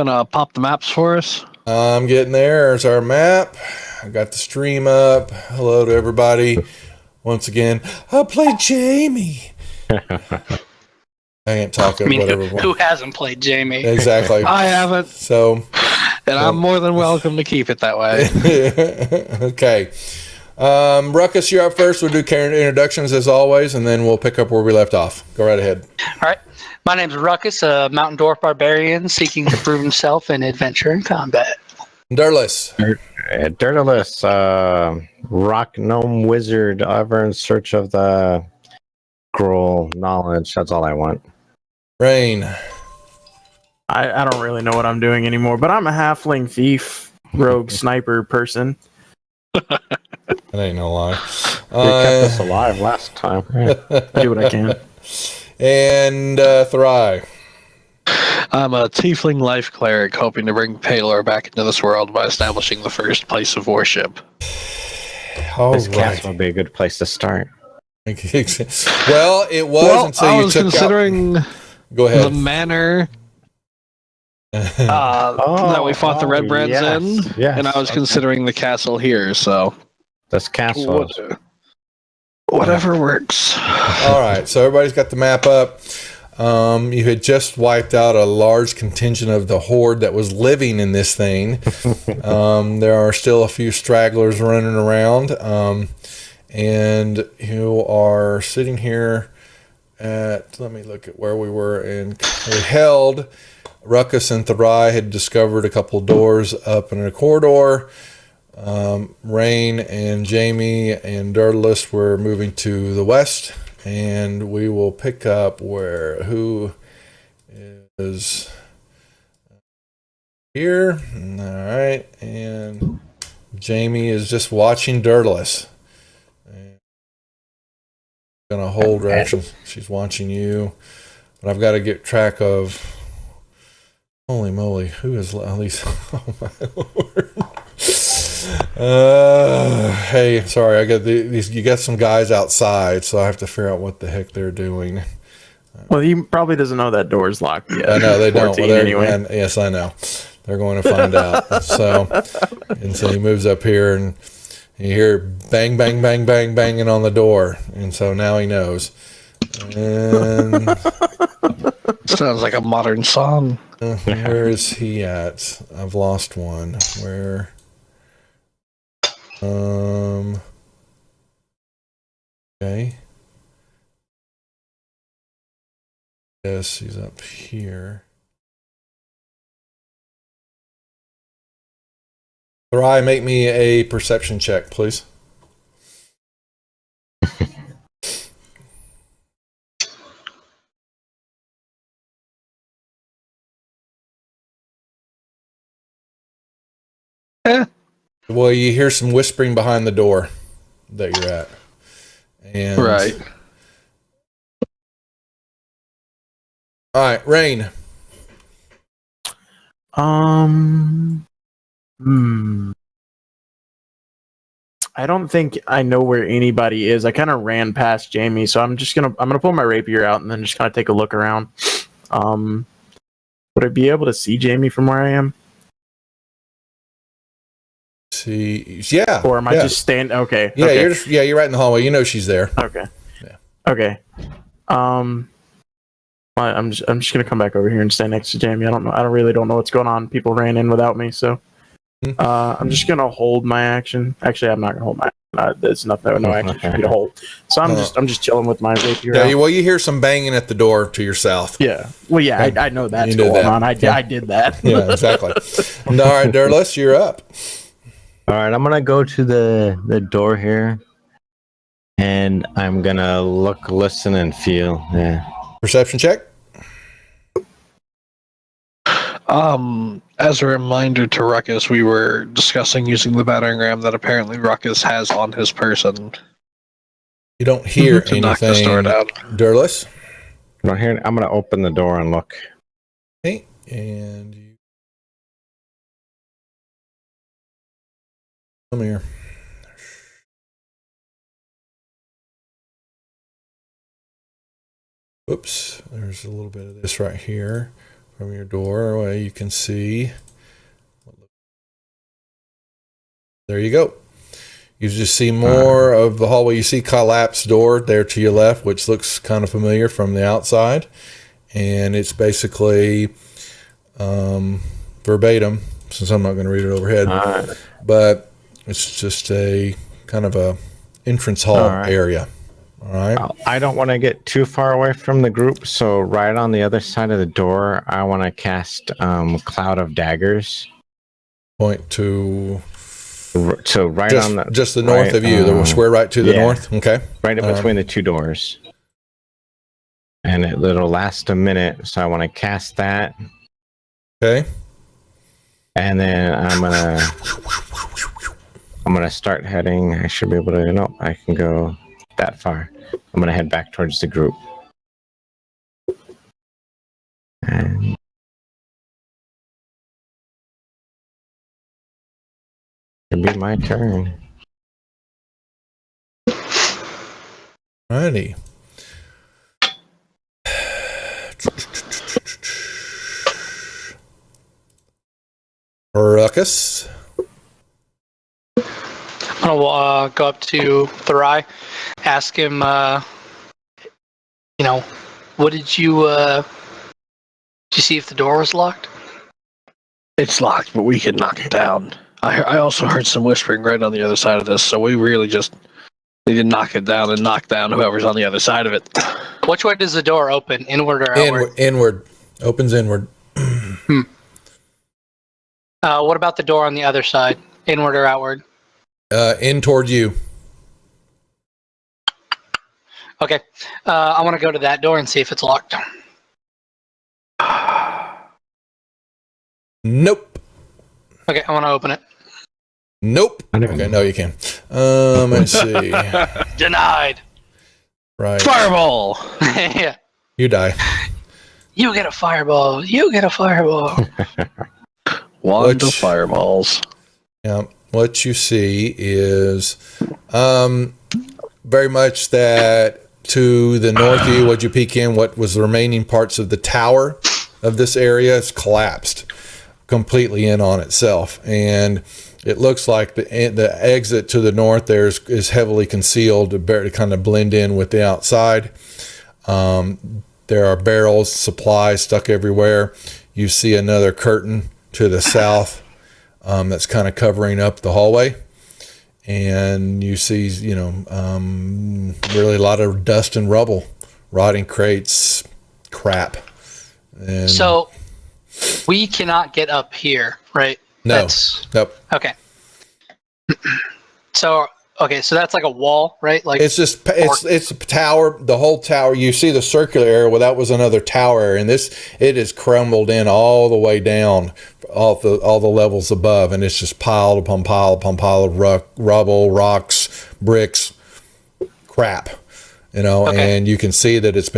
Gonna pop the maps for us. I'm getting there. There's our map. I got the stream up. Hello to everybody. Once again, I played Jamie. I ain't talking, I mean, whatever. who hasn't played Jamie? Exactly. I haven't, So, and I'm more than welcome to keep it that way. okay. Ruckus, you're up first. We'll do introductions as always, and then we'll pick up where we left off. Go right ahead. All right. My name's Ruckus, a Mountain Dwarf barbarian seeking to prove himself in adventure and combat. Durless. Dirtless, rock gnome wizard, ever in search of the scroll knowledge. That's all I want. Rain. I don't really know what I'm doing anymore, but I'm a halfling thief, rogue sniper person. That ain't no lie. You kept us alive last time. I do what I can. And Thry. I'm a tiefling life cleric hoping to bring Palor back into this world by establishing the first place of worship. All This right. castle would be a good place to start. Well, it was until I you was took considering out... Go ahead. the manor that we fought the Red Brands in, and I was considering the castle here, so... This castle. Whatever works. All right, so everybody's got the map up. You had just wiped out a large contingent of the horde that was living in this thing. There are still a few stragglers running around, and you are sitting here at, let me look at where we were, and we held. Ruckus and Thry had discovered a couple doors up in a corridor. Rain and Jamie and Dirtless were moving to the west, and we will pick up who is here. All right, and Jamie is just watching Dirtless. Gonna hold her action. She's watching you, but I've got to get track of. Holy moly, who is at least? Oh my lord. Hey, sorry, I got these. You got some guys outside, so I have to figure out what the heck they're doing. Well, he probably doesn't know that door's locked yet. I know they don't. Well, Anyway. Yes, I know. They're going to find out. So he moves up here, and you hear bang, bang, bang, bang, banging on the door, and so now he knows. And Sounds like a modern song. where is he at? I've lost one. Where? Okay. Yes, he's up here. Thry, make me a perception check, please. Well, you hear some whispering behind the door that you're at. And Right. All right, Rain. I don't think I know where anybody is. I kind of ran past Jamie, so I'm gonna pull my rapier out and then just kind of take a look around. Would I be able to see Jamie from where I am? See, yeah. Or am I just standing? Okay. Yeah, okay. you're right in the hallway. You know she's there. Okay. Yeah. Okay. I'm just gonna come back over here and stand next to Jamie. I don't know what's going on. People ran in without me, so I'm just gonna hold my action. Actually, I'm not gonna hold my. There's no action for me to hold. So I'm just chilling with my rapier. Yeah. Well, you hear some banging at the door to your south. Yeah. Well, yeah. I know that's going on. I did that. Yeah. Exactly. All right, Dirtless, you're up. All right, I'm gonna go to the door here, and I'm gonna look, listen, and feel. Yeah. Perception check. As a reminder to Ruckus, we were discussing using the battering ram that apparently Ruckus has on his person. You don't hear to knock the anything. door down. Dirtless. I'm gonna open the door and look. Okay, and you come here. Oops, there's a little bit of this right here. from your doorway, you can see. There you go. You just see more of the hallway. You see collapsed door there to your left, which looks kind of familiar from the outside. And it's basically verbatim, since I'm not going to read it overhead. But it's just a kind of a entrance hall area. All right. I don't want to get too far away from the group, so right on the other side of the door, I want to cast Cloud of Daggers. Point to... So right just, on the... Just the north of you, the square right to the north? Okay. Right in between the two doors. And it'll last a minute, so I want to cast that. Okay. And then I'm gonna start heading. I should be able to... No, I can go that far. I'm gonna head back towards the group. And it'll be my turn. Alrighty. Ruckus. I'm gonna go up to Thrai, ask him, what did you see if the door was locked? It's locked, but we can knock it down. I also heard some whispering right on the other side of this, so we really just need to knock it down and knock down whoever's on the other side of it. Which way does the door open? Inward or outward? Inward. Opens inward. What about the door on the other side? Inward or outward? In toward you. Okay. I want to go to that door and see if it's locked. Nope. Okay, I want to open it. Nope. Okay, no, you can. Let's see. Denied. Right. Fireball! Yeah. You die. You get a fireball. You get a fireball. Wand of fireballs. Yeah. What you see is very much that to the north of you, what you peek in, what was the remaining parts of the tower of this area is collapsed completely in on itself. And it looks like the exit to the north there is heavily concealed to kind of blend in with the outside. There are barrels, supplies stuck everywhere. You see another curtain to the south that's kind of covering up the hallway. And you see, really a lot of dust and rubble, rotting crates, crap. And so we cannot get up here, right? No. Nope. Okay. So that's like a wall, right? Like it's a tower. The whole tower. You see the circular area. Well, that was another tower area, and it is crumbled in all the way down, all the levels above, and it's just pile upon pile upon pile of rubble, rocks, bricks, crap. And you can see that it's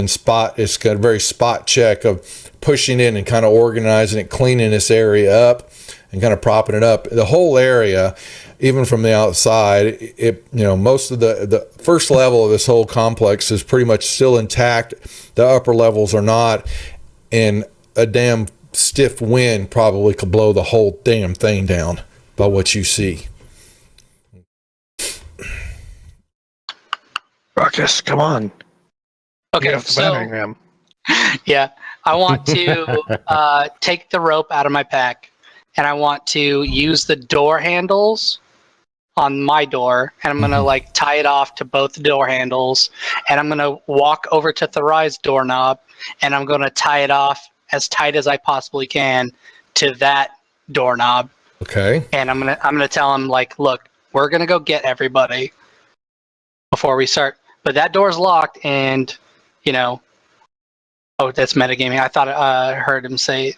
got a very spot check of pushing in and kind of organizing it, cleaning this area up, and kind of propping it up. The whole area, even from the outside, most of the first level of this whole complex is pretty much still intact. The upper levels are not, and a damn stiff wind probably could blow the whole damn thing down by what you see. Ruckus, come on. Okay, Get off the battering ram. Yeah, I want to take the rope out of my pack, and I want to use the door handles on my door, and I'm gonna tie it off to both door handles, and I'm gonna walk over to Tharai's doorknob, and I'm gonna tie it off as tight as I possibly can to that doorknob. Okay. And I'm gonna tell him look, we're gonna go get everybody before we start, but that door's locked, and oh, that's metagaming. I thought I heard him say,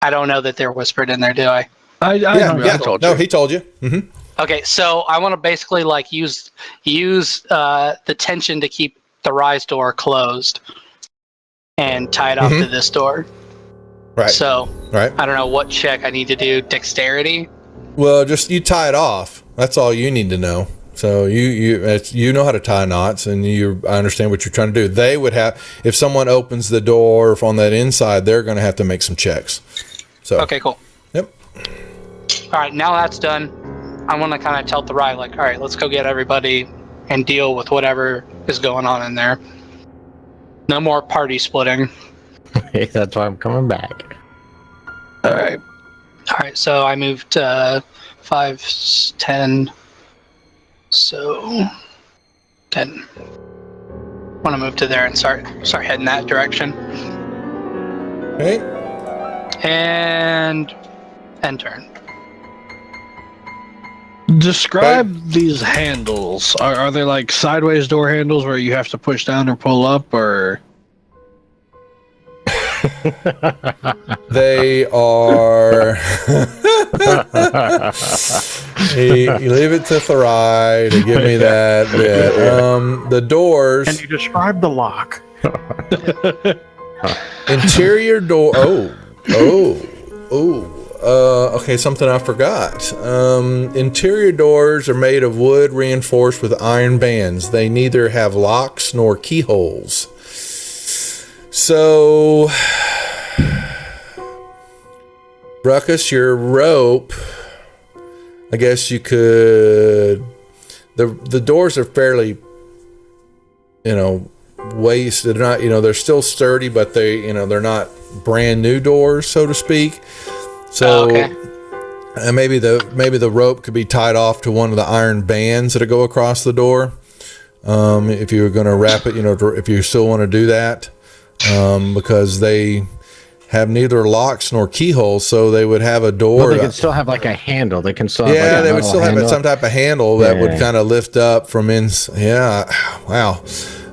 I don't know that they're whispered in there, do I? I told you. No, he told you. Mm-hmm. Okay, so I want to basically use the tension to keep the rise door closed and tie it off to this door. Right. So right. I don't know what check I need to do. Dexterity? Well, just you tie it off. That's all you need to know. So you know how to tie knots, and I understand what you're trying to do. They would have, if someone opens the door on that inside, they're going to have to make some checks. So Okay, cool. Yep. All right, now that's done. I want to kind of tell the ride, like, all right, let's go get everybody and deal with whatever is going on in there. No more party splitting. That's why I'm coming back. All right. All right, so I moved 5, 10. So 10. Want to move to there and start heading that direction. Okay. And end turn. Describe these handles. Are they like sideways door handles where you have to push down or pull up, or? They are. You leave it to Thrai to give me that bit. The doors. Can you describe the lock? Interior door. Okay, something I forgot. Interior doors are made of wood reinforced with iron bands. They neither have locks nor keyholes. So, Ruckus, your rope, I guess you could. The doors are fairly, wasted. They're not, they're still sturdy, but they're not brand new doors, so to speak. So, and maybe the rope could be tied off to one of the iron bands that go across the door. If you were going to wrap it, if you still want to do that, because they have neither locks nor keyholes, so they would have a door. Well, they can still have like a handle. They can still have yeah, like they would still have some type of handle that would kind of lift up from Yeah, wow.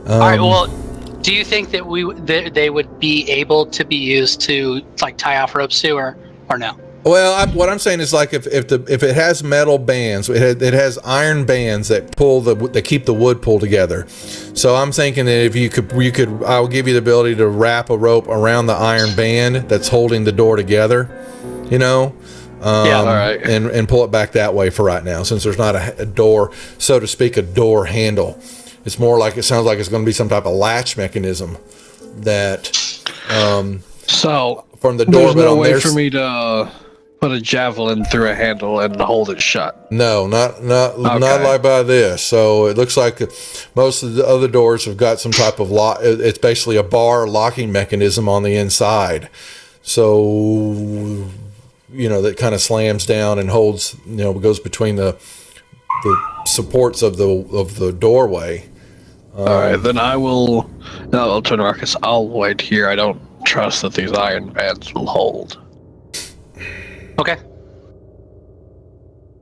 All right. Well, do you think that they would be able to be used to like tie off ropes too, or no? Well, what I'm saying is like if it has metal bands, it has iron bands that keep the wood pulled together. So I'm thinking that if you could, I'll give you the ability to wrap a rope around the iron band that's holding the door together, All right. and pull it back that way for right now, since there's not a door, so to speak, a door handle. It's more like, it sounds like it's going to be some type of latch mechanism that, so from the door. there's no way for me to put a javelin through a handle and hold it shut. No, not like by this. So it looks like most of the other doors have got some type of lock. It's basically a bar locking mechanism on the inside. So that kind of slams down and holds. Goes between the supports of the doorway. All right, then I'll turn to Marcus. I'll wait here. I don't trust that these iron bands will hold. Okay.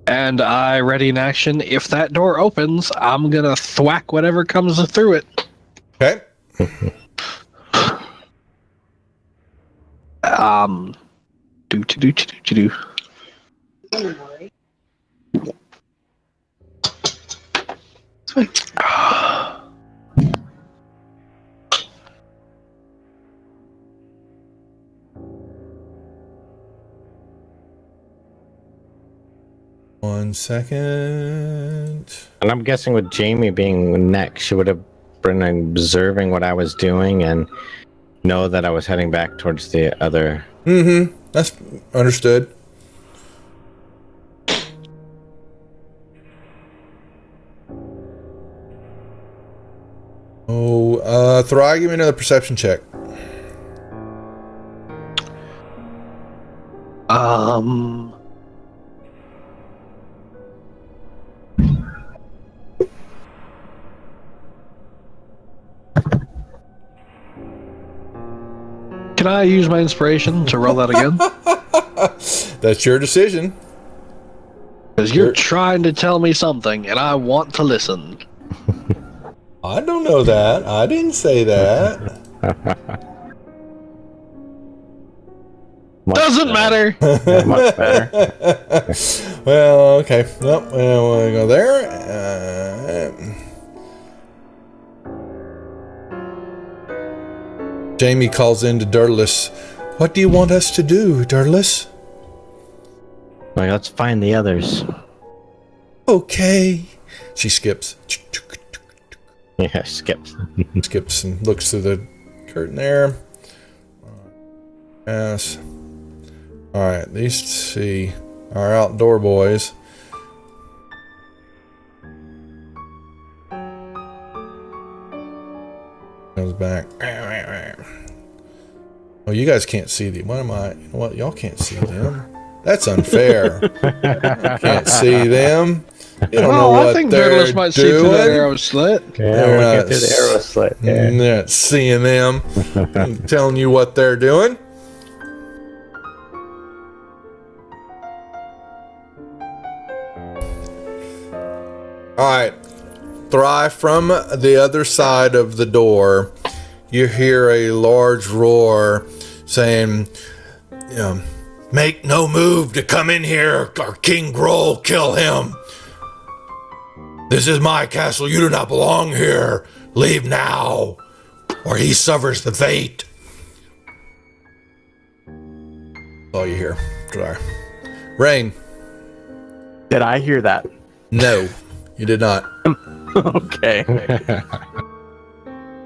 And I ready in action. If that door opens, I'm gonna thwack whatever comes through it. Okay. Do. 1 second. And I'm guessing with Jamie being next, she would have been observing what I was doing and know that I was heading back towards the other. Mm-hmm. That's understood. Thrai, give me another perception check. Can I use my inspiration to roll that again? That's your decision. Because you're trying to tell me something, and I want to listen. I don't know that. I didn't say that. Doesn't matter. Much better. Well, okay. Nope. We'll go there. Jamie calls in to Dirtless. What do you want us to do, Dirtless? Like, let's find the others. Okay. She skips. Yeah, skips. Skips and looks through the curtain there. Yes. All right, these see our outdoor boys. Goes back. Oh, you guys can't see them. What am I? You know what? Y'all can't see them. That's unfair. Can't see them. You don't know what I think they're journalists might see through doing. that arrow slit. Yeah, They're looking not through the arrow slit. Yeah. Not seeing them. I'm telling you what they're doing. All right. Thrive from the other side of the door. You hear a large roar saying, make no move to come in here, or King Groll kill him. This is my castle. You do not belong here. Leave now, or he suffers the fate. That's all you hear. Sorry. Rain. Did I hear that? No, you did not. Okay.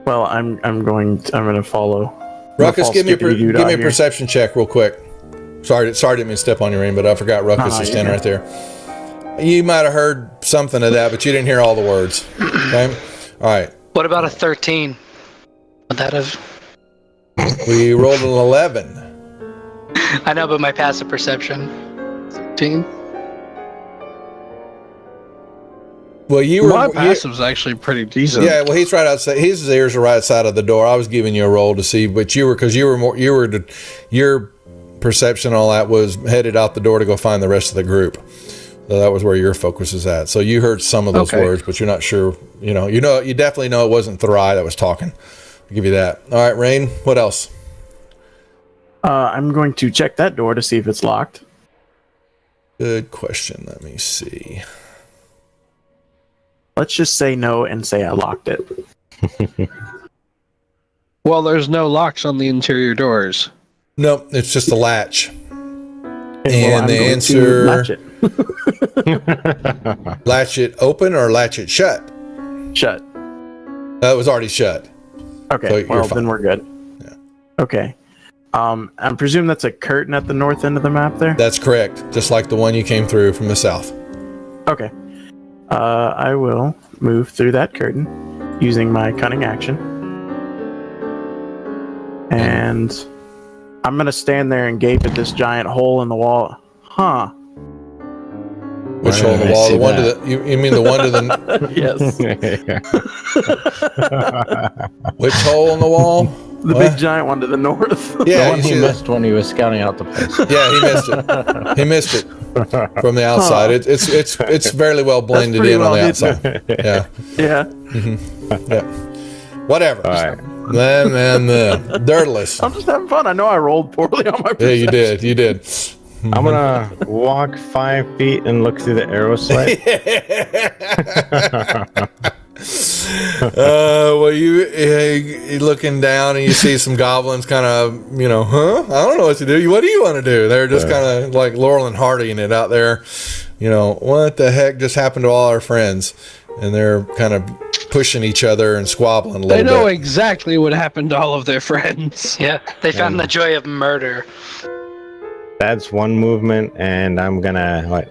Well, I'm going to follow. Ruckus, give me a Skippity-doo dot here. perception check real quick. Sorry, didn't mean to step on your ring, but I forgot Ruckus No, is you're standing right there. You might have heard something of that, but you didn't hear all the words. Okay? All right. What about a 13? Would that have? We rolled an 11. I know, but my passive perception. 13. Well, My passive's actually pretty decent. Yeah, well, he's right outside. His ears are right outside of the door. I was giving you a roll to see, but your perception, all that was headed out the door to go find the rest of the group. So that was where your focus is at. So you heard some of those words, but you're not sure. You definitely know it wasn't Thrai that was talking. I'll give you that. All right, Rain. What else? I'm going to check that door to see if it's locked. Good question. Let me see. Let's just say no and say I locked it. Well, there's no locks on the interior doors. Nope, it's just a latch. Well, I'm the going answer: to latch it. latch it open or latch it shut. Shut. It was already shut. Okay, So you're well, fine. then we're good. Yeah. Okay. I presume that's a curtain at the north end of the map there? That's correct. Just like the one you came through from the south. Okay. I will move through that curtain using my cunning action. And I'm going to stand there and gape at this giant hole in the wall. Huh. Which hole in the wall? The one to the you mean the one to the Yes. which hole in the wall? The big giant one to the north. Yeah, The one you he see missed when he was scouting out the place. Yeah, he missed it. He missed it from the outside. It's fairly well blended pretty in on well the hidden. outside. Yeah. Yeah. Yeah. Whatever. All right. Man, dirtless. I'm just having fun. I know I rolled poorly on my Yeah, you perception. did. You did. I'm gonna walk 5 feet and look through the arrow slit. Well, you're looking down and you see some goblins kind of, I don't know what to do. What do you want to do? They're just kind of like Laurel and Hardying it out there. What the heck just happened to all our friends? And they're kind of pushing each other and squabbling a little They know bit. exactly what happened to all of their friends. Yeah, they found the joy of murder. That's one movement, and I'm gonna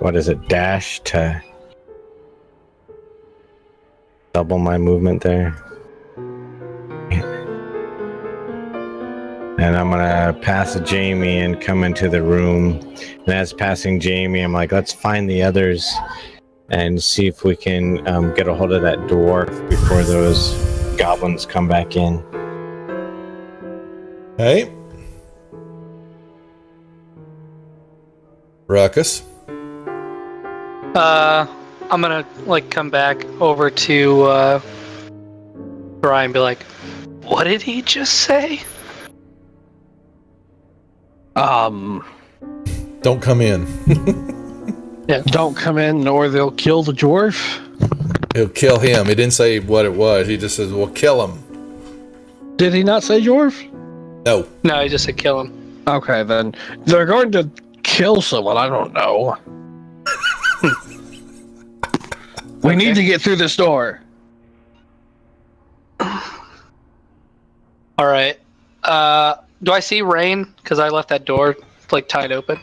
dash to double my movement there. And I'm gonna pass Jamie and come into the room. And as passing Jamie, I'm like, let's find the others and see if we can get a hold of that dwarf before those goblins come back in. Hey. Ruckus. I'm gonna come back over to Brian and be like, what did he just say? Don't come in. Yeah. Don't come in or they'll kill the dwarf. He'll kill him. He didn't say what it was. He just says, "We'll kill him." Did he not say dwarf? No. No, he just said kill him. Okay, then they're going to kill someone. I don't know. We need to get through this door. All right. Do I see Rain? Because I left that door like tied open.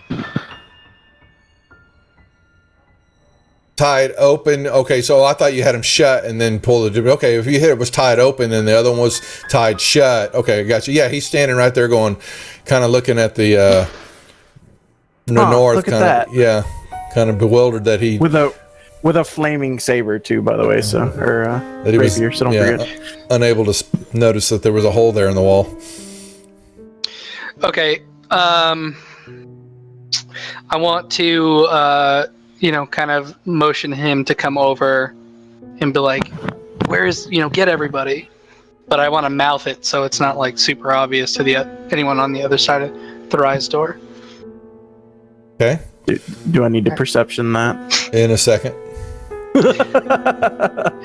Tied open. Okay, so I thought you had him shut and then pulled the. Okay, if you hit it was tied open and the other one was tied shut. Okay, I got you. Yeah, he's standing right there, going, kind of looking at the north. Look at kind that. of, yeah, kind of bewildered that he With a flaming saber too, by the way. So that he was rapier. So don't forget. unable to notice that there was a hole there in the wall. Okay. I want to, kind of motion him to come over and be like, "Where's, get everybody." But I want to mouth it so it's not like super obvious to anyone on the other side of Therai's door. Okay, Do I need to perception that? in a second.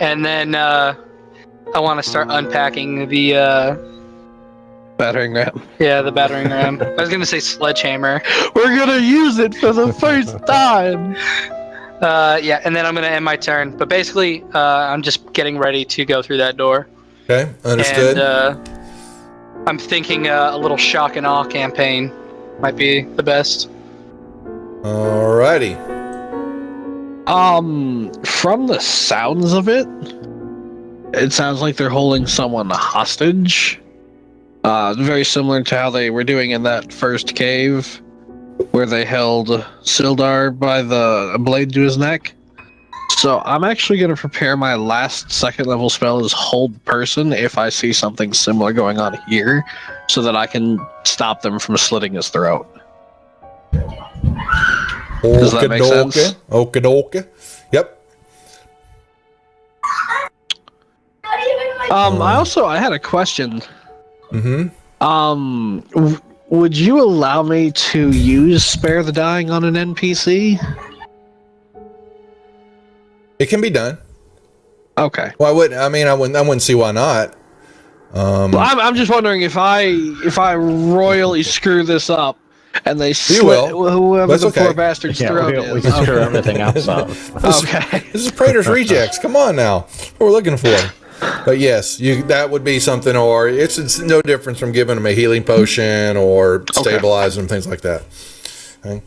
And then I want to start unpacking the Battering ram. the battering ram. I was gonna say sledgehammer. We're gonna use it for the first time. And then I'm gonna end my turn. But basically, I'm just getting ready to go through that door. Okay, understood. And I'm thinking a little shock and awe campaign might be the best. Alrighty. From the sounds of it, it sounds like they're holding someone hostage. Very similar to how they were doing in that first cave, where they held Sildar by a blade to his neck. So I'm actually going to prepare my last second level spell as Hold Person if I see something similar going on here, so that I can stop them from slitting his throat. Does that make sense? Okie dokie. Yep. I had a question. Mm-hmm. Would you allow me to use Spare the Dying on an NPC? It can be done. Okay. Well, I wouldn't see why not. Well, I'm just wondering if I royally screw this up and they slit whoever That's the okay. poor bastard's throat we is. can screw everything else up. Okay. This is Praetor's Rejects. Come on now. That's what we're looking for. But yes, that would be something, or it's no difference from giving them a healing potion or stabilizing them, things like that. Okay.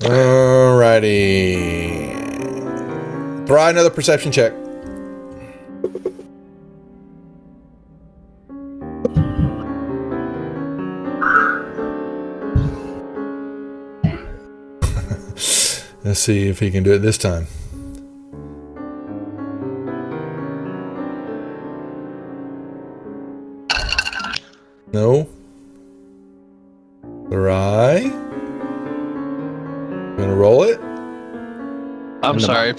Alrighty. Try another perception check. Let's see if he can do it this time. No. Right. Gonna roll it? I'm sorry.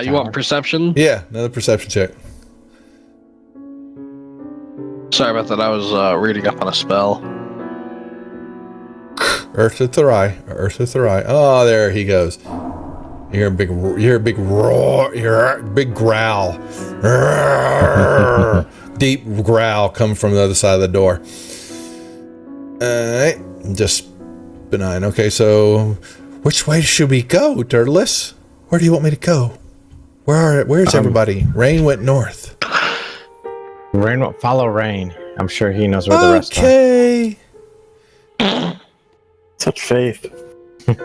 You want perception? Yeah, another perception check. Sorry about that. I was reading up on a spell. Earth to Therai. Earth to Therai. Oh, there he goes. You hear a big roar. You hear a big growl. Deep growl come from the other side of the door. Alright. Just benign. Okay, so which way should we go, Turtleless? Where do you want me to go? Where's everybody? Rain went north. Rain will follow Rain. I'm sure he knows where the rest are. Okay. Such faith.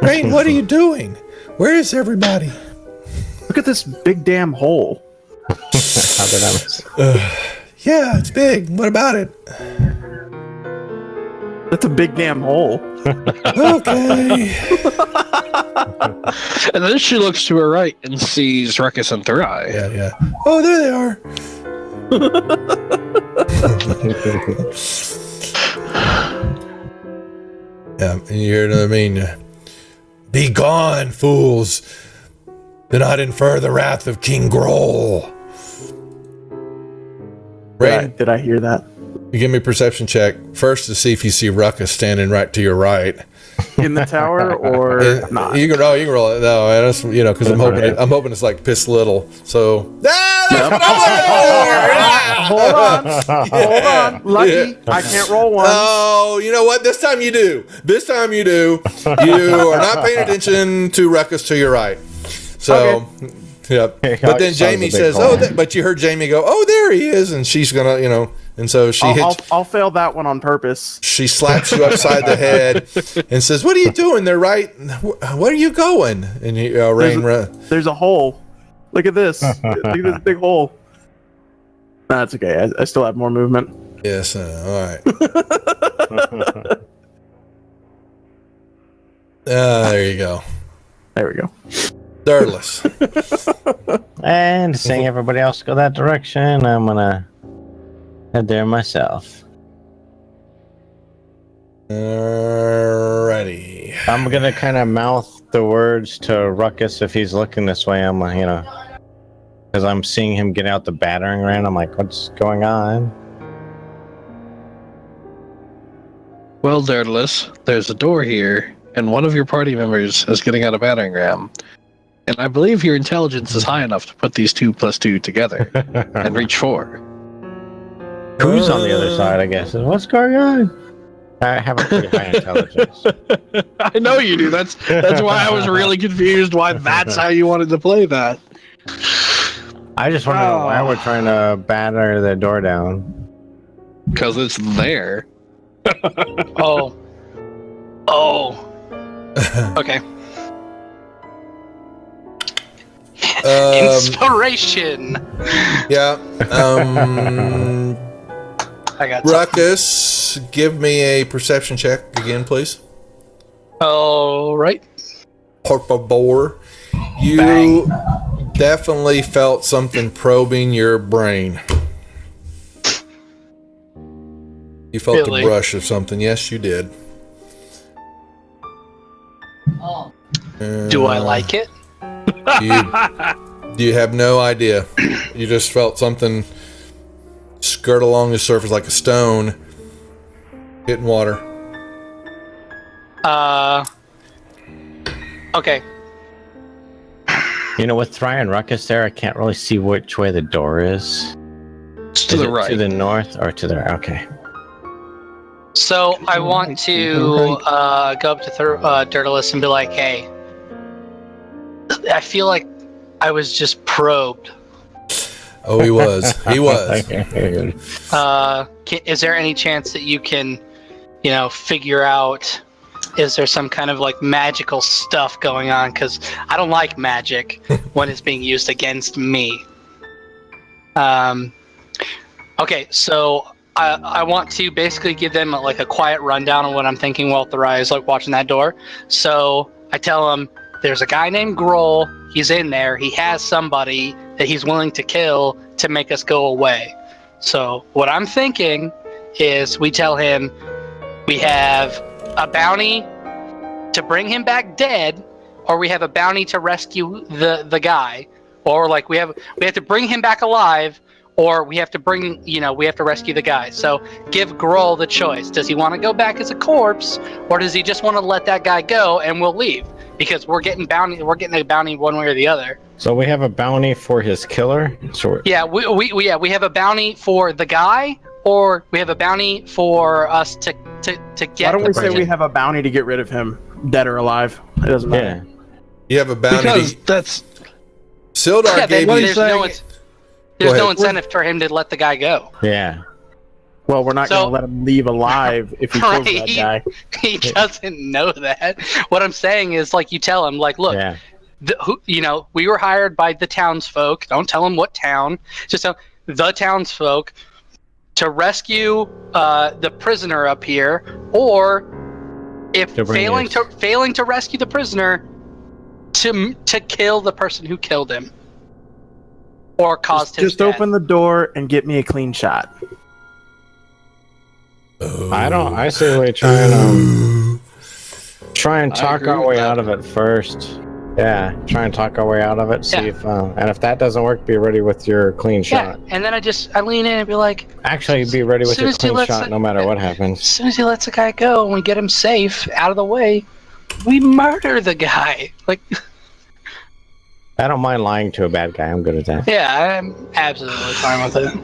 Rain, what are you doing? Where is everybody? Look at this big damn hole. How did I miss? Yeah, it's big. What about it? That's a big damn hole. Okay. And then she looks to her right and sees Ruckus and Therai. Yeah. Oh, there they are. Yeah, and you hear another be gone, fools. Do not infer the wrath of King Grohl. Rain, Did I hear that? you give me a perception check first to see if you see Ruckus standing right to your right. In the tower or not? You can roll it. No, that's, because I'm hoping it's like piss little. So Hold on. Lucky, I can't roll one. Oh, you know what? This time you do. You are not paying attention to Ruckus to your right. So Yep. He But then always Jamie sounds a big says, hole. but you heard Jamie go, oh, there he is. And she's going to, and so I'll fail that one on purpose. she slaps you upside the head and says, what are you doing? They're right. Where are you going? And Rain, There's a hole. Look at this. Look at this big hole. That's okay. I still have more movement. yes, all right. There you go. There we go. Dirtless. And seeing everybody else go that direction, I'm gonna head there myself. Alrighty. I'm gonna kind of mouth the words to Ruckus if he's looking this way. I'm like, because I'm seeing him get out the battering ram. I'm like, what's going on? Well, Daedalus, there's a door here, and one of your party members is getting out a battering ram. And I believe your intelligence is high enough to put these 2 plus 2 together and reach 4. Who's on the other side? I guess. What's going on? I have a pretty high intelligence. I know you do. That's why I was really confused why that's how you wanted to play that. I just want to know why we're trying to batter the door down. Because it's there. Oh. Okay. Inspiration. Yeah. I got Ruckus, give me a perception check again, please. All right. Por favor. You Bang. definitely felt something probing your brain. You felt Really? a brush of something. Yes, you did. Do I like it? You have no idea. You just felt something skirt along the surface like a stone hitting water. Okay. With Thry and Ruckus there, I can't really see which way the door is. It's to Is the it right. to the north or to the okay? So I want to go up to Daedalus and be like, hey, I feel like I was just probed. Oh, he was. He was. Is there any chance that you can, figure out, is there some kind of like magical stuff going on? Because I don't like magic when it's being used against me. Okay, so I want to basically give them like a quiet rundown of what I'm thinking while Thry is like watching that door. So I tell him, there's a guy named Grohl. He's in there. He has somebody that he's willing to kill to make us go away. So what I'm thinking is we tell him we have a bounty to bring him back dead, or we have a bounty to rescue the guy, or like we have to bring him back alive, or we have to rescue the guy. So give Grohl the choice. Does he want to go back as a corpse, or does he just want to let that guy go and we'll leave? Because we're getting a bounty one way or the other. So we have a bounty for his killer. So Yeah, we have a bounty for the guy, or we have a bounty for us to get. Why don't we the say we have a bounty to get rid of him, dead or alive? It doesn't matter. You have a bounty. Because that's Sildar gave you. There's no incentive for him to let the guy go. Yeah. Well, we're not going to let him leave alive if he kills that guy. He doesn't know that. What I'm saying is, like, you tell him, like, look, we were hired by the townsfolk. Don't tell him what town. Just tell the townsfolk to rescue the prisoner up here, or if failing to rescue the prisoner, to kill the person who killed him or caused his death. Just open the door and get me a clean shot. I say we try and talk our way out of it first. Yeah, try and talk our way out of it. See if and if that doesn't work, be ready with your clean shot. Yeah, and then I lean in and be like, actually, be ready with your clean shot no matter what happens. As soon as he lets the guy go and we get him safe out of the way, we murder the guy. Like, I don't mind lying to a bad guy. I'm good at that. Yeah, I'm absolutely fine with it.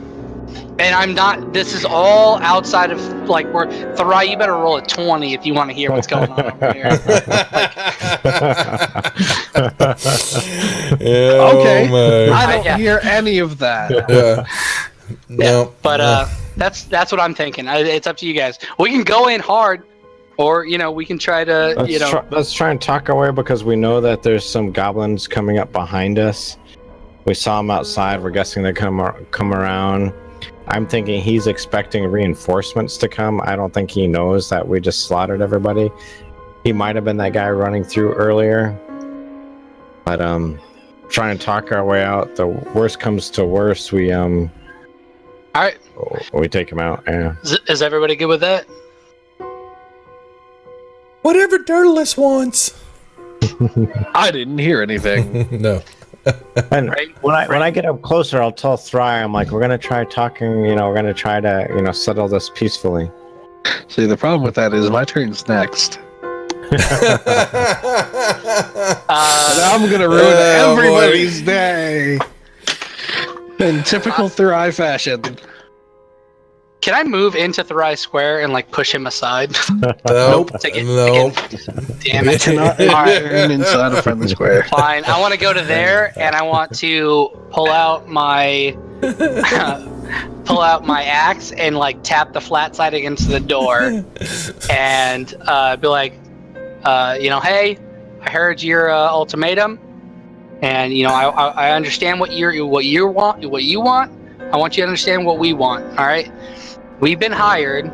And I'm not. This is all outside of like where Thry. You better roll a 20 if you want to hear what's going on over here. Okay. Man. I don't Yeah. hear any of that. Yeah. No. But that's what I'm thinking. It's up to you guys. We can go in hard, or we can try to Let's try and talk our way because we know that there's some goblins coming up behind us. We saw them outside. We're guessing they come around. I'm thinking he's expecting reinforcements to come. I don't think he knows that we just slaughtered everybody. He might have been that guy running through earlier. But trying to talk our way out. The worst comes to worst, we All right. we take him out. Yeah. Is everybody good with that? Whatever Dirtless wants. I didn't hear anything. No. And Right. when I get up closer, I'll tell Thry, I'm like, we're gonna try talking. We're gonna try to settle this peacefully. See, the problem with that is my turn's next. And I'm gonna ruin Oh, everybody's day. In typical Thry fashion. Can I move into Thrice Square and push him aside? Nope. Damn it! Cannot All right. turn inside a friendly square. Fine. I want to go to there, and I want to pull out my axe and tap the flat side against the door, and be like, hey, I heard your ultimatum, and I understand what you want. I want you to understand what we want. All right. We've been hired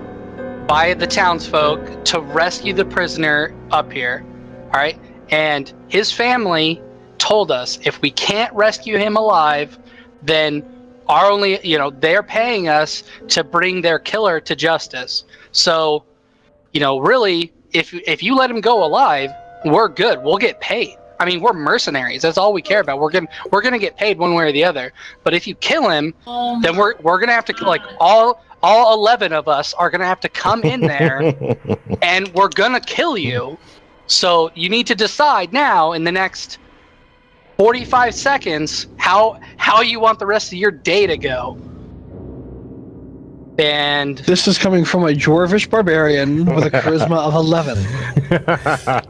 by the townsfolk to rescue the prisoner up here, all right? And his family told us if we can't rescue him alive, then they're paying us to bring their killer to justice. So, really, if you let him go alive, we're good. We'll get paid. I mean, we're mercenaries. That's all we care about. We're gonna get paid one way or the other. But if you kill him, then we're gonna have to all 11 of us are gonna have to come in there, and we're gonna kill you. So you need to decide now in the next 45 seconds how you want the rest of your day to go. And This is coming from a dwarvish barbarian with a charisma of 11.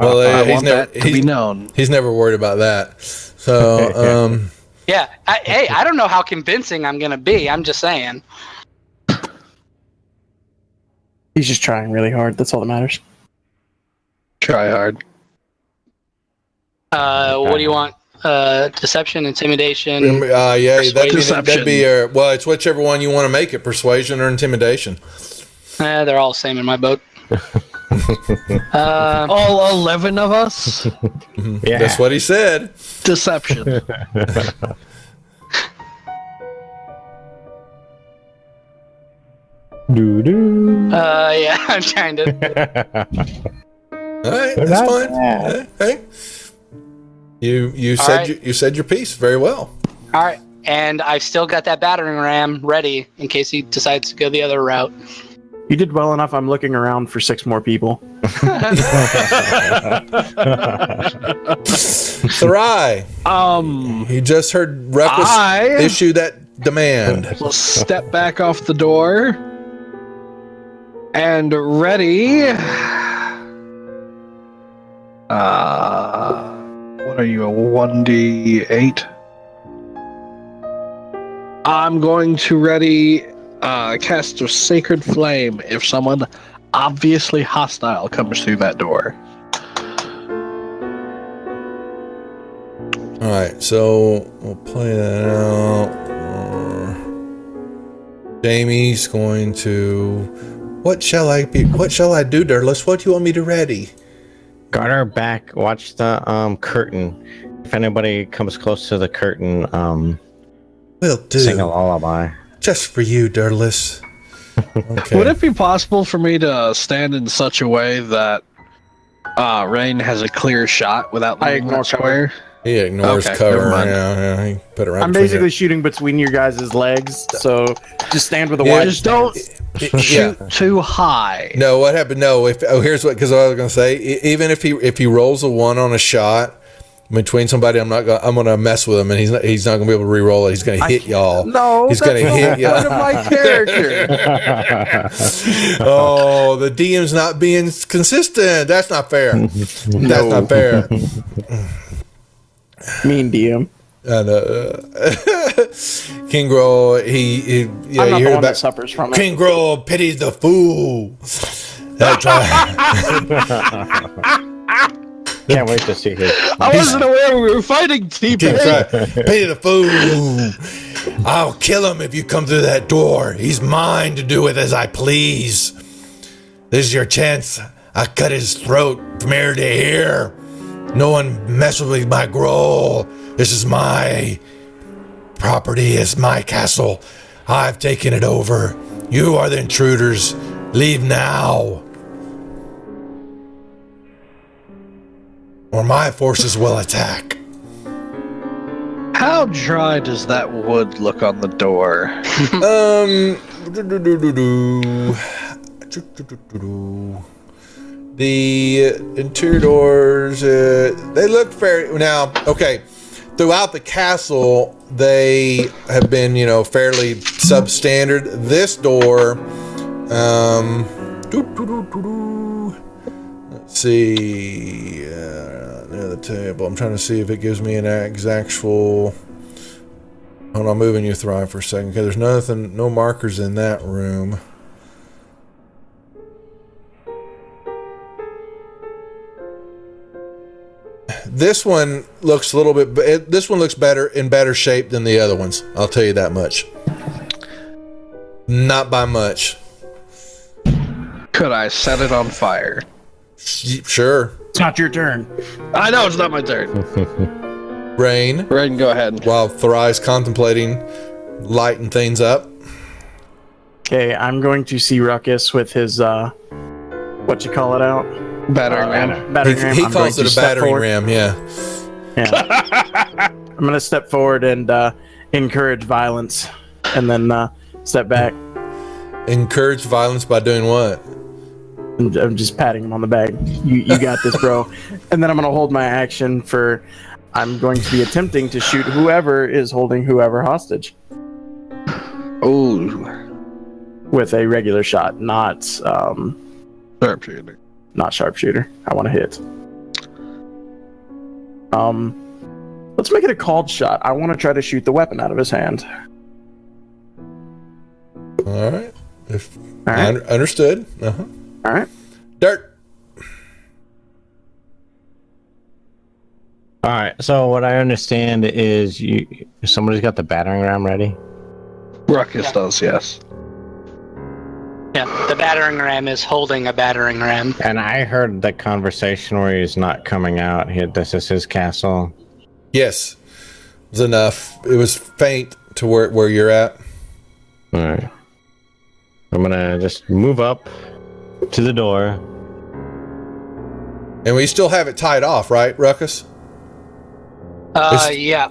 Well, I want that to be known. He's never worried about that. So, yeah, I don't know how convincing I'm gonna be. I'm just saying. He's just trying really hard. That's all that matters. Try hard. What do you want? Deception, intimidation. yeah, Persuasion. that'd be it's whichever one you want to make it, persuasion or intimidation. They're all the same in my boat. All 11 of us? Yeah. That's what he said. Deception. Yeah, I'm trying to. All right, They're that's not fine. bad. Hey, you All said right. you said your piece very well. All right, and I've still got that battering ram ready in case he decides to go the other route. You did well enough. I'm looking around for 6 more people. Sarai, you just heard Reckless I issue that demand. will step back off the door and ready. What are you, a 1d8? I'm going to ready cast a Sacred Flame if someone obviously hostile comes through that door. All right, so we'll play that out. Jamie's going to. What shall I be? What shall I do, Dirtless? What do you want me to ready? Guard our back. Watch the curtain. If anybody comes close to the curtain, Will do. sing a lullaby. Just for you, Dirtless. Okay. Would it be possible for me to stand in such a way that Rain has a clear shot without I leaving ignore that square? He ignores Okay, cover. never mind. Yeah, he put it right. I'm between basically shooting between your guys' legs, so just stand with a Yeah, wide. Just don't your- shoot too high. No, what happened? No, here's what, because I was gonna say, even if he rolls a 1 on a shot between somebody, I'm gonna mess with him, and he's not gonna be able to re-roll it. He's gonna hit y'all. No, He's that's gonna the hit whole you. point of my character. Oh, the DM's not being consistent. That's not fair. That's not fair. Mean DM. And King Grohl, he yeah, I'm not you the hear one that about suffers from it. King Grohl pities the fool. That's right. Can't wait to see his. I wasn't aware we were fighting T-Pain. That's right. Pity the fool. I'll kill him if you come through that door. He's mine to do with as I please. This is your chance. I cut his throat from ear to ear. No one messes with my Grohl. This is my property. It's my castle. I've taken it over. You are the intruders. Leave now, or my forces will attack. How dry does that wood look on the door? The interior doors, they look fair. Now, okay, throughout the castle, they have been, fairly substandard. This door, let's see, near the table. I'm trying to see if it gives me an actual. Hold on, I'm moving you, Thrive, for a second. Okay, there's nothing, no markers in that room. This one looks a little bit. This one looks better, in better shape than the other ones. I'll tell you that much. Not by much. Could I set it on fire? Sure. It's not your turn. I know it's not my turn. Rain. Rain, go ahead. While Thrive's contemplating lighting things up. Okay, I'm going to see Ruckus with his what you call it out? Battering ram. Battering ram. He I'm calls going it to a step battering forward. ram. Yeah. I'm going to step forward and encourage violence, and then step back. Encourage violence by doing what? I'm just patting him on the back. You got this, bro. And then I'm going to hold my action for. I'm going to be attempting to shoot whoever is holding whoever hostage Ooh. with a regular shot, not Sharpshooter. not sharpshooter. I want to hit. Let's make it a called shot. I want to try to shoot the weapon out of his hand. All right. All right. Understood. Uh-huh. All right. Dirt. All right. So what I understand is somebody's got the battering ram ready. Ruckus does, yes. Yeah, the battering ram is holding a battering ram. And I heard the conversation where he's not coming out. This is his castle. Yes. It was enough. It was faint to where you're at. All right. I'm gonna just move up to the door. And we still have it tied off, right, Ruckus? Yeah.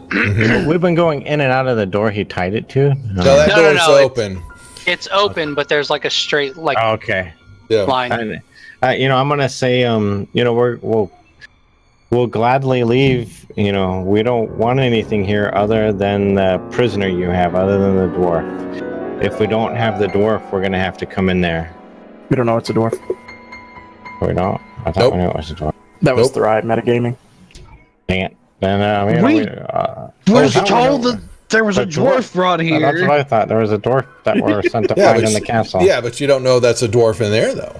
We've been going in and out of the door he tied it to. No, that No, door's no, open. It's open, but there's like a straight Okay. Yeah. line. And, I'm gonna say, we'll gladly leave. We don't want anything here other than the prisoner you have, other than the dwarf. If we don't have the dwarf, we're gonna have to come in there. We don't know it's a dwarf. We don't. I thought Nope. we knew it was a dwarf. That was Nope. the ride metagaming. Dang it. Then We're how do we told know? that there was a A dwarf brought That's what here. I thought. There was a dwarf that were sent to Yeah, find but in the castle. Yeah, but you don't know that's a dwarf in there, though.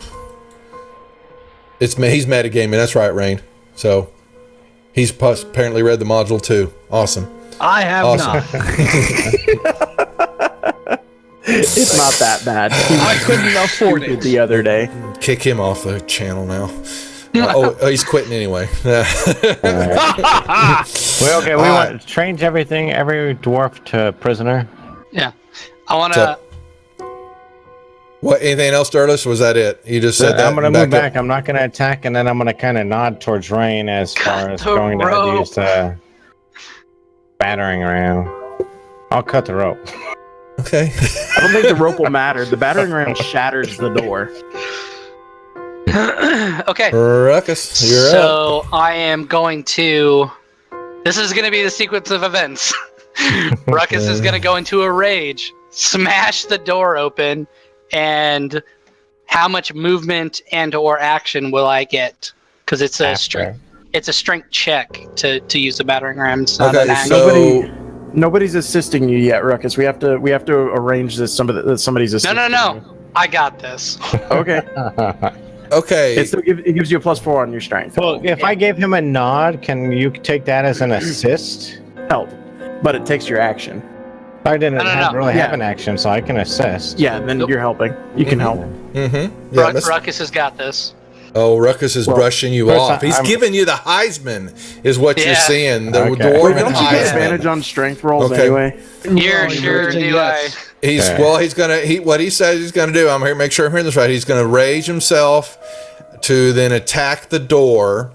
He's metagaming. That's right, Rain. So he's apparently read the module too. Awesome. I have Awesome. not. It's not that bad. I couldn't afford it. The other day. Kick him off the channel now. He's quitting anyway. Well, okay, we Alright. want to change everything, every dwarf to prisoner. Yeah. I want to. What? Anything else, Durless? Was that it? You just said that. I'm going to and move back. up? I'm not going to attack, and then I'm going to kind of nod towards Rain as far as the going to rope. use the battering ram. I'll cut the rope. Okay. I don't think the rope will matter. The battering ram shatters the door. Okay. Ruckus, you're up. So I am going to. This is going to be the sequence of events. Ruckus is going to go into a rage, smash the door open, and how much movement and/or action will I get? Because it's a straight. it's a strength check to use the battering ram. It's not Okay, an action. so Nobody's assisting you yet, Ruckus. We have to arrange this. Somebody's assisting. No. I got this. You. Okay. okay, It gives you a +4 on your strength. Well, if I gave him a nod, can you take that as an assist? Help, but it takes your action. I didn't No. really have Yeah. an action, so I can assist. Yeah, then you're helping. You can help. mm-hmm. Yeah, Ruckus has got this. Oh, Ruckus is brushing you first off. He's I'm- giving you the Heisman, is what you're Yeah. seeing. The Okay. dwarven Don't you get Heisman. advantage on strength rolls Okay. anyway? You're sure do yes. He's gonna what he says he's gonna do. I'm here. Make sure I'm hearing this right. He's gonna rage himself to then attack the door,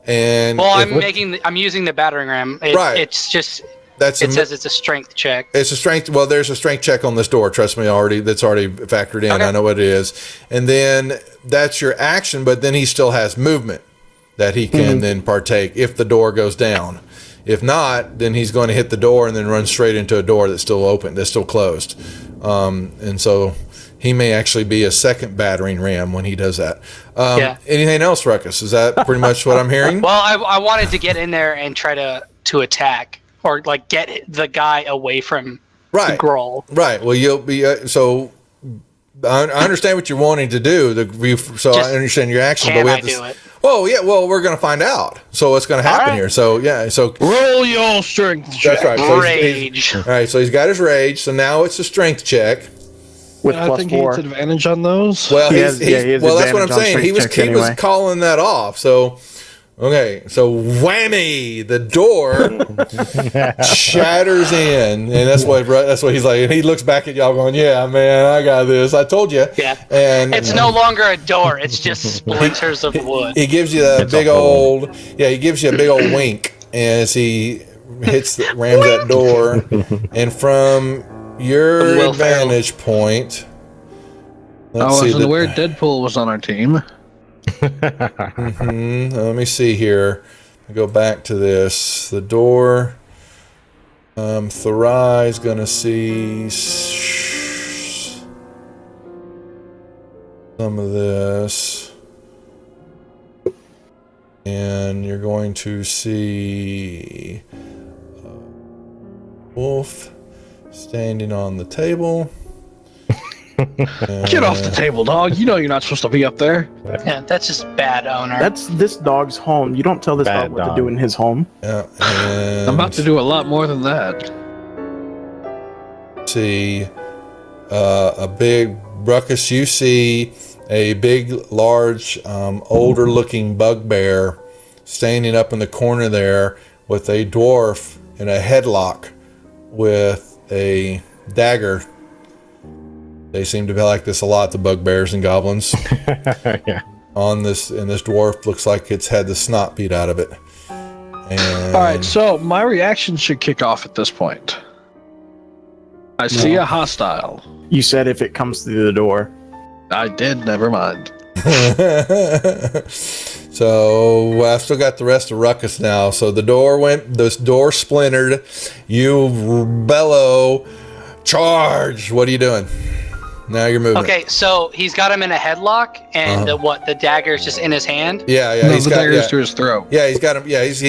and Well, if- I'm using the battering ram. Right. It's just that's it says it's a strength check. it's a strength. Well, there's a strength check on this door. Trust me, that's already factored in. Okay. I know what it is. And then that's your action. But then he still has movement that he can then partake if the door goes down. If not, then he's going to hit the door and then run straight into a door that's still open, that's still closed. And so he may actually be a second battering ram when he does that. Yeah. Anything else, Ruckus? Is that pretty much what I'm hearing? Well, I wanted to get in there and try to attack or like get the guy away from the Right. Groll. Right. Well, you'll be so. I understand what you're wanting to do. I understand your action, but Can we I have to. do it? Well, yeah. Well, we're going to find out. So what's going to happen right. here? So yeah. So Roll your strength check. that's right. So Rage. all right. So he's got his rage. So now it's a strength check. With I think he +4. gets advantage on those. Well, He he's, has- yeah, he has well, that's what I'm advantage on saying. He was strength checks anyway. calling that off. So. Okay, so whammy! The door shatters in, and that's what he's like. And he looks back at y'all, going, "Yeah, man, I got this. I told you." Yeah. And It's no longer a door. It's just splinters of wood. he gives you a big old, he gives you a big old wink as he rams that door, and from your Will vantage point, I wasn't aware Deadpool was on our team. Let me see here. I'll go back to this. The door. Thurai is going to see some of this. And you're going to see Wolf standing on the table. Get off the table, dog. You know you're not supposed to be up there. Yeah, that's just bad owner. That's this dog's home. You don't tell this Bad dog what dog. to do in his home. Yeah, and I'm about to do a lot more than that. see a big Ruckus. You see a big, large, older looking bugbear standing up in the corner there with a dwarf in a headlock with a dagger. They seem to be like this a lot, the bugbears and goblins. Yeah. And this dwarf looks like it's had the snot beat out of it. And All right, so my reaction should kick off at this point. I see a hostile. You said if it comes through the door. I did. Never mind. So I've still got the rest of Ruckus now. So this door splintered. You bellow, charge. What are you doing? Now you're moving. Okay, so he's got him in a headlock, and the dagger's just in his hand. Yeah, No, he's the got dagger's to his throat. Yeah, he's got him. Yeah, he's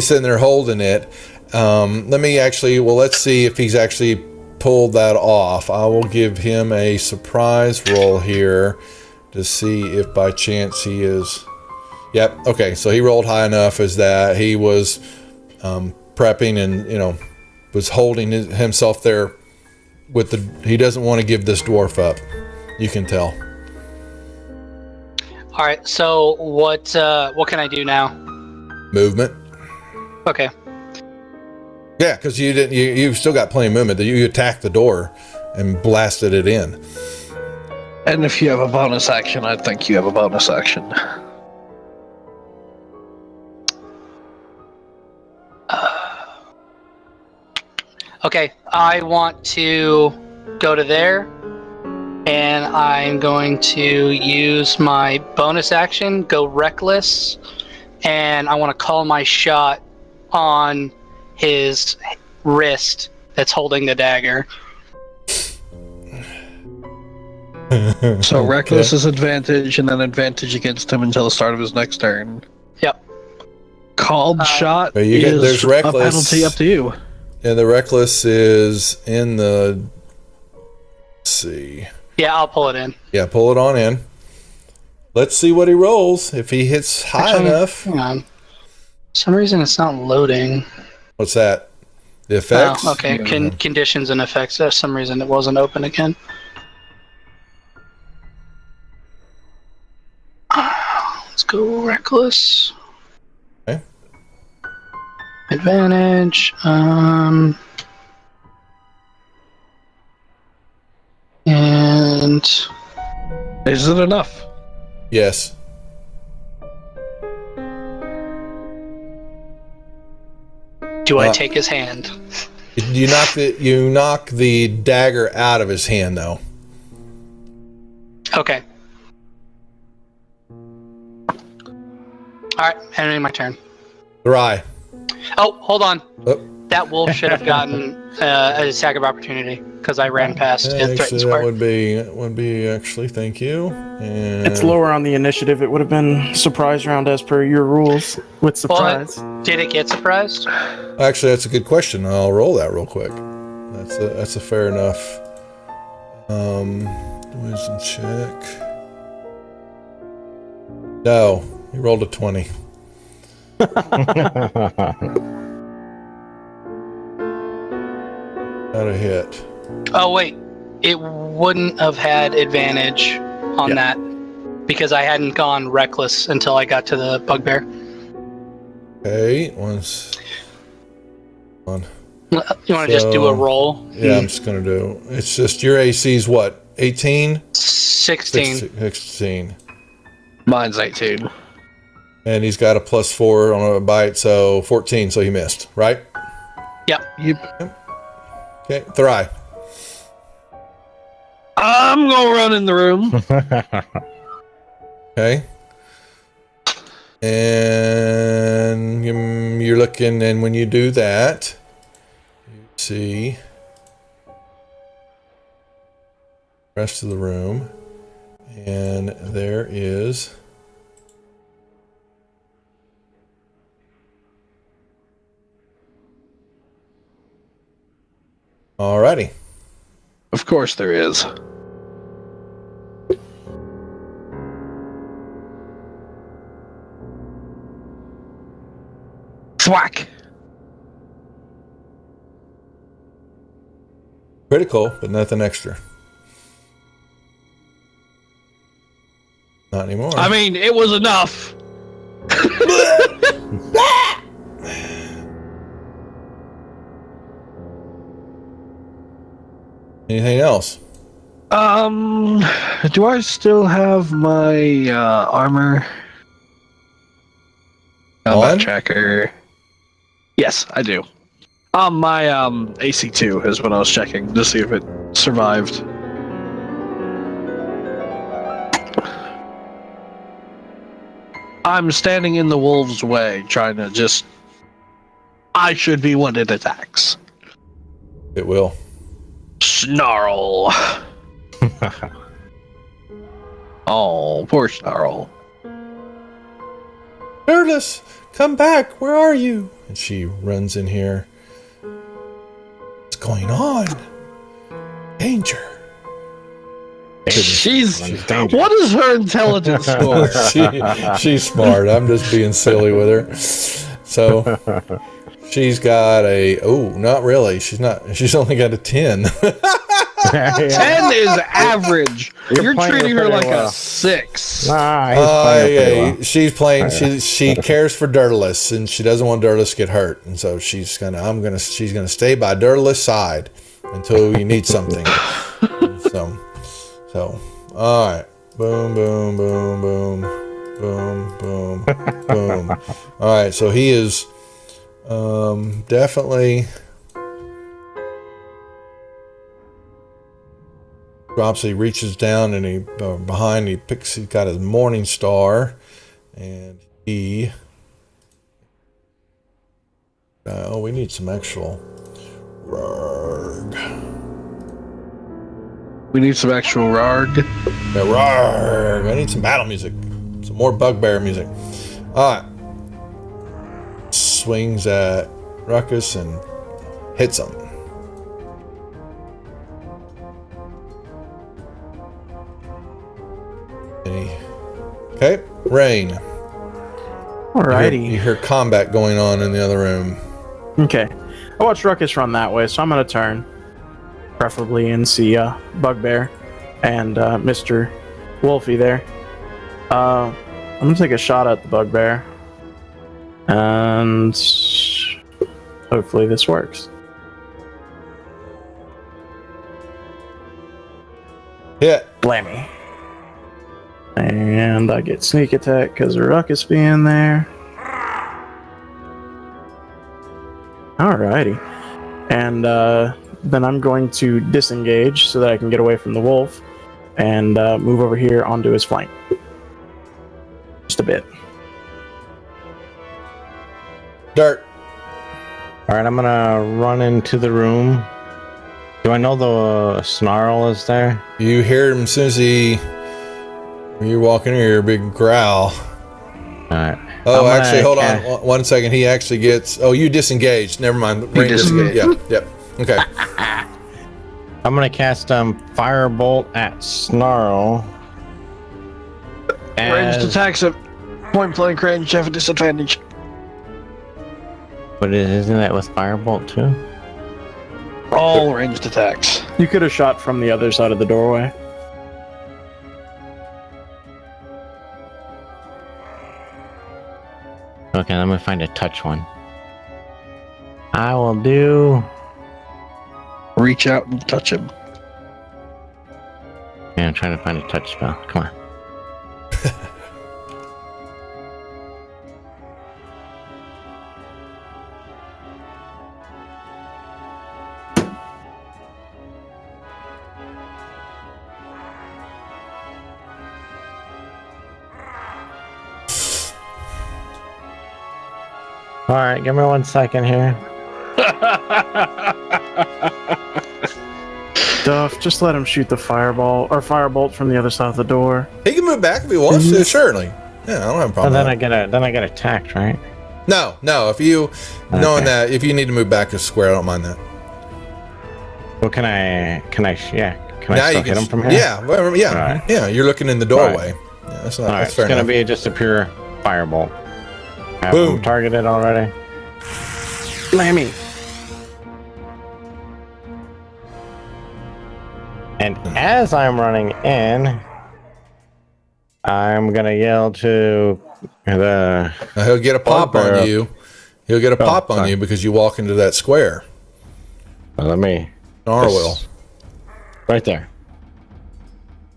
sitting there holding it. Let's see if he's actually pulled that off. I will give him a surprise roll here to see if by chance he is. Yep. Okay, so he rolled high enough as that he was prepping and was holding himself there with he doesn't want to give this dwarf up. You can tell. All right, so what can I do now? Movement. Okay. Yeah, because you've still got plenty of movement. You attacked the door and blasted it in. And if you have a bonus action, I think you have a bonus action. Okay, I want to go to there, and I'm going to use my bonus action, go reckless, and I want to call my shot on his wrist that's holding the dagger. So reckless is advantage, and then advantage against him until the start of his next turn. Yep. Called shot Well, you get- is there's a reckless. penalty up to you. And the reckless is in the. Let's see. Yeah, I'll pull it in. Yeah, pull it on in. Let's see what he rolls. If he hits high Actually, enough. Hang on. For some reason, it's not loading. What's that? The effects? Oh, okay. Conditions and effects. For some reason, it wasn't open again. Let's go reckless. Okay. Advantage. And Is it enough? Yes. do I take his hand? You knock the dagger out of his hand, though. Okay. All right, ending my turn. Dry. Oh, hold on. Oh. That wolf should have gotten an attack of opportunity because I ran past and threatened Actually, square. that would be actually. Thank you. And It's lower on the initiative. It would have been surprise round as per your rules with surprise. Did it get surprised? Actually, that's a good question. I'll roll that real quick. That's a fair enough. Wisdom check. No, he rolled a 20. Not a hit. Oh wait, it wouldn't have had advantage on that because I hadn't gone reckless until I got to the bugbear. Okay, You want to just do a roll? Yeah, I'm just gonna do. It's just your AC's what? 18? 16. 16. Mine's 18. And he's got a +4 on a bite, so 14. So he missed, right? Yep. Okay, Thry. I'm gonna run in the room. Okay. And you're looking, and when you do that, you see the rest of the room, and there is alrighty. Of course there is. Thwack! Critical, but nothing extra. Not anymore. I mean, it was enough. Anything else? Do I still have my armor? Combat On? tracker. Yes, I do. My AC2 is what I was checking to see if it survived. I'm standing in the wolf's way, trying to just. I should be when it attacks. It will. Snarl. Oh, poor Snarl. Nerdless, come back. Where are you? And she runs in here. What's going on? Danger. She's. What is her intelligence score? She's smart. I'm just being silly with her. So she's got a. Oh, not really. She's not. She's only got a 10. 10 is average. You're playing treating her her pretty like well. a 6. He's playing pretty well. She's playing. She cares for Dirtless, and she doesn't want Dirtless to get hurt, and so she's gonna stay by Dirtless' side until you need something. So, all right. Boom, boom, boom, boom, boom, boom, boom. All right. So he is definitely. Drops. He reaches down and he behind. He's got his morning star, and he. We need some actual. Rarg. We need some actual Rarg. Yeah, rarg. I need some battle music, some more bugbear music. All right. swings at Ruckus and hits him. Okay, Rain. Alrighty. You hear combat going on in the other room. Okay. I watched Ruckus run that way, so I'm going to turn. Preferably and see Bugbear and Mr. Wolfie there. I'm going to take a shot at the Bugbear. And hopefully this works. Hit. Blammy. And I get sneak attack because of Ruckus being there. Alrighty. And then I'm going to disengage so that I can get away from the wolf and move over here onto his flank. Just a bit. Dirt. All right, I'm gonna run into the room. Do I know the snarl is there? You hear him as soon as you're walking in here, a big growl. All right. Oh, actually, hold on 1 second. He actually gets. Oh, you disengaged. Never mind. Rain disengaged. Yep. Okay. I'm gonna cast firebolt at snarl. Ranged attacks at point blank range have a disadvantage. But isn't that with firebolt too? All ranged attacks. You could have shot from the other side of the doorway. Okay, let me find a touch one. I will do. Reach out and touch him. Yeah, I'm trying to find a touch spell. Come on. All right, give me 1 second here. Duff, just let him shoot the fireball or firebolt from the other side of the door. He can move back if he wants to. Certainly. Yeah, I don't have a problem. And with then I get attacked, right? that. No. If you knowing that, if you need to move back a square, I don't mind that. Well, can I Now still hit him from here? Yeah, well, yeah, Right. yeah. You're looking in the doorway. Yeah, that's not. All right, That's it's fair gonna enough. be just a pure firebolt. Have Boom. him targeted already. Blammy. And as I'm running in, I'm gonna yell to the. Now, he'll get a pop Bugbear. on you. He'll get a pop on sorry. you because you walk into that square. Let me. Narwhal. Right there.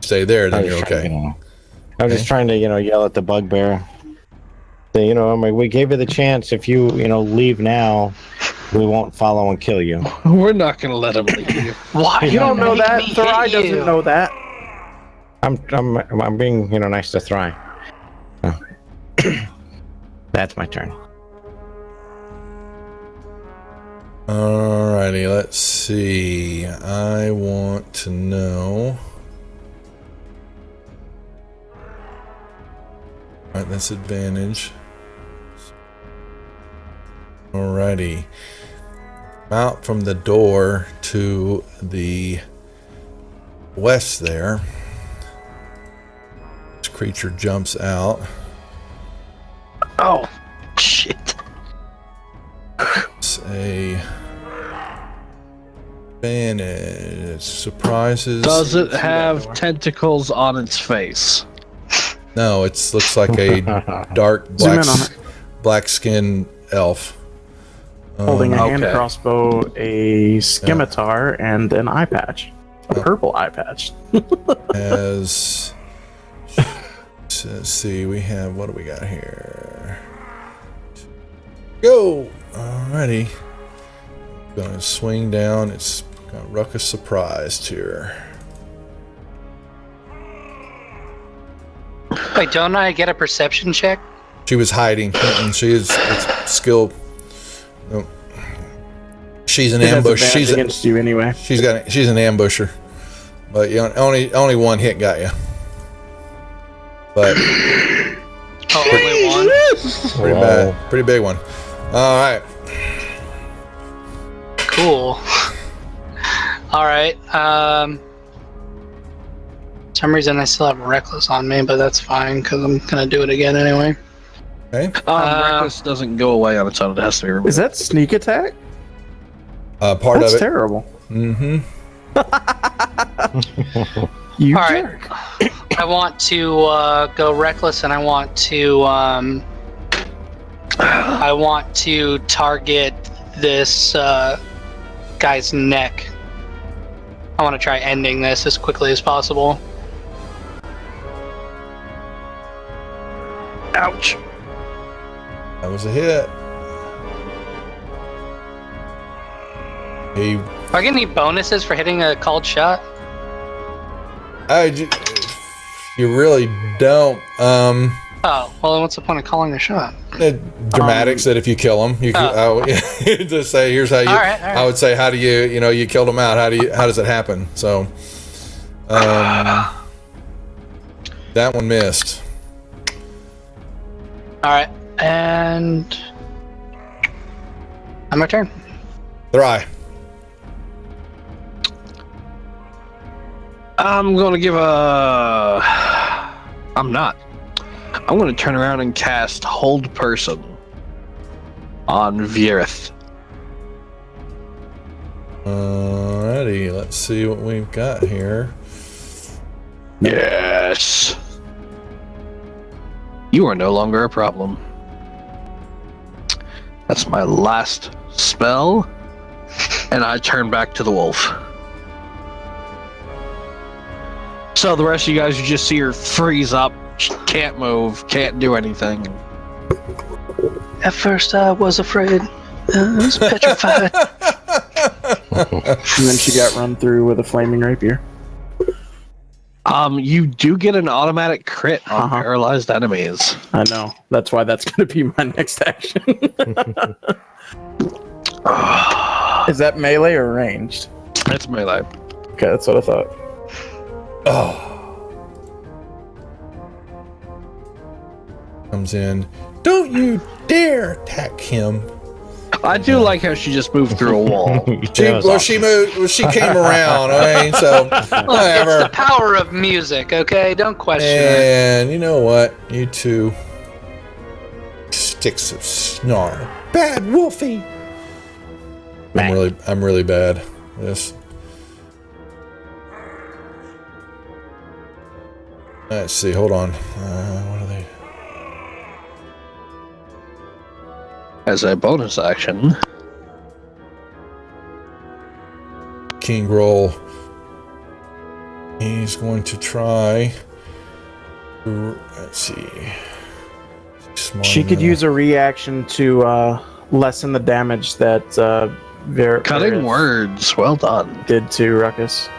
Stay there, I then was you're trying, okay. I was just trying to, yell at the bugbear. Say, I'm like, we gave you the chance. If you, leave now, we won't follow and kill you. We're not gonna let him leave. Why You don't know make that. me Thrai hit you? doesn't know that. I'm being, nice to Thrai. Oh. That's my turn. Alrighty, let's see. I want to know. Alright, that's advantage. Alrighty. Out from the door to the west there. This creature jumps out. Oh, shit. It's a advantage. Surprises. Does it have tentacles on its face? No, it looks like a dark Zoom in on it. black skin elf. Holding a hand okay. crossbow, a scimitar, and an eye patch. A purple eye patch. As let's see, we have what do we got here? Go! Alrighty. Gonna swing down. It's got Ruckus surprised here. Wait, don't I get a perception check? She was hiding. She is it's skill. No. She's an It has ambush. advantage against you anyway. She's an ambusher. But only one hit got you. But Oh, only one. pretty bad, pretty big one. All right. Cool. All right. For some reason I still have reckless on me, but that's fine because I'm gonna do it again anyway. Okay. Reckless doesn't go away on its own. It has to be removed. Is that sneak attack? Part That's of it. terrible. Mm-hmm. You All right. jerk. I want to go reckless, and I want to target this guy's neck. I want to try ending this as quickly as possible. Ouch. That was a hit. He. Do I get any bonuses for hitting a called shot? You really don't. Oh, well, what's the point of calling the shot? Dramatics that if you kill him, you just say, "Here's how you." All right. I would say, "How do you? You killed him out. How does it happen?" So, that one missed. All right, and my turn. Thry. I'm going to give a... I'm not. I'm going to turn around and cast Hold Person on Virith. Alrighty, let's see what we've got here. Yes. You are no longer a problem. That's my last spell, and I turn back to the wolf. So the rest of you guys, you just see her freeze up, she can't move, can't do anything. At first, I was afraid. I was petrified. And then she got run through with a flaming rapier. You do get an automatic crit on paralyzed enemies. I know. That's why that's going to be my next action. Is that melee or ranged? That's melee. Okay, that's what I thought. Comes in. Don't you dare attack him. I do like how she just moved through a wall. She moved. Well, she came around. I mean, so whatever. It's the power of music, okay? Don't question it. And you know what? You two sticks of snarl. Bad Wolfie. I'm really bad. Yes. Let's see. Hold on. What are they? As a bonus action, King roll. He's going to try. Let's see. She could use a reaction to lessen the damage that cutting words. Well done. Did to Ruckus.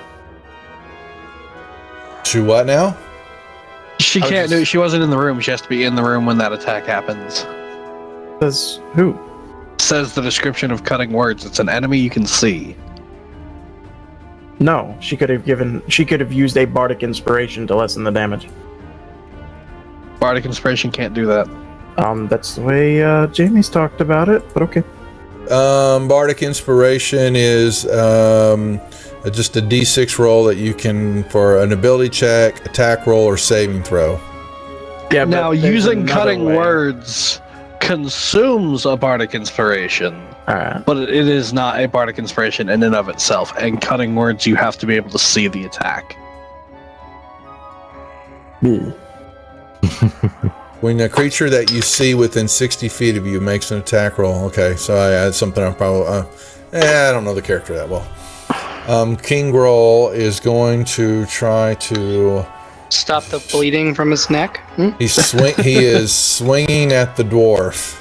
To what now? She can't do it. She wasn't in the room. She has to be in the room when that attack happens. Says who? Says the description of cutting words. It's an enemy you can see. No, she could have used a bardic inspiration to lessen the damage. Bardic inspiration can't do that. That's the way Jamie's talked about it, but okay. Bardic inspiration is just a D6 roll that you can for an ability check, attack roll, or saving throw. Yeah. Now using cutting words consumes a bardic inspiration, but it is not a bardic inspiration in and of itself. And cutting words, you have to be able to see the attack. When a creature that you see within 60 feet of you makes an attack roll. Okay, so that's something I'm probably... I don't know the character that well. King Groll is going to try to... Stop the bleeding from his neck? He is swinging at the dwarf.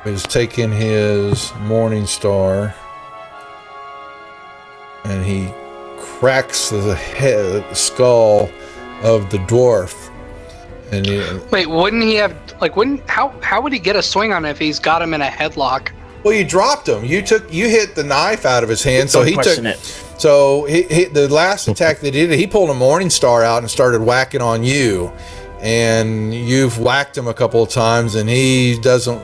He's taking his Morning Star. And he cracks the skull of the dwarf. And wait, wouldn't he have how would he get a swing on it if he's got him in a headlock? Well, you dropped him. You hit the knife out of his hand, so he took it. So he the last attack that he did, he pulled a Morning Star out and started whacking on you. and you've whacked him a couple of times, and he doesn't.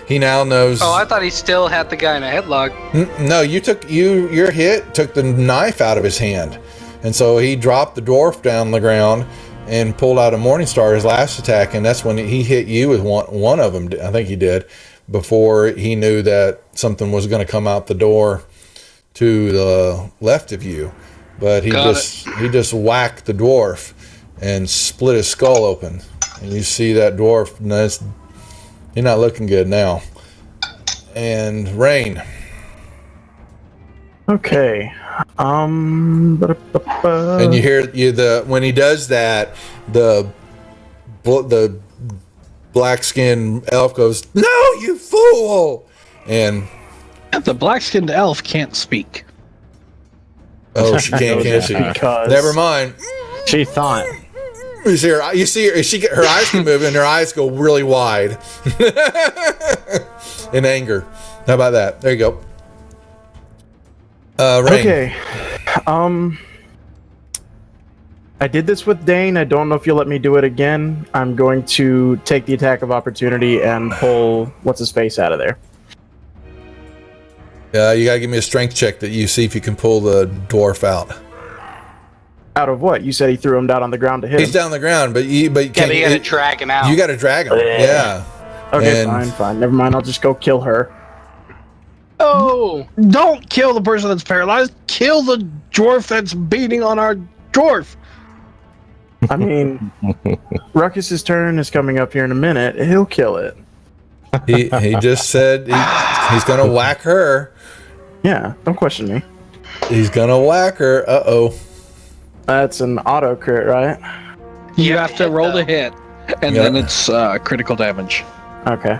He now knows. Oh, I thought he still had the guy in a headlock. No, your hit took the knife out of his hand, and so he dropped the dwarf down the ground and pulled out a Morningstar, his last attack, and that's when he hit you with one of them. I think he did, before he knew that something was going to come out the door to the left of you. But he just whacked the dwarf and split his skull open, and you see that dwarf. He's not looking good now. And Rain. Okay. And you hear when he does that, the black-skinned elf goes, "No, you fool!" And the black-skinned elf can't speak. Oh, she can't see. Never mind. She thought. You see her. Her eyes can move, and her eyes go really wide in anger. How about that? There you go. Rain. Okay. I did this with Dane. I don't know if you'll let me do it again. I'm going to take the attack of opportunity and pull what's his face out of there. You gotta give me a strength check that you see if you can pull the dwarf out. Out of what? You said he threw him down on the ground to hit him. He's down on the ground, but you can't. You gotta drag him out. You gotta drag him. Yeah. Okay, fine. Never mind. I'll just go kill her. Oh, don't kill the person that's paralyzed. Kill the dwarf that's beating on our dwarf. I mean, Ruckus's turn is coming up here in a minute. He'll kill it. He just said he's gonna whack her. Yeah, don't question me. He's gonna whack her. Uh-oh. That's an auto crit, right? You have to roll the hit, and then it's critical damage. Okay.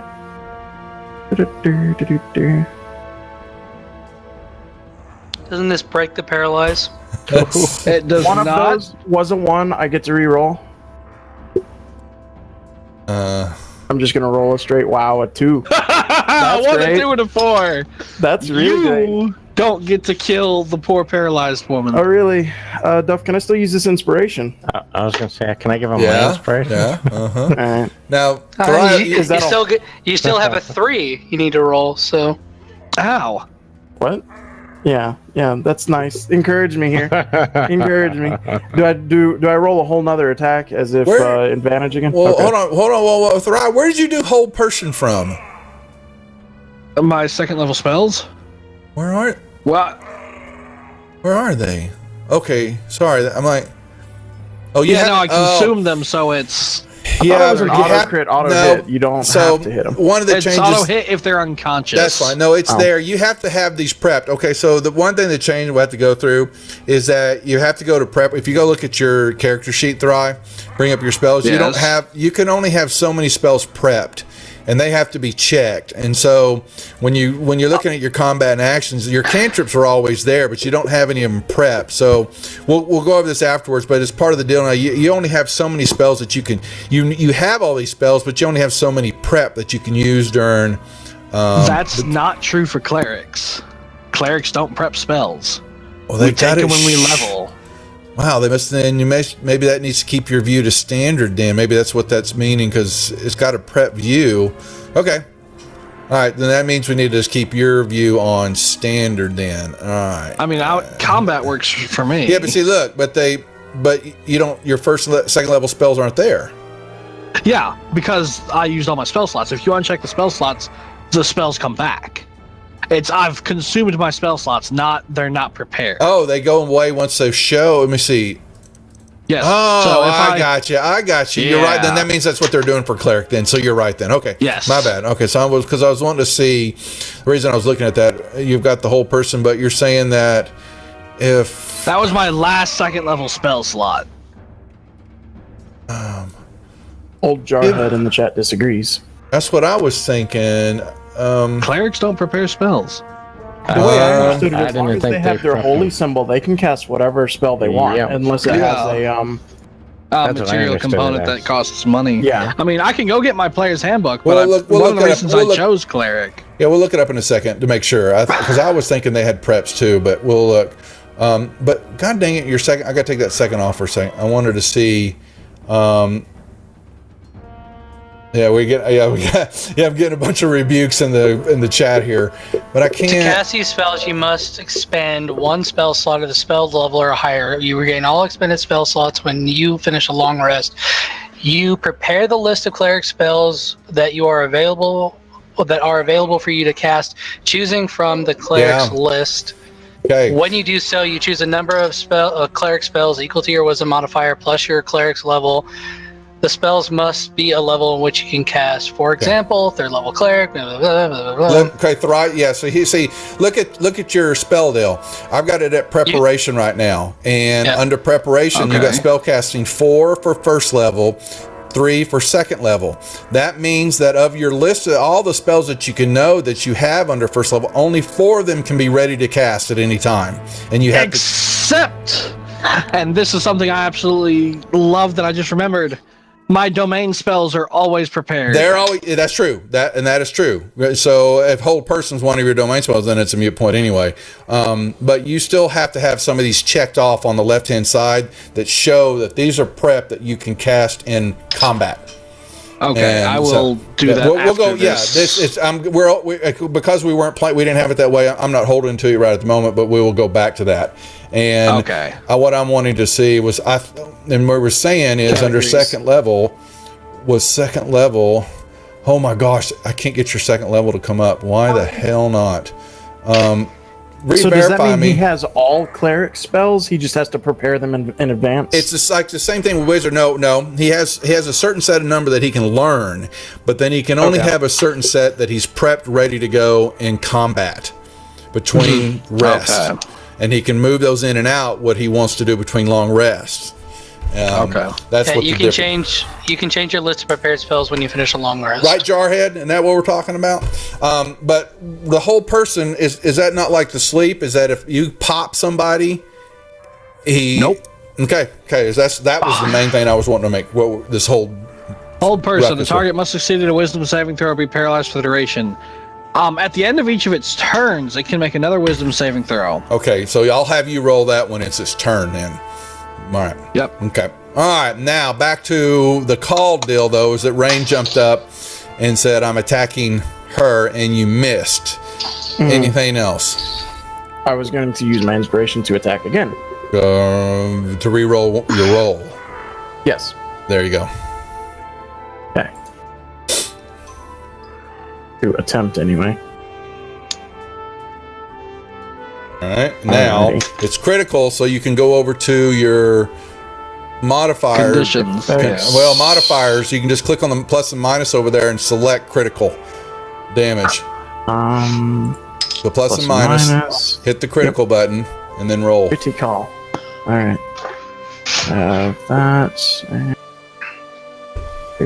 Doesn't this break the paralyze? It does One of not. those was a 1. I get to reroll. I'm just gonna roll a straight wow at 2. That's great. a 2 and a 4. That's really great. You don't get to kill the poor paralyzed woman. Oh, really? Duff, can I still use this inspiration? I was gonna say, can I give him my inspiration? Yeah. Uh-huh. All right. Now, you still have a 3 you need to roll, so. Ow. What? Yeah, that's nice. Encourage me here. Encourage me. Do I roll a whole nother attack as if advantage again? Well, Okay. hold on. Well, Thrai, where did you do whole person from? My second level spells? Where are they? Okay, sorry. I'm like, I consume them, so it's. I thought it was an auto crit, hit. You don't have to hit them. One of the It's changes. auto hit if they're unconscious. That's fine. No, it's there. You have to have these prepped. Okay, so the one thing that change we have to go through is that you have to go to prep. If you go look at your character sheet, Thrai, bring up your spells. Yes. You can only have so many spells prepped, and they have to be checked. And so when you're looking at your combat and actions, your cantrips are always there, but you don't have any of them prepped. So we'll go over this afterwards, but it's part of the deal now. You only have so many spells that you can. You have all these spells, but you only have so many prep that you can use during. That's not true for clerics. Clerics don't prep spells. Well, we take them when we level. Wow, they must. Then maybe that needs to keep your view to standard. Then maybe that's what that's meaning, because it's got a prep view. Okay, all right. Then that means we need to just keep your view on standard. Then all right. I mean, combat works for me. Yeah, but see, look, but you don't. Your second level spells aren't there. Yeah, because I used all my spell slots. If you uncheck the spell slots, the spells come back. I've consumed my spell slots. They're not prepared. Oh, they go away once they show. Let me see. Yes. Oh, so if I got you. Yeah. You're right. Then that means that's what they're doing for cleric. Then, so you're right. Then, okay. Yes. My bad. Okay, so I was wanting to see the reason I was looking at that. You've got the whole person, but you're saying that if that was my last second level spell slot. Old Jarhead in the chat disagrees. That's what I was thinking. Clerics don't prepare spells. The way I understood it, I as long didn't as think they have they their prepped holy them. symbol, they can cast whatever spell they want, Yep. unless it has a That's what I Material understood component it that as. costs money. Yeah. I mean, I can go get my player's handbook, Well, but we'll one of look the it up. reasons We'll I look- chose cleric. Yeah, we'll look it up in a second to make sure. Because I was thinking they had preps too, but we'll look. But god dang it, I got to take that second off for a second. I wanted to see. Yeah, I'm getting a bunch of rebukes in the chat here, but I can't. To cast these spells, you must expend one spell slot at a spell level or higher. You regain all expended spell slots when you finish a long rest. You prepare the list of cleric spells that are available for you to cast, choosing from the cleric's list. Okay. When you do so, you choose a number of cleric spells equal to your wisdom modifier plus your cleric's level. The spells must be a level in which you can cast. For example, third level cleric. Blah, blah, blah, blah, blah. Okay, yeah. So look at your spell deal. I've got it at preparation right now, and under preparation, you got spell casting 4 for first level, 3 for second level. That means that of your list of all the spells that you can know that you have under first level, only 4 of them can be ready to cast at any time, and you have and this is something I absolutely love that I just remembered. My domain spells are always prepared. That's true. That is true. So if hold person's one of your domain spells, then it's a mute point anyway. But you still have to have some of these checked off on the left-hand side that show that these are prep that you can cast in combat. Okay, and I will do that. We'll go. This. Yeah, because we weren't playing. We didn't have it that way. I'm not holding to it right at the moment, but we will go back to that. And what I'm wanting to see was and what we're saying is under second level. Oh my gosh, I can't get your second level to come up. Why the hell not? So does that mean he has all cleric spells? He just has to prepare them in advance? It's just like the same thing with wizard. No. He has a certain set of number that he can learn, but then he can only have a certain set that he's prepped, ready to go in combat between rests. Okay. And he can move those in and out what he wants to do between long rests. That's what you can change. You can change your list of prepared spells when you finish a long rest. Right, Jarhead? Isn't that what we're talking about? But the whole person is that not like the sleep? Is that if you pop somebody, Nope. Okay. That was the main thing I was wanting to make. This whole hold person. The target must succeed at a wisdom saving throw or be paralyzed for the duration. At the end of each of its turns, it can make another wisdom saving throw. Okay, so I'll have you roll that when it's its turn then. All right. Yep. Okay. All right. Now back to the called deal, though, is that Rain jumped up and said, "I'm attacking her," and you missed. Anything else? I was going to use my inspiration to attack again. To re-roll your roll. Yes. There you go. Okay. To attempt anyway. All right. Now it's critical, so you can go over to your modifiers. Conditions. Well, modifiers. You can just click on the plus and minus over there and select critical damage. The plus and minus. Hit the critical button and then roll. Critical. All right. That's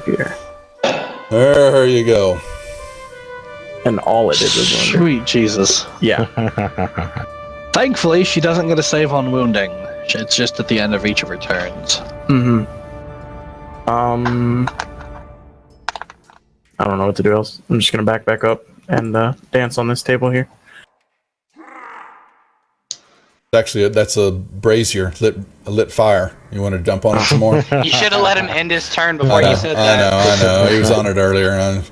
here. There you go. And all it did was wounding. Sweet Jesus. Yeah. Thankfully, she doesn't get a save on wounding. It's just at the end of each of her turns. I don't know what to do else. I'm just gonna back up and dance on this table here. Actually, that's a brazier, a lit fire. You want to jump on it some more? You should have let him end his turn before you said that. I know. He was on it earlier, and I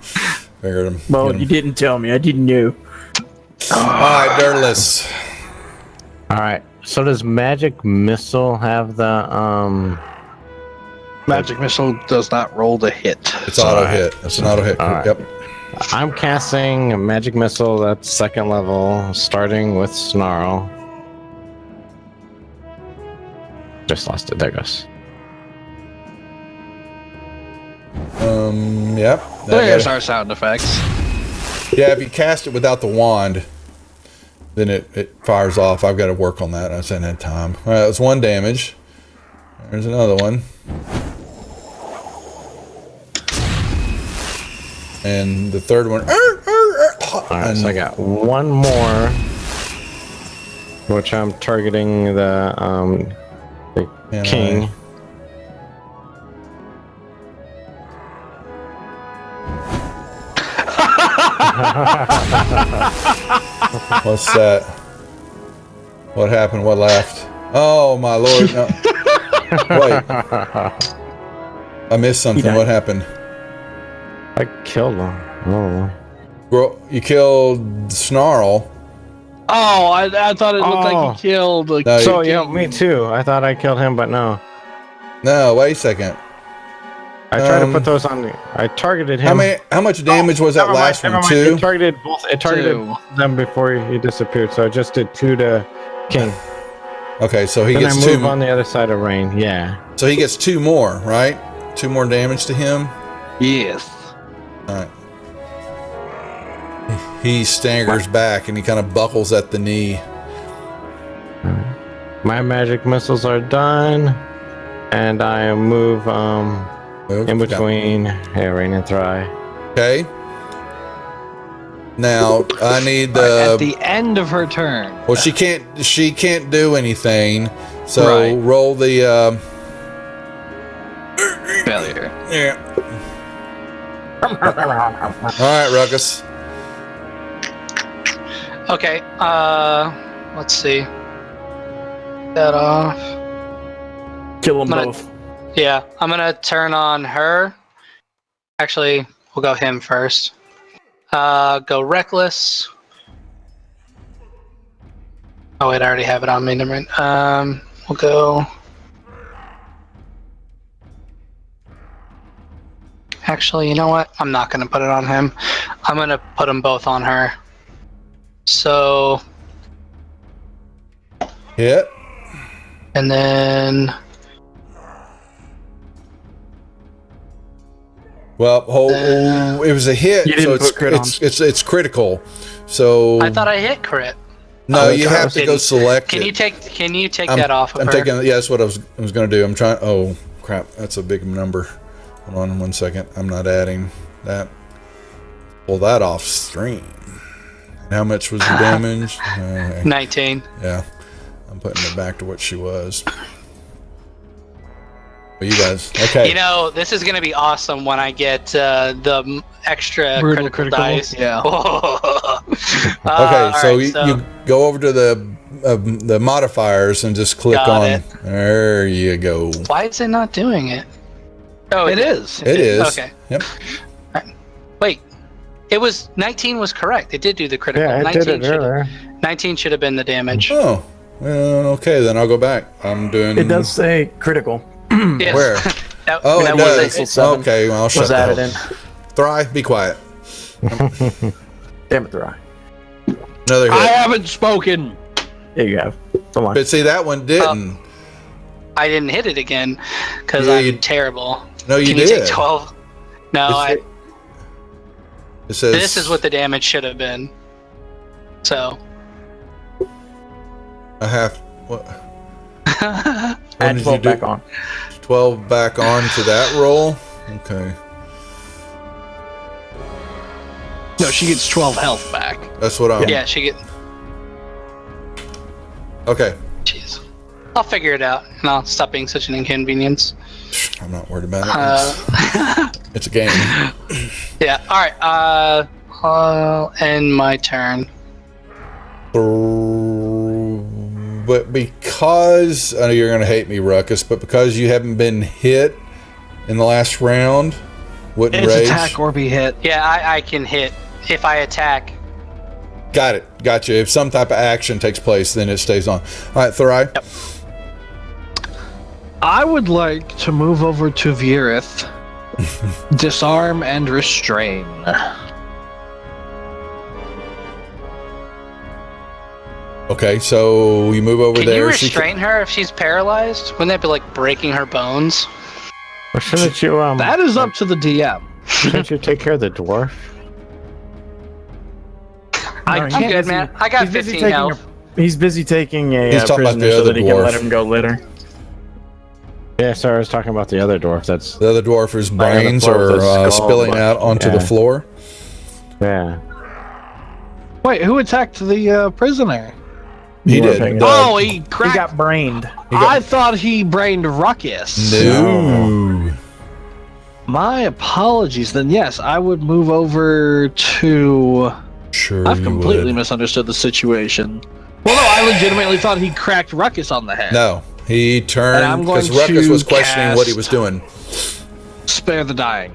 figured him. Well, you didn't tell me. I didn't know. All right, Dirtless. All right. So does Magic Missile have the Magic Missile does not roll to hit. It's auto hit. It's an auto hit. Right. Yep. I'm casting a Magic Missile that's second level, starting with Snarl. Just lost it. There it goes. Yep. There's our sound effects. Yeah, if you cast it without the wand, then it fires off. I've got to work on that. I just hadn't had time. All right, that's 1 damage. There's another one. And the third one. Alright, so I got one more, which I'm targeting the king. What's that? What happened? What laughed? Oh my lord! No. Wait, I missed something. What happened? I killed him. Oh. You killed Snarl. Oh, I thought it looked like Oh. he killed. Like, No, So yeah, me too. I thought I killed him, but no. No, wait a second. I tried to put those on. I targeted him. How much damage was that Never mind, last never one? mind. 2? It targeted both. It targeted Two. them before he disappeared. So I just did 2 to King. Okay, so he Then I gets move 2. on the other side of Rain. Yeah. So he gets 2 more, right? 2 more damage to him. yes. All right. He staggers back and he kind of buckles at the knee. My magic missiles are done, and I move in between Rain and Thry. Okay. Now I need At the. the end of her turn. Well, she can't do anything. So Right. roll the. Failure. Yeah. All right, Ruckus. Okay. Let's see. That off. Kill them I'm gonna- both. Yeah, I'm gonna turn on her. Actually, we'll go him first. Go reckless. Oh wait, I already have it on me. Never mind. We'll go. Actually, you know what? I'm not gonna put it on him. I'm gonna put them both on her. So, Hit. and then Well, it was a hit, You didn't so put crit on. it's critical. So I thought I hit crit. no, Oh, you have to go didn't. select Can it. you take that off of I'm her? taking. Yeah, that's what I was going to do. I'm trying. Oh crap, that's a big number. Hold on 1 second. I'm not adding that. Pull that off stream. How much was the damage? 19. Yeah, I'm putting it back to what she was. Well, you guys, okay? You know, this is gonna be awesome when I get the extra Brutal critical dice. Yeah. Okay, so you go over to the modifiers and just click Got on. it. There you go. Why is it not doing it? Oh, It is. It is. Okay. Yep. Wait, it was 19 was correct. It did do the critical. Yeah, I 19 did it earlier. 19 should have been the damage. Oh. Well, okay, then I'll go back. I'm doing. It does say critical. Yes. Where? that, Oh, that it was does. it. Seven Okay, well, I'll shut was the added hell. in. Thry, be quiet. Damn it, Thry. Another I hit. haven't spoken. There you have. Don't lie. But see, that one didn't. I didn't hit it again because Yeah, I'm you- terrible. No, you Can did. you take 12? No, It says this is what the damage should have been. So. I have. What? When Add did 12 you do- back on. 12 back on to that roll. Okay, No, she gets 12 health back. that's what I'm. Yeah, she get. Okay, Jeez. I'll figure it out, and I'll stop being such an inconvenience. I'm not worried about it. It's a game. Yeah. All right. I'll end my turn. But because I know you're going to hate me, Ruckus, but because you haven't been hit in the last round, wouldn't It's rage. attack or be hit. Yeah, I can hit if I attack. Got it. Gotcha. If some type of action takes place, then it stays on. All right, Thry. Yep. I would like to move over to Virith, disarm and restrain. Okay, so you move over Can there. you She restrain her if she's paralyzed? Wouldn't that be like breaking her bones? Or shouldn't you That is up to the DM. shouldn't you take care of the dwarf? I No, can't. I'm good, man. I got He's busy 15 taking health. He's busy taking a He's talking about prisoner the so other that he can let dwarf. him go later. Yeah, sorry, I was talking about the other dwarf. That's The other dwarf, whose I got the brains floor with are a skull, spilling but- out onto the yeah. floor. yeah. Wait, who attacked the prisoner? He You weren't did. paying Oh, he He cracked. got brained. I thought he brained Ruckus. No. My apologies. Then yes, I would move over to. Sure, I've you completely would. misunderstood the situation. Well, no, I legitimately thought he cracked Ruckus on the head. No, he And turned I'm because going Ruckus to was questioning what he cast- was doing. Spare the dying.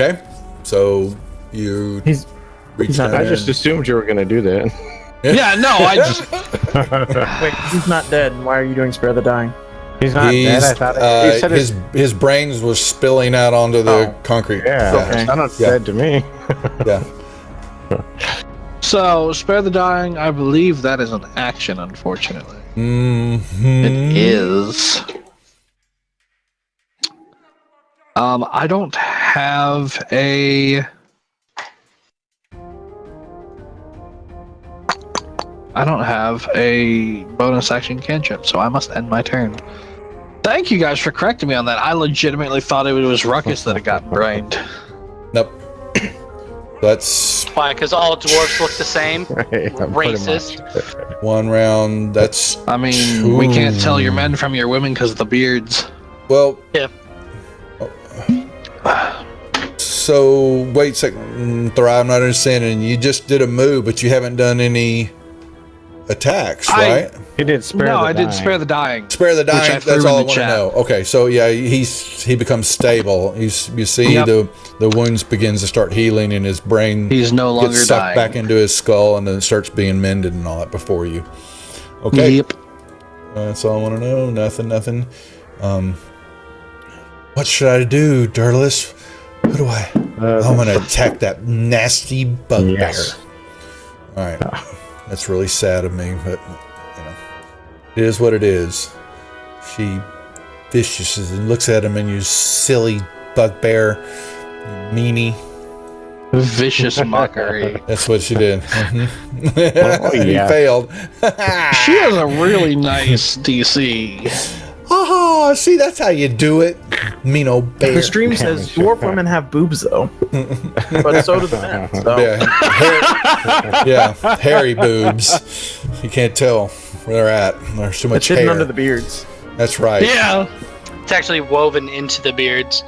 Okay, so you He's not- I just assumed you were going to do that. Yeah, no, I just Wait, he's not dead. Why are you doing Spare the Dying? He's not dead. I thought he said his brains was spilling out onto the concrete. Yeah, Okay. sounded dead to me. Yeah. so spare the dying. I believe that is an action. Unfortunately, Mm-hmm. it is. I don't have a. I don't have a bonus action cantrip, so I must end my turn. Thank you guys for correcting me on that. I legitimately thought it was Ruckus that had gotten brained. Nope. That's Why? Because all dwarves look the same. Yeah, Racist. one round. That's I mean, we can't tell your men from your women because of the beards. well. Yeah. So wait a second, Thrive. I'm not understanding. You just did a move, but you haven't done any attacks, right? He did spare the I did dying. spare the dying. Spare the dying. Which I threw That's in all I the want to chat. know. Okay, so yeah, he becomes stable. You see Yep. the wounds begins to start healing, and his brain He's no longer gets sucked dying. back into his skull, and then it starts being mended and all that before you. Okay, Yep. that's all I want to know. Nothing. What should I do, Durless? Who do I? I'm gonna attack that nasty bugbear. Yes. All right, that's really sad of me, but you know, it is what it is. She vicious and looks at him, and you silly bugbear, you meanie. Vicious mockery. That's what she did. Mhm. Oh, He yeah. failed. She has a really nice DC. Oh, see, that's how you do it, mean old bear. The stream says dwarf women have boobs though, but so do the men. So. Yeah, hairy boobs. You can't tell where they're at. There's too It's much hidden hair. under the beards. That's right. Yeah. It's actually woven into the beards.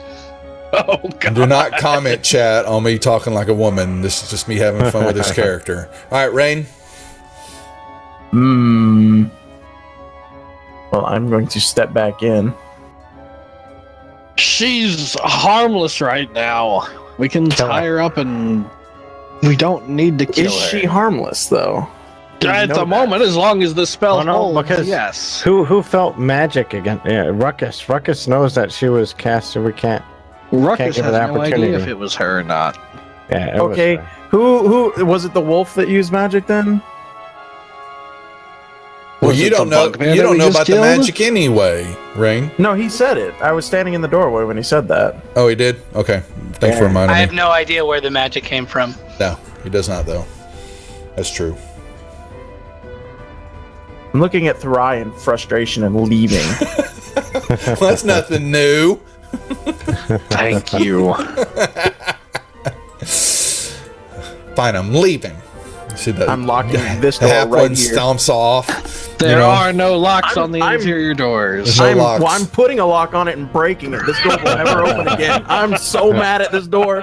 Oh god. Do not comment, chat, on me talking like a woman. This is just me having fun with this character. All right, Rain. Well, I'm going to step back in. She's harmless right now. We can tie her up and we don't need to kill Is her. she harmless though? Do you At know the that? moment, as long as the spell Oh, no, holds, because- yes. Who felt magic again? Yeah, Ruckus. Ruckus knows that she was cast, so we can't. Ruckus give her has the no idea opportunity. if it was her or not. Yeah. It was Okay, her. who was it? The wolf that used magic then? Well, Was you it don't the know. bugbear You that don't we know just about killed? the magic anyway, Rain. No, he said it. I was standing in the doorway when he said that. Oh, he did. Okay, thanks for reminding I me. have no idea where the magic came from. No, he does not, though. That's true. I'm looking at Thrai in frustration and leaving. Well, that's nothing new. Thank you. Fine, I'm leaving. See that? I'm locking this The door half right one here. stomps off. There know, are no locks on the I'm- interior doors. There's no locks. I'm putting a lock on it and breaking it. This door will never open again. I'm so mad at this door.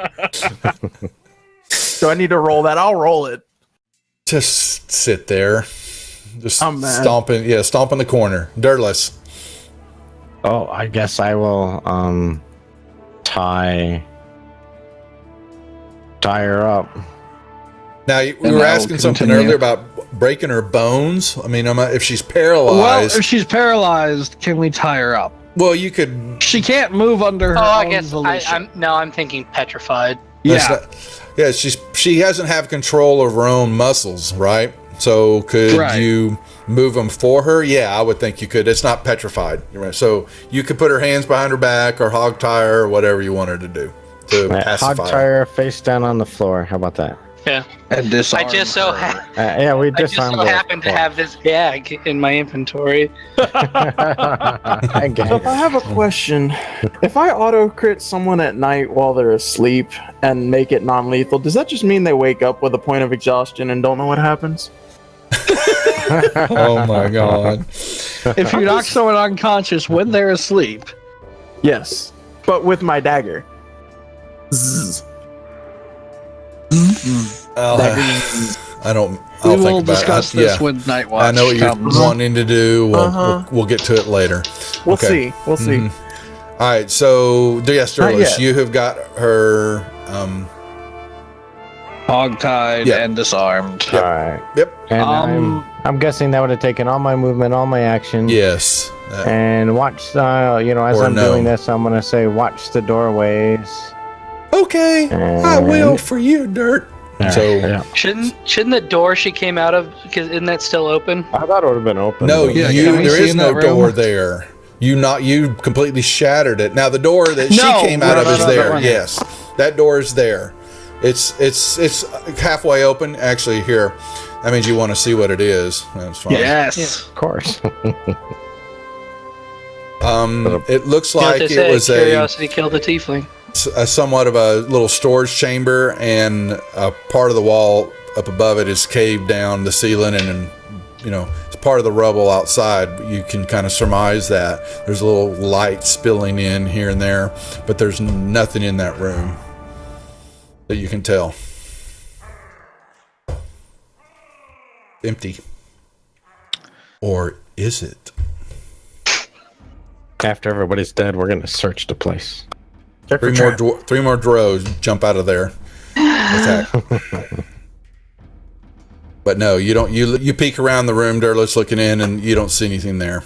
Do I need to roll that? I'll roll it. Just sit there. Just I'm mad. stomping. Yeah, stomp in the corner. Dirtless. Oh, I guess I will tie her up. Now, we And were I will asking something continue. earlier about breaking her bones. I mean, if she's Well, paralyzed, if she's paralyzed, can we tie her up? well, you could. She can't move under her Oh, I own guess volition. I'm thinking petrified. that's Yeah. not- yeah, she doesn't have control of her own muscles, right? So could Right. you move them for her? Yeah, I would think you could. It's not petrified. You're right. So you could put her hands behind her back or hog tie her or whatever you want her to do to Hog pacify tie her. her face down on the floor. How about that? Yeah. And disarm I just so her. Yeah, we I just disarmed so her. happen to have this gag in my inventory. I get So if it. I have a question, if I auto crit someone at night while they're asleep and make it non-lethal, does that just mean they wake up with a point of exhaustion and don't know what happens? Oh my god. If you knock someone unconscious when they're asleep, Yes, but with my dagger. Zzz. I don't. we I'll will think about discuss it. this Yeah. when Night Watch I know what you're comes. wanting to do. Uh-huh. We'll get to it later. We'll see. We'll see. Mhm. All right. So, yes, Not Durless, yet. you have got her hogtied, Yep. and disarmed. Yep. All right. Yep. And Um, I'm guessing that would have taken all my movement, all my action. Yes. And watch, as Or I'm no. doing this, I'm gonna say, watch the doorways. Okay. I will for you, Dirt. So Yeah. Shouldn't the door she came out of, because isn't that still open? I thought it would have been open. no, Yeah, you. can we There see is in no that door room? there. You completely shattered it. Now the door that she No, came out no, of no, is no, there. that one. Yes, that door is there. It's halfway open. Actually, here. That means you want to see what it is. That's fine. Yes. Of course. It looks You know what like they it say, was curiosity killed the tiefling. a somewhat of a little storage chamber, and a part of the wall up above it is caved down the ceiling, and it's part of the rubble outside. You can kind of surmise that there's a little light spilling in here and there, but there's nothing in that room that you can tell. Empty. Or is it? After everybody's dead, we're gonna search the place. Three more drows jump out of there. Attack. But no, you don't. You peek around the room, Durless looking in, and you don't see anything there.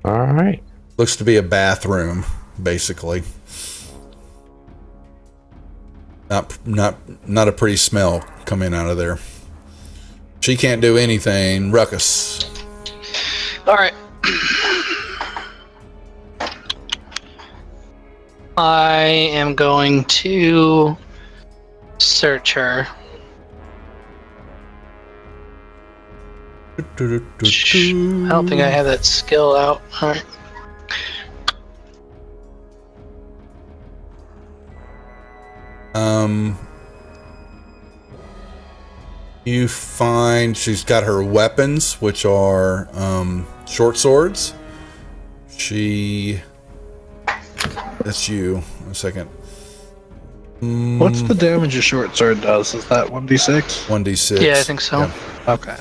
All right. Looks to be a bathroom, basically. Not a pretty smell coming out of there. She can't do anything. Ruckus. All right. I am going to search her. I don't think I have that skill out. All right. You find she's got her weapons, which are short swords. That's you. A second. What's the damage a short sword does? Is that 1d6? 1d6. Yeah, I think so. Yeah. Okay.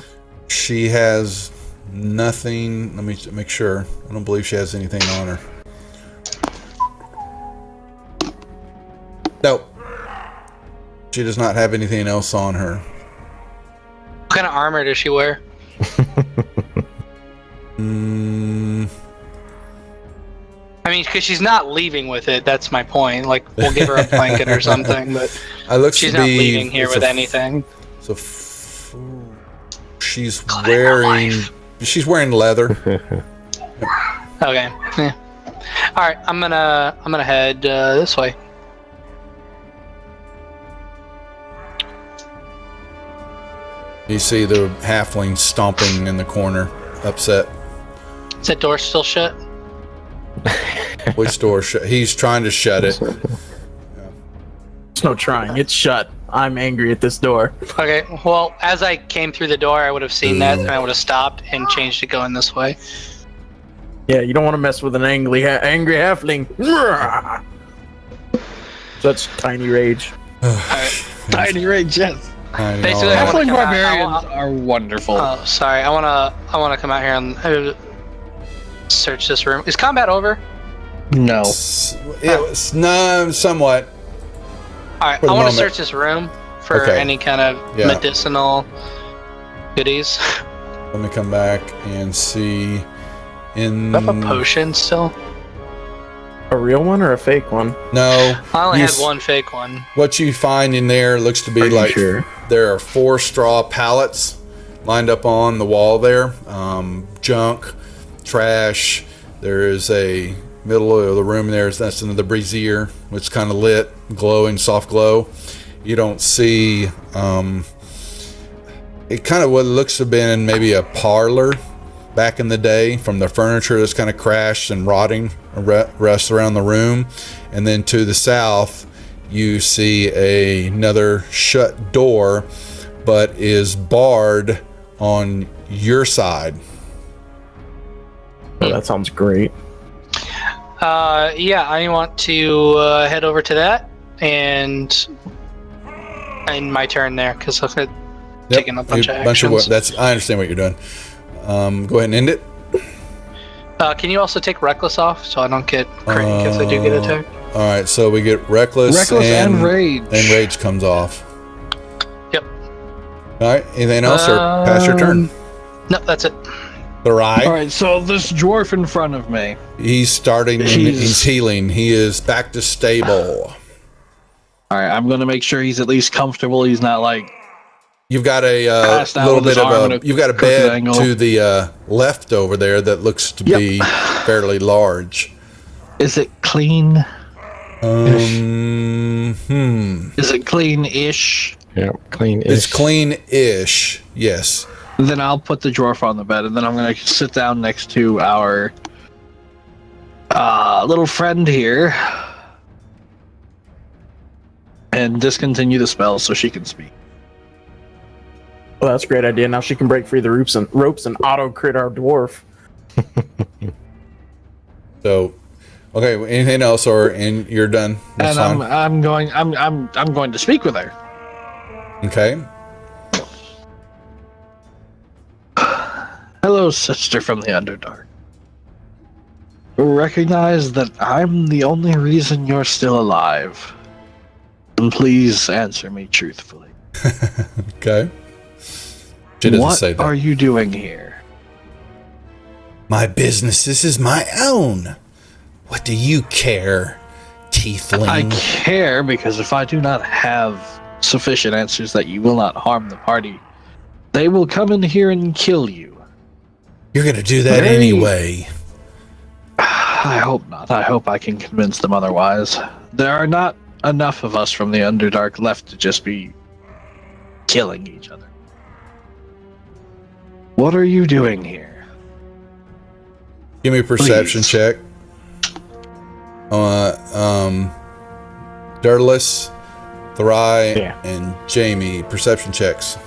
She has nothing. Let me make sure. I don't believe she has anything on her. Nope. She does not have anything else on her. What kind of armor does she wear? I mean, because she's not leaving with it. That's my point. Like, we'll give her a blanket or something, but she's not leaving here with anything. So she's wearing leather. Okay. Yeah. All right. I'm gonna head this way. You see the halfling stomping in the corner, upset. Is that door still shut? Which door? He's trying to shut it. There's no trying. It's shut. I'm angry at this door. Okay. Well, as I came through the door, I would have seen that, and I would have stopped and changed to going this way. Yeah, you don't want to mess with an angry halfling. Such tiny rage. Tiny rage, yes. I know. Basically, I wanna Halfling come out- barbarians are wonderful. Oh, sorry. I wanna come out here and search this room. Is combat over? No. It was somewhat. All right. For the I want to moment. search this room for Okay. any kind of Yeah. medicinal goodies. Let me come back and see. Do I have a potion still? A real one or a fake one? No. I only You had s- one fake one. What you find in there looks to be Are you like sure? there are 4 straw pallets lined up on the wall there. Junk, trash. There is a middle of the room there. That's another brazier, which is kind of lit, glowing, soft glow. You don't see. It kind of what looks to have been maybe a parlor back in the day, from the furniture that's kind of crashed and rotting, rust around the room. And then to the south, you see another shut door, but is barred on your side. Oh, that sounds great. Yeah, I want to head over to that and my turn there because I've taken a bunch of actions. I understand what you're doing. Go ahead and end it. Can you also take reckless off so I don't get crit because I do get attacked? All right, so we get reckless and rage. And rage comes off. Yep. All right, anything else, or pass your turn? No, that's it. Barai. All right, so this dwarf in front of me. He's starting. He's healing. He is back to stable. All right, I'm gonna make sure he's at least comfortable. He's not like you've got a passed out little with his bit of arm a. in a You've got a crooked bed angle. to the left over there that looks to be fairly large. Is it clean? Is it clean-ish? Yeah, clean. It's clean-ish. Yes. Then I'll put the dwarf on the bed, and then I'm gonna sit down next to our little friend here and discontinue the spell so she can speak. Well, that's a great idea. Now she can break free the ropes and auto crit our dwarf. So, okay. Anything else, and you're done? That's and fine. I'm going to speak with her. Okay. Hello, sister from the Underdark. Recognize that I'm the only reason you're still alive. And please answer me truthfully. Okay. She doesn't say that. What are you doing here? My business. This is my own. What do you care, tiefling? I care because if I do not have sufficient answers that you will not harm the party, they will come in here and kill you. You're gonna do that anyway. I hope not. I hope I can convince them otherwise. There are not enough of us from the Underdark left to just be killing each other. What are you doing here? Give me a perception check. Dirtless, Thrai, and Jamie, perception checks.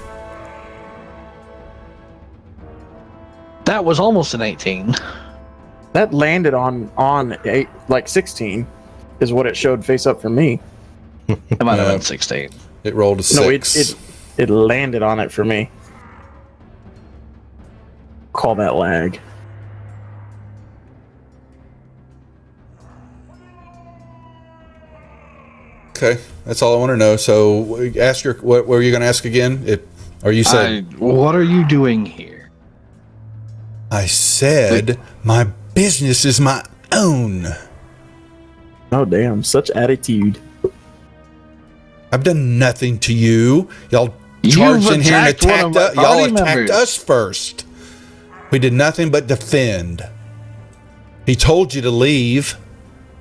That was almost an 18. That landed on 16 is what it showed face up for me. It might have been 16. It rolled a 6. No, it landed on it for me. Call that lag. Okay, that's all I want to know. So, ask your. What were you going to ask again? Or you said. What are you doing here? I said my business is my own. Oh damn! Such attitude. I've done nothing to you. Y'all charged in here and attacked us. Y'all attacked us first. We did nothing but defend. He told you to leave,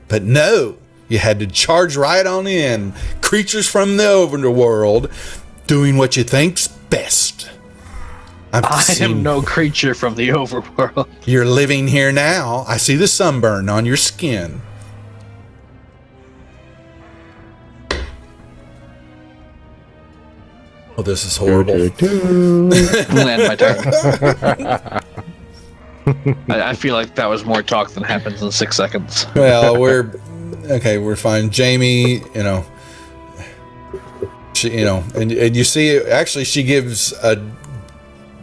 but no. You had to charge right on in. Creatures from the overworld doing what you think's best. I am no creature from the overworld. You're living here now. I see the sunburn on your skin. Oh, this is horrible. I'm gonna end my turn. I feel like that was more talk than happens in 6 seconds. Well, we're fine. Jamie, she, and you see, actually, she gives a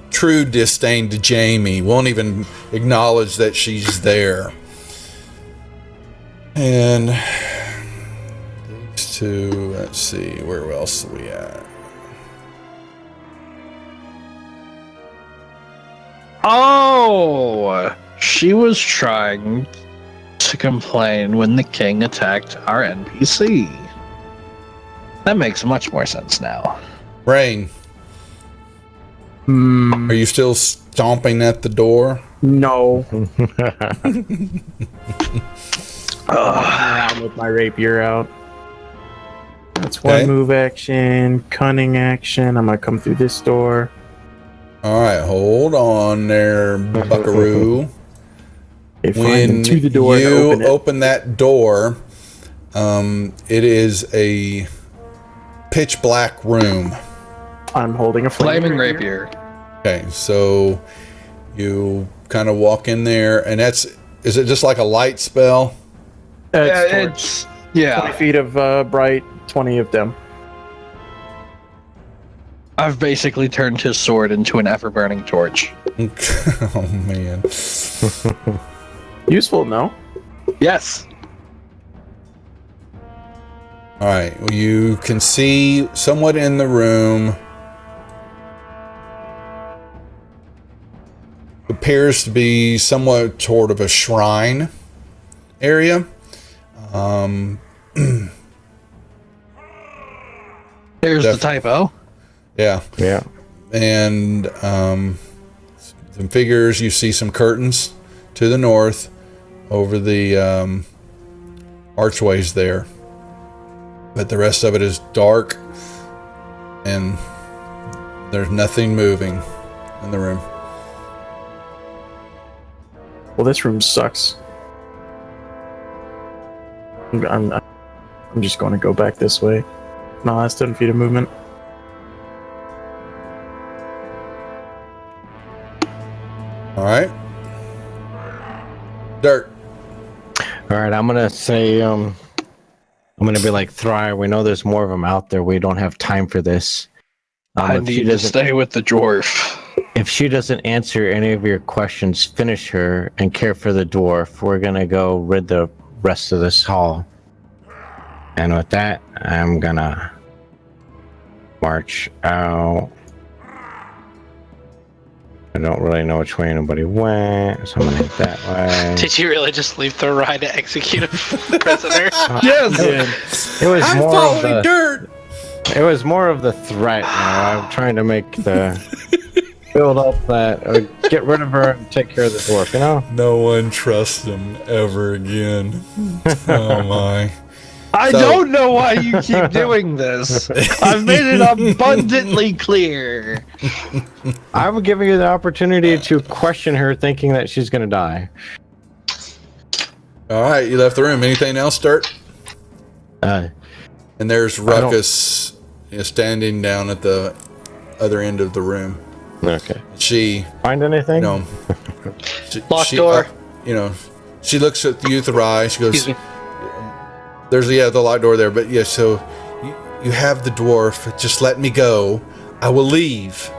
true disdain to Jamie. Won't even acknowledge that she's there. And these two, let's see, where else are we at? Oh, she was trying to complain when the king attacked our NPC. That makes much more sense now. Rain, are you still stomping at the door? No. Around with my rapier out. That's one move action, cunning action. I'm gonna come through this door. All right, hold on there, buckaroo. When to the door you and open that door, it is a pitch black room. I'm holding a Flaming rapier. Okay, so you kind of walk in there, and is it just like a light spell? It's 20 feet of bright, 20 of them. I've basically turned his sword into an ever-burning torch. Oh, man. Useful, no? Yes. All right. Well, you can see somewhat in the room. Appears to be somewhat sort of a shrine area. There's the typo. Yeah. Yeah. And some figures. You see some curtains to the north over the archways there. But the rest of it is dark, and there's nothing moving in the room. Well, this room sucks. I'm just going to go back this way. No, that's 10 feet of movement. All right. Dirt. All right, I'm gonna say, I'm gonna be like Thry. We know there's more of them out there. We don't have time for this. I If she need to doesn't- stay with the dwarf. If she doesn't answer any of your questions, finish her and care for the dwarf. We're gonna go rid the rest of this hall. And with that, I'm gonna march out. I don't really know which way anybody went, so I'm gonna hit that way. Did you really just leave the ride to execute a prisoner? Yes. It was I'm more of following the. dirt. It was more of the threat. You know? I'm trying to make the build up that get rid of her and take care of the dwarf. You know. No one trusts him ever again. Oh my. I So- don't know why you keep doing this. I've made it abundantly clear. I'm giving you the opportunity to question her, thinking that she's gonna die. All right, you left the room. Anything else, Dirt? Uh, And there's Ruckus standing down at the other end of the room. okay. She, Find anything? you know, Locked door. you know, she looks at the youth of eye. She goes, Excuse me. "There's the locked door there." But yeah, so you have the dwarf. Just let me go. I will leave.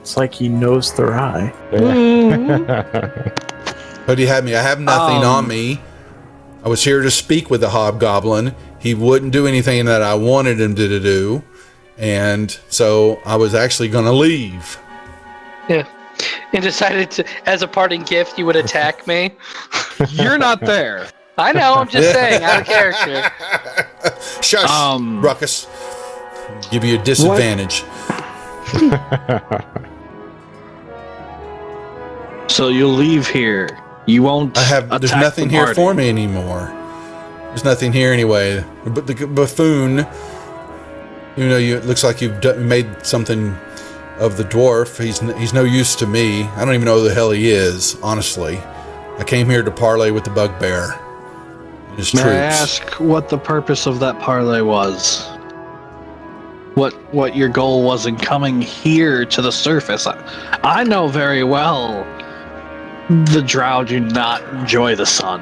It's like he knows Thry. But he had me. I have nothing on me. I was here to speak with the hobgoblin. He wouldn't do anything that I wanted him to do. And so I was actually going to leave. Yeah. And decided to, as a parting gift, you would attack me. You're not there. I know, I'm just saying, out of character. Shush, Ruckus. Give you a disadvantage. So you'll leave here. You won't. There's attack nothing the here party. for me anymore. There's nothing here anyway. But the buffoon, it looks like you've made something of the dwarf. He's no use to me. I don't even know who the hell he is, honestly. I came here to parley with the bugbear and his May troops. I ask what the purpose of that parlay was? What your goal was in coming here to the surface? I know very well the drow do not enjoy the sun.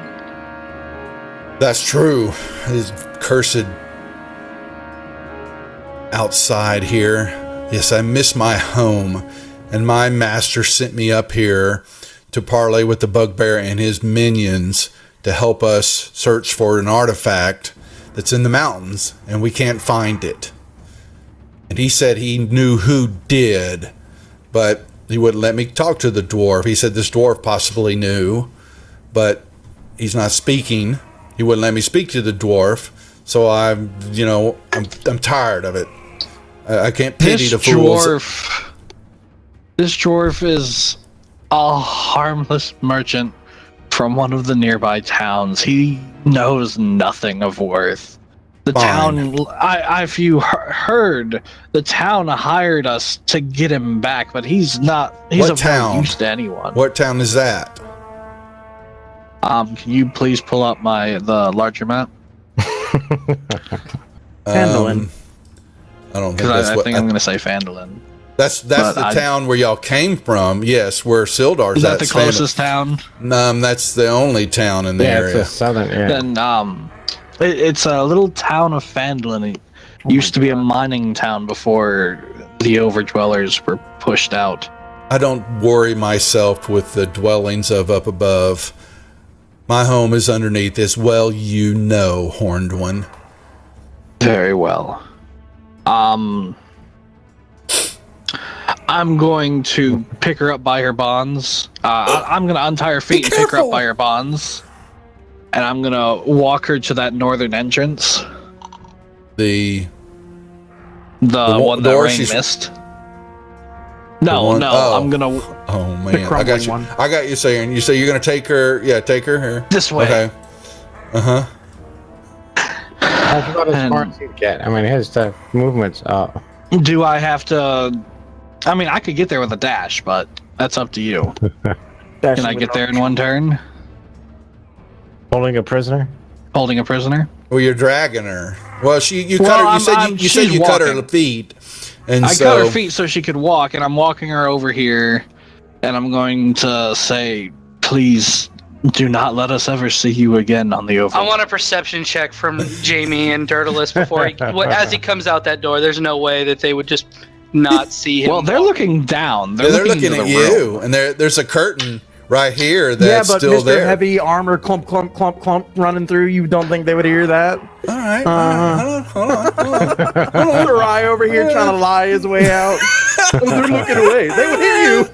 That's true. His cursed outside here. Yes, I miss my home, and my master sent me up here to parley with the bugbear and his minions to help us search for an artifact that's in the mountains, and we can't find it. And he said he knew who did, but he wouldn't let me talk to the dwarf. He said this dwarf possibly knew, but he's not speaking. He wouldn't let me speak to the dwarf, so I'm tired of it. I can't pity the fools. This dwarf is a harmless merchant from one of the nearby towns. He knows nothing of worth. The Fine. town, if you heard, the town hired us to get him back, but he's not. He's What of town? no use to anyone. What town is that? Can you please pull up the larger map? Phandalin. I don't think Because that's I what. think I'm going to say Phandalin. That's but the town where y'all came from. Yes, where Sildar's Is that at. the closest town? That's the only town in the Yeah, area. it's a southern. Yeah. Then it's a little town of Phandalin. It used to be a mining town before the overdwellers were pushed out. I don't worry myself with the dwellings of up above. My home is underneath as well, you know, horned one. Very well. I'm going to pick her up by her bonds. I'm going to untie her feet and pick her up by her bonds. And I'm going to walk her to that northern entrance. The one that Rain missed. No, I'm going to... Oh, man. I got you. One. I got you saying. You say you're going to take her... Yeah, take her here. This way. Okay. Uh-huh. That's about as far as you get. I mean, his movements up. Do I have to... I mean, I could get there with a dash, but that's up to you. Can I get there in one turn? Holding a prisoner? Holding a prisoner? Well, you're dragging her. Well, you cut her. You said you cut her feet, and I cut her feet so she could walk, and I'm walking her over here, and I'm going to say, please do not let us ever see you again on the overlook. I want a perception check from Jamie and Dirtless before as he comes out that door. There's no way that they would just not see him. Well, they're looking down. They're looking at you, and there's a curtain right here that's still Mr. there. Heavy armor clump running through. You don't think they would hear that? All right. Hold on. Sarai over here trying to lie his way out. They're looking away. They would hear you.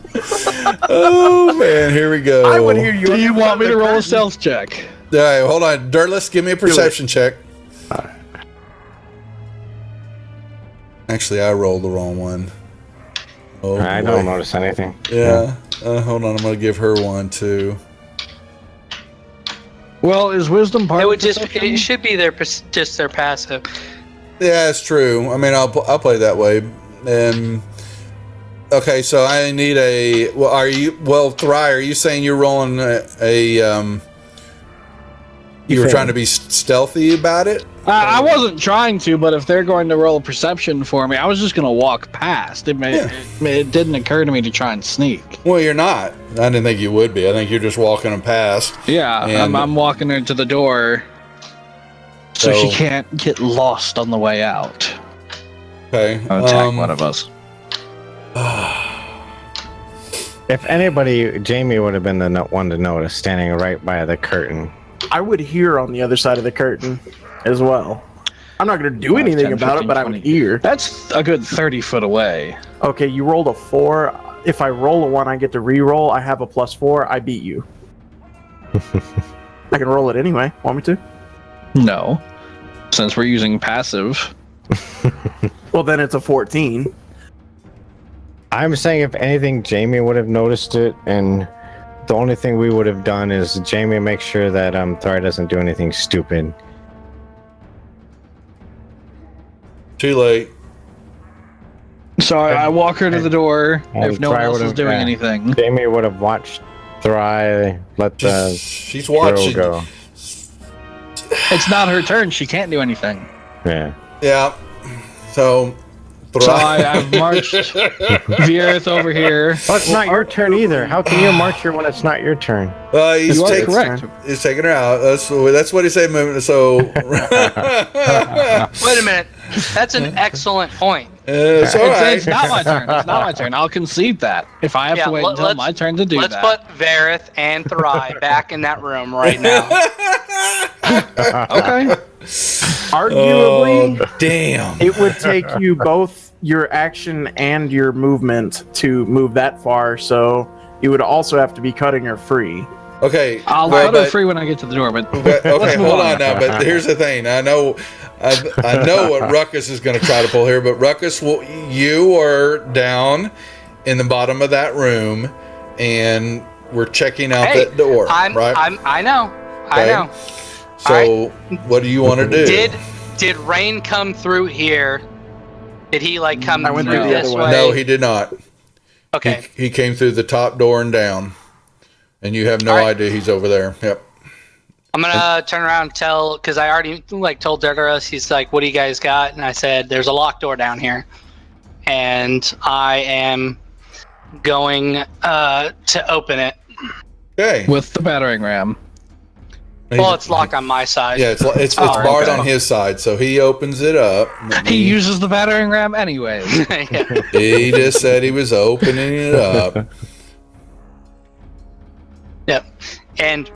Oh man, here we go. I would hear you. Do you want me to roll a stealth check? All right, hold on. Dirtless, give me a perception check. Actually, I rolled the wrong one. Oh, I don't notice anything. Yeah. Hold on, I'm going to give her one, too. Well, is wisdom part it should be just their passive. Yeah, it's true. I mean, I'll play that way. And okay, so I need a... Well, Thry, are you saying you're rolling you were trying to be stealthy about it? I wasn't trying to, but if they're going to roll a perception for me, I was just going to walk past. It didn't occur to me to try and sneak. Well, you're not. I didn't think you would be. I think you're just walking them past. Yeah, I'm walking her to the door so she can't get lost on the way out. Okay. I'll attack one of us. If anybody, Jamie would have been the one to notice, standing right by the curtain. I would hear on the other side of the curtain as well. I'm not going to do anything 10, about 15, it, but I would hear. That's a good 30 foot away. Okay, you rolled a 4. If I roll a 1, I get to re-roll. I have a +4. I beat you. I can roll it anyway. Want me to? No. Since we're using passive. Well, then it's a 14. I'm saying if anything, Jamie would have noticed it, and the only thing we would have done is Jamie make sure that Thry doesn't do anything stupid. Too late. So I walk her to the door if no one Thry else is would've- doing anything. Jamie would have watched Thry let the She's girl watching. go. It's not her turn. She can't do anything. Yeah. Yeah. So I've marched Vierith over here. Well, it's not your turn either. How can you march her when it's not your turn? He's You are taking correct. He's taking her out. That's what he said. Movement. So Wait a minute. That's an excellent point. it's all right. It's not my turn. It's not my turn. I'll concede that. If I have to wait until my turn to do let's that. put Vareth and Thry back in that room right now. Okay. Arguably, Damn. it would take you both your action and your movement to move that far, so you would also have to be cutting her free. Okay. I'll let her free when I get to the door, but Okay, hold on now. But here's the thing. I know what Ruckus is going to try to pull here, but Ruckus, you are down in the bottom of that room, and we're checking out that door. I know. Okay. I know. So, what do you want to do? Did Rain come through here? Did he come I went through through the this other way? way. No, he did not. Okay. He came through the top door and down, and you have no idea he's over there. Yep. I'm gonna turn around and tell, because I already told Dirterus. He's like, "What do you guys got?" And I said, "There's a locked door down here," and I am going to open it. Okay. with the battering ram. Well, it's locked on my side. Yeah, it's barred okay. on his side, so he opens it up. He uses the battering ram anyway. Yeah. He just said he was opening it up. Yep. And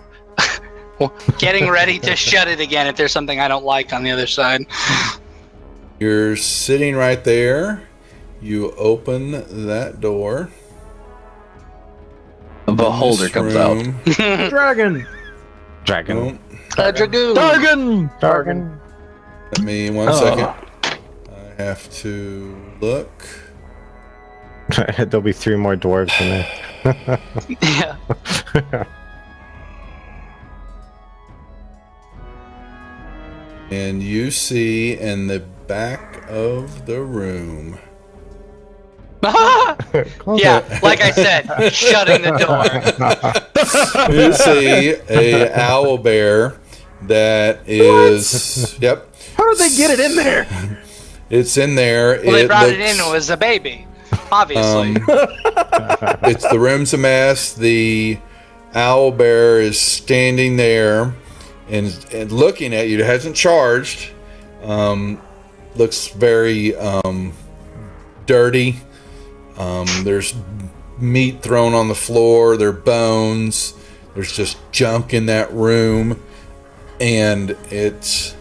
getting ready to shut it again if there's something I don't like on the other side. You're sitting right there. You open that door. A beholder This comes out. room- Dragon. Dragon. Oh, A dragoon. Dragon. let me 1 second. I have to look. There'll be 3 more dwarves in there. Yeah. And you see in the back of the room. Yeah, like I said, shutting the door. You see a owl bear that is. Yep. How did they get it in there? It's in there. Well, they brought it in. It was a baby, obviously. It's the room's a mess. The owl bear is standing there and looking at you. It hasn't charged. Looks very dirty. There's meat thrown on the floor. There are bones. There's just junk in that room, and it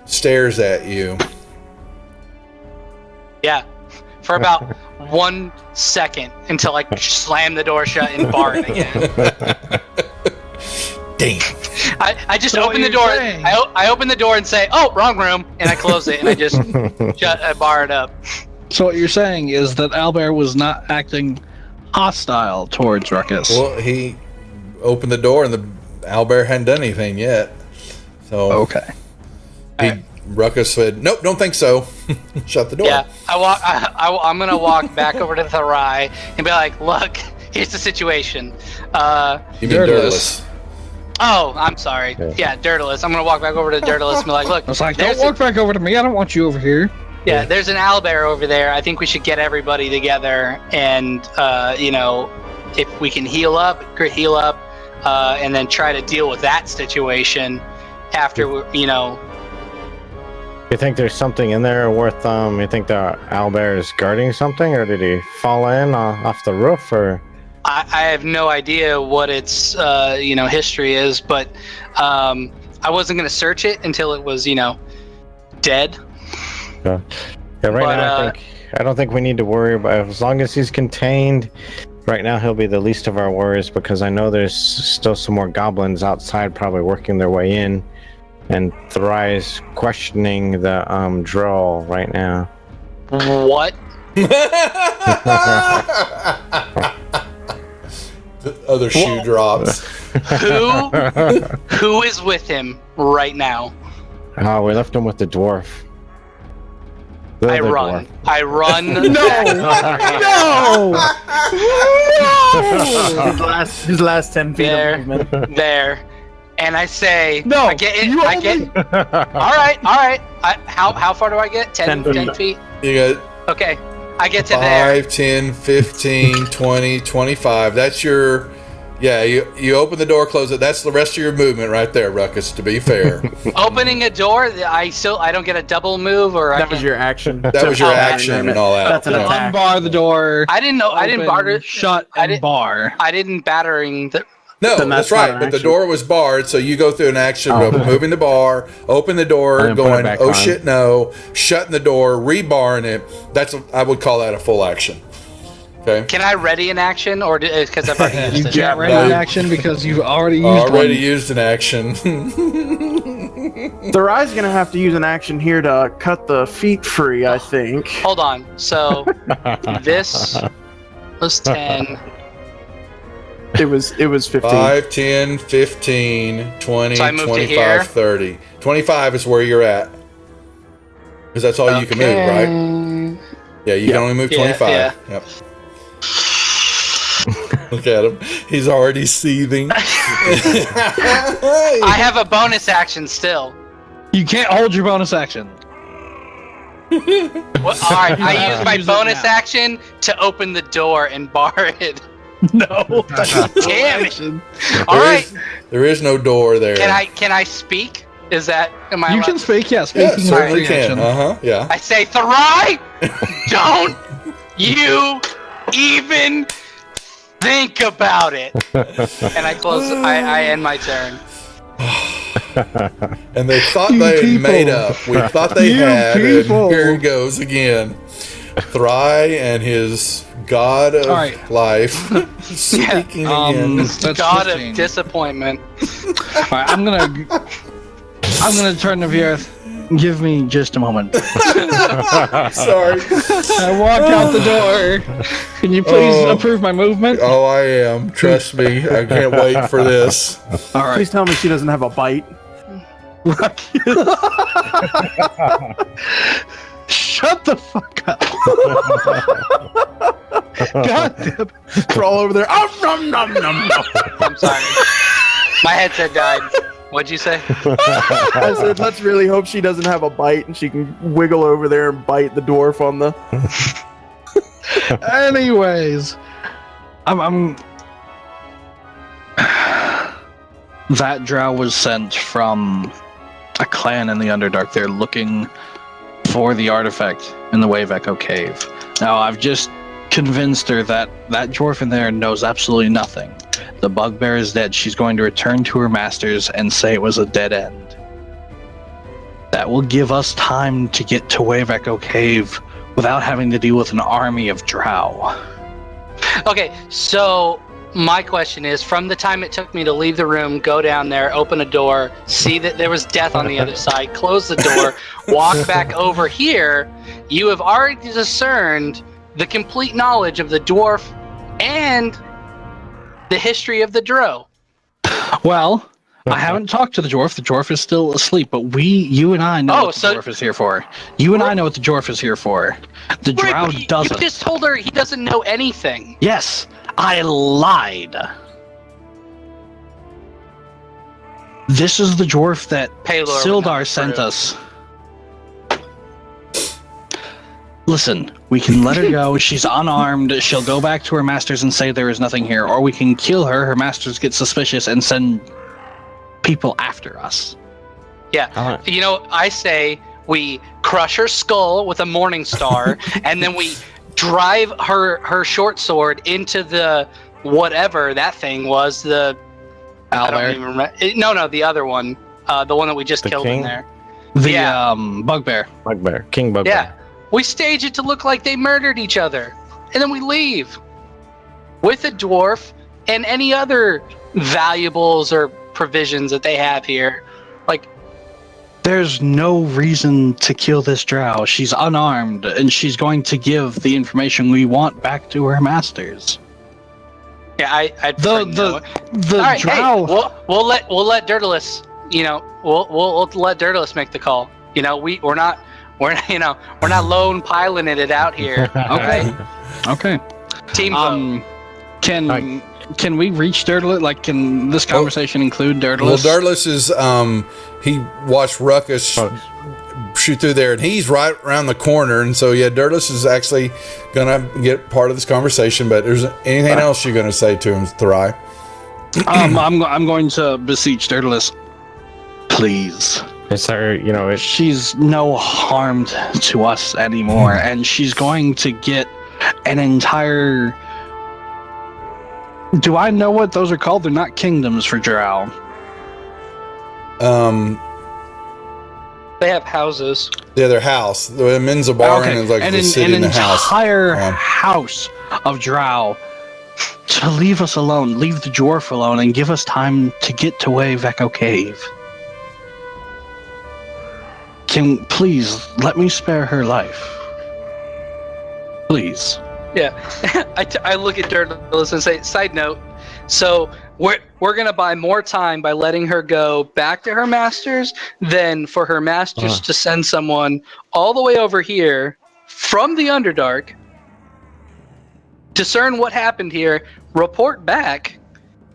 stares at you. Yeah, for about 1 second until I slam the door shut and bar it again. Damn. I just So open the what door. you're saying- I open the door and say, "Oh, wrong room," and I close it and I just bar it up. So what you're saying is that Albert was not acting hostile towards Ruckus. Well, he opened the door, and the owlbear hadn't done anything yet. So Okay. Ruckus said, "Nope, don't think so." Shut the door. Yeah, I'm gonna walk back over to Tharai and be like, "Look, here's the situation." You mean Dirtless. Dirtless. Oh, I'm sorry. Yeah, Dirtless. I'm gonna walk back over to Dirtless and be like, "Look, I was like, there's don't walk back over to me. I don't want you over here. there's an owlbear over there. I think we should get everybody together and if we can heal up, and then try to deal with that situation after You think there's something in there worth? You think the owlbear is guarding something, or did he fall in off the roof, or? I have no idea what its history is, but I wasn't gonna search it until it was dead. Yeah, right now I don't think we need to worry about, as long as he's contained. Right now he'll be the least of our worries, because I know there's still some more goblins outside probably working their way in, and Thrai's questioning the droll right now. What? The other shoe drops. Who is with him right now? Oh, we left him with the dwarf. The I other run. dwarf. I run. No! His last 10 feet There. of movement. There. And I say, No, I get it. you I only- get. All right. How far do I get? 10 10 feet. You got Okay. I get to there. 5, 10, 15, 20, 25. That's your... Yeah, you open the door, close it. That's the rest of your movement right there, Ruckus, to be fair. Opening a door. I don't get a double move, or That was your action. That was your Oh, action and all that. That's an Yeah. attack. Unbar the door. I didn't know. I didn't open, barter. Shut I and didn't- bar. I didn't battering the. No, Then that's that's not right. an But the action. door was barred, so you go through an action Oh. of moving the bar, open the And door, then put it going, back oh on. shit, no, shutting the door, rebarring it. I would call that a full action. Okay. Can I ready an action, or because I've already You used it? can't ready an action because you've already used Already one. used an action. Tharai's gonna have to use an action here to cut the feet free, I think. Hold on. So this was 10. It was 15. 5, 10, 15, 20, So I moved to 25, here? 30. 25 is where you're at. Because that's all you can move, right? Yeah, you can only move Yeah, 25. yeah. Yep. Look at him. He's already seething. I have a bonus action still. You can't hold your bonus action. Well, all right, I use my Use it bonus now. action to open the door and bar it. No. That's a full Damn it. action. All right, There is no door there. can I speak? Is that am I? You allowed- can speak, yeah. Yeah, Speaking is certainly free can. action. Yeah. I say, Tharai, don't you even Think about it. And I end my turn. And they thought they had made up. We thought they had, people. and here it goes again. Thry and his god of life speaking again. That's God 15. of disappointment. All right, I'm gonna turn to the earth. Give me just a moment. Sorry. I walk out the door. Can you please approve my movement? Oh, I am. Trust me. I can't wait for this. All right. Please tell me she doesn't have a bite. Shut the fuck up. God damn it. Crawl over there. Oh, nom, nom, nom, nom. I'm sorry. My headset died. What'd you say? I said, let's really hope she doesn't have a bite and she can wiggle over there and bite the dwarf on the. Anyways, I'm that drow was sent from a clan in the Underdark. They're looking for the artifact in the Wave Echo Cave. Now, I've just convinced her that that dwarf in there knows absolutely nothing. The bugbear is dead. She's going to return to her masters and say it was a dead end. That will give us time to get to Wave Echo Cave without having to deal with an army of drow. Okay, so my question is, from the time it took me to leave the room, go down there, open a door, see that there was death on the other side, close the door, walk back over here, you have already discerned the complete knowledge of the dwarf and the history of the drow. Well, I haven't talked to the dwarf. The dwarf is still asleep, but you and I know what the dwarf is here for. You and I know what the dwarf is here for. The drow doesn't. You just told her he doesn't know anything. Yes, I lied. This is the dwarf that Paylor Sildar sent us. Listen, we can let her go. She's unarmed. She'll go back to her masters and say there is nothing here. Or we can kill her. Her masters get suspicious and send people after us. Yeah. You know, I say we crush her skull with a morning star, and then we drive her short sword into the whatever that thing was. I don't even remember. No, the other one. The one that we just killed in there. The bugbear. King Bugbear. Yeah. We stage it to look like they murdered each other, and then we leave with a dwarf and any other valuables or provisions that they have here. Like, there's no reason to kill this drow. She's unarmed, and she's going to give the information we want back to her masters. yeah, I'd The All right, drow. hey, we'll let Dirtulus. You know, we'll let Dirtulus make the call. You know, we're not lone piloting it out here. Okay. Okay. Team vote. Can we reach Dirtlet? Like, can this conversation include Dirtlet? Well, Dartless is he watched Ruckus shoot through there, and he's right around the corner, and so yeah, Dirtless is actually gonna get part of this conversation. But there's anything else you're gonna say to him, Thry? I'm going to beseech Dirtlet. Please. It's her, She's no harm to us anymore, and she's going to get an entire. Do I know what those are called? They're not kingdoms for drow. They have houses. Yeah, their house. The Menzabaran is like the city in the house. An entire house of drow to leave us alone, leave the dwarf alone, and give us time to get to Wave Echo Cave. Please let me spare her life. Please. Yeah, I look at Dirtulus and say, side note, so we're gonna buy more time by letting her go back to her masters than for her masters to send someone all the way over here from the Underdark, discern what happened here, report back,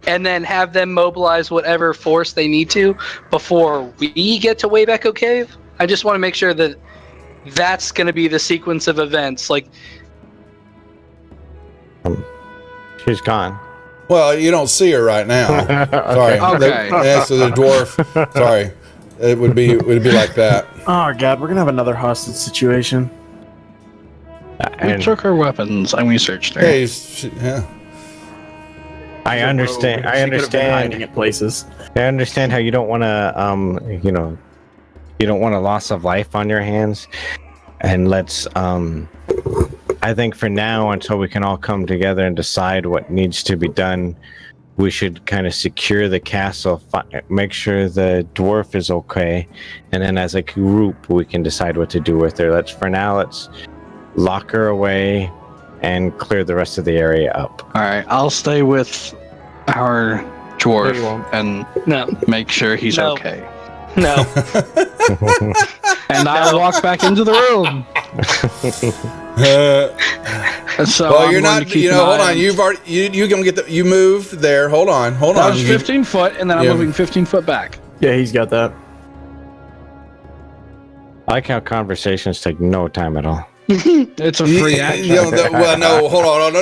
and then have them mobilize whatever force they need to before we get to Wave Echo Cave. I just want to make sure that that's going to be the sequence of events. Like, she's gone. Well, you don't see her right now. Sorry. Okay. So the dwarf. Sorry. It would be like that. Oh god, we're gonna have another hostage situation. We took her weapons and we searched her. Hey, yeah. I understand. I She could have been hiding understand. at places. I understand how you don't want to, you don't want a loss of life on your hands. And let's, I think for now, until we can all come together and decide what needs to be done, we should kind of secure the castle, make sure the dwarf is okay, and then as a group, we can decide what to do with her. Let's lock her away and clear the rest of the area up. All right, I'll stay with our No, you dwarf won't. and No, make sure he's No. okay. no. And I'll walk back into the room. And so Well, I'm you're going not. to keep You know, an hold eye on. You've already. You gonna get the. You moved there. Hold on. Hold That on. was 15 foot, and then I'm Yeah. moving 15 foot back. Yeah, he's got that. I like how conversations take no time at all. It's a free action. Well, no. Hold on. No.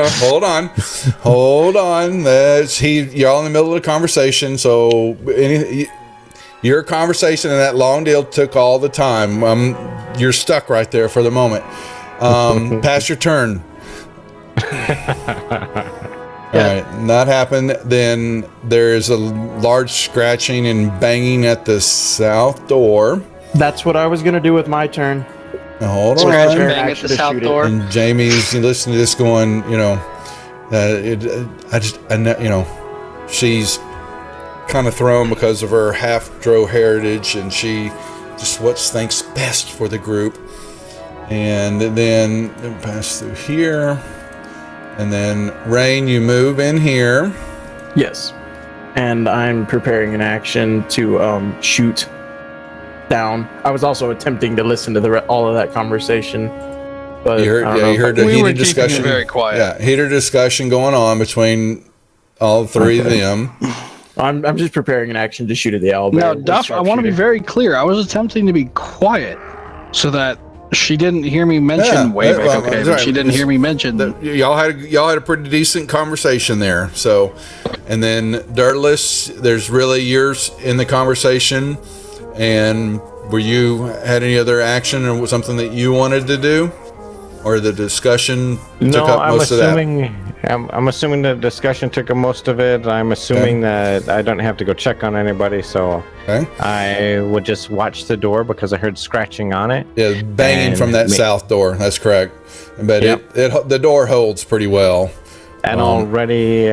Hold on. Hold on. Y'all in the middle of the conversation. So your conversation and that long deal took all the time. You're stuck right there for the moment. Pass your turn. All right, that happened. Then there's a large scratching and banging at the south door. That's what I was gonna do with my turn. Now, hold Scratch and on. bang at Action the to south shoot it. door. And Jamie's listening to this, going, she's kind of thrown because of her half-dro heritage, and she just what thinks best for the group. And then pass through here. And then, Rain, you move in here. Yes, and I'm preparing an action to shoot down. I was also attempting to listen to all of that conversation, but You heard, I don't yeah, know you if heard the We were heated keeping it discussion. very quiet. Yeah, heated discussion going on between all three of them. I'm just preparing an action to shoot at the owlbear. Now, with Duff, I want to be sharpshooter. very clear. I was attempting to be quiet so that she didn't hear me mention Yeah, Wayback, well, okay, that's but right. she didn't hear me mention. Y'all had a pretty decent conversation there. So, and then Dirtless, there's really yours in the conversation. And were you had any other action or something that you wanted to do, or the discussion took up most of that? I'm assuming the discussion took up most of it. I'm assuming that I don't have to go check on anybody, so Okay. I would just watch the door because I heard scratching on it. Yeah, banging And from that me- south door. That's correct. But Yep. the door holds pretty well. And already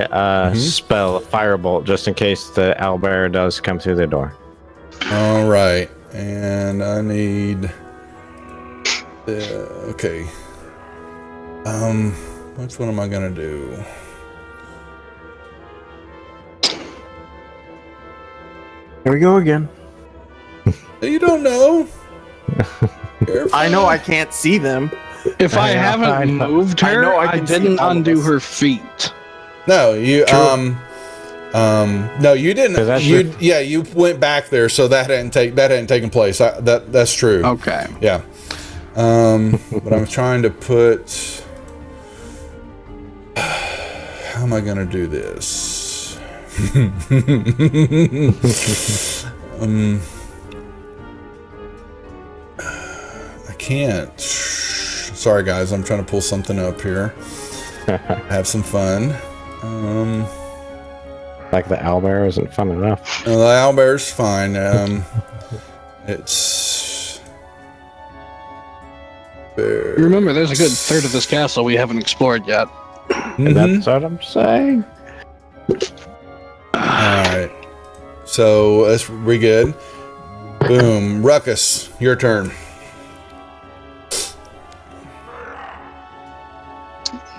spell Firebolt just in case the owlbear does come through the door. All right, and I need. Okay. Which one am I gonna do? Here we go again. You don't know. I know I can't see them. If I I haven't know. moved I her, know I I, can see didn't all of undo us. her feet. No, you. True. No, you didn't. 'Cause that's You went back there, so that hadn't taken place. That's true. Okay. Yeah. But I'm trying to put. How am I going to do this? I can't. Sorry, guys. I'm trying to pull something up here. Have some fun. Like the owlbear isn't fun enough. The owlbear's fine. It's. Remember, there's a good third of this castle we haven't explored yet. That's what I'm saying. All right. So that's we good. Boom. Ruckus, your turn.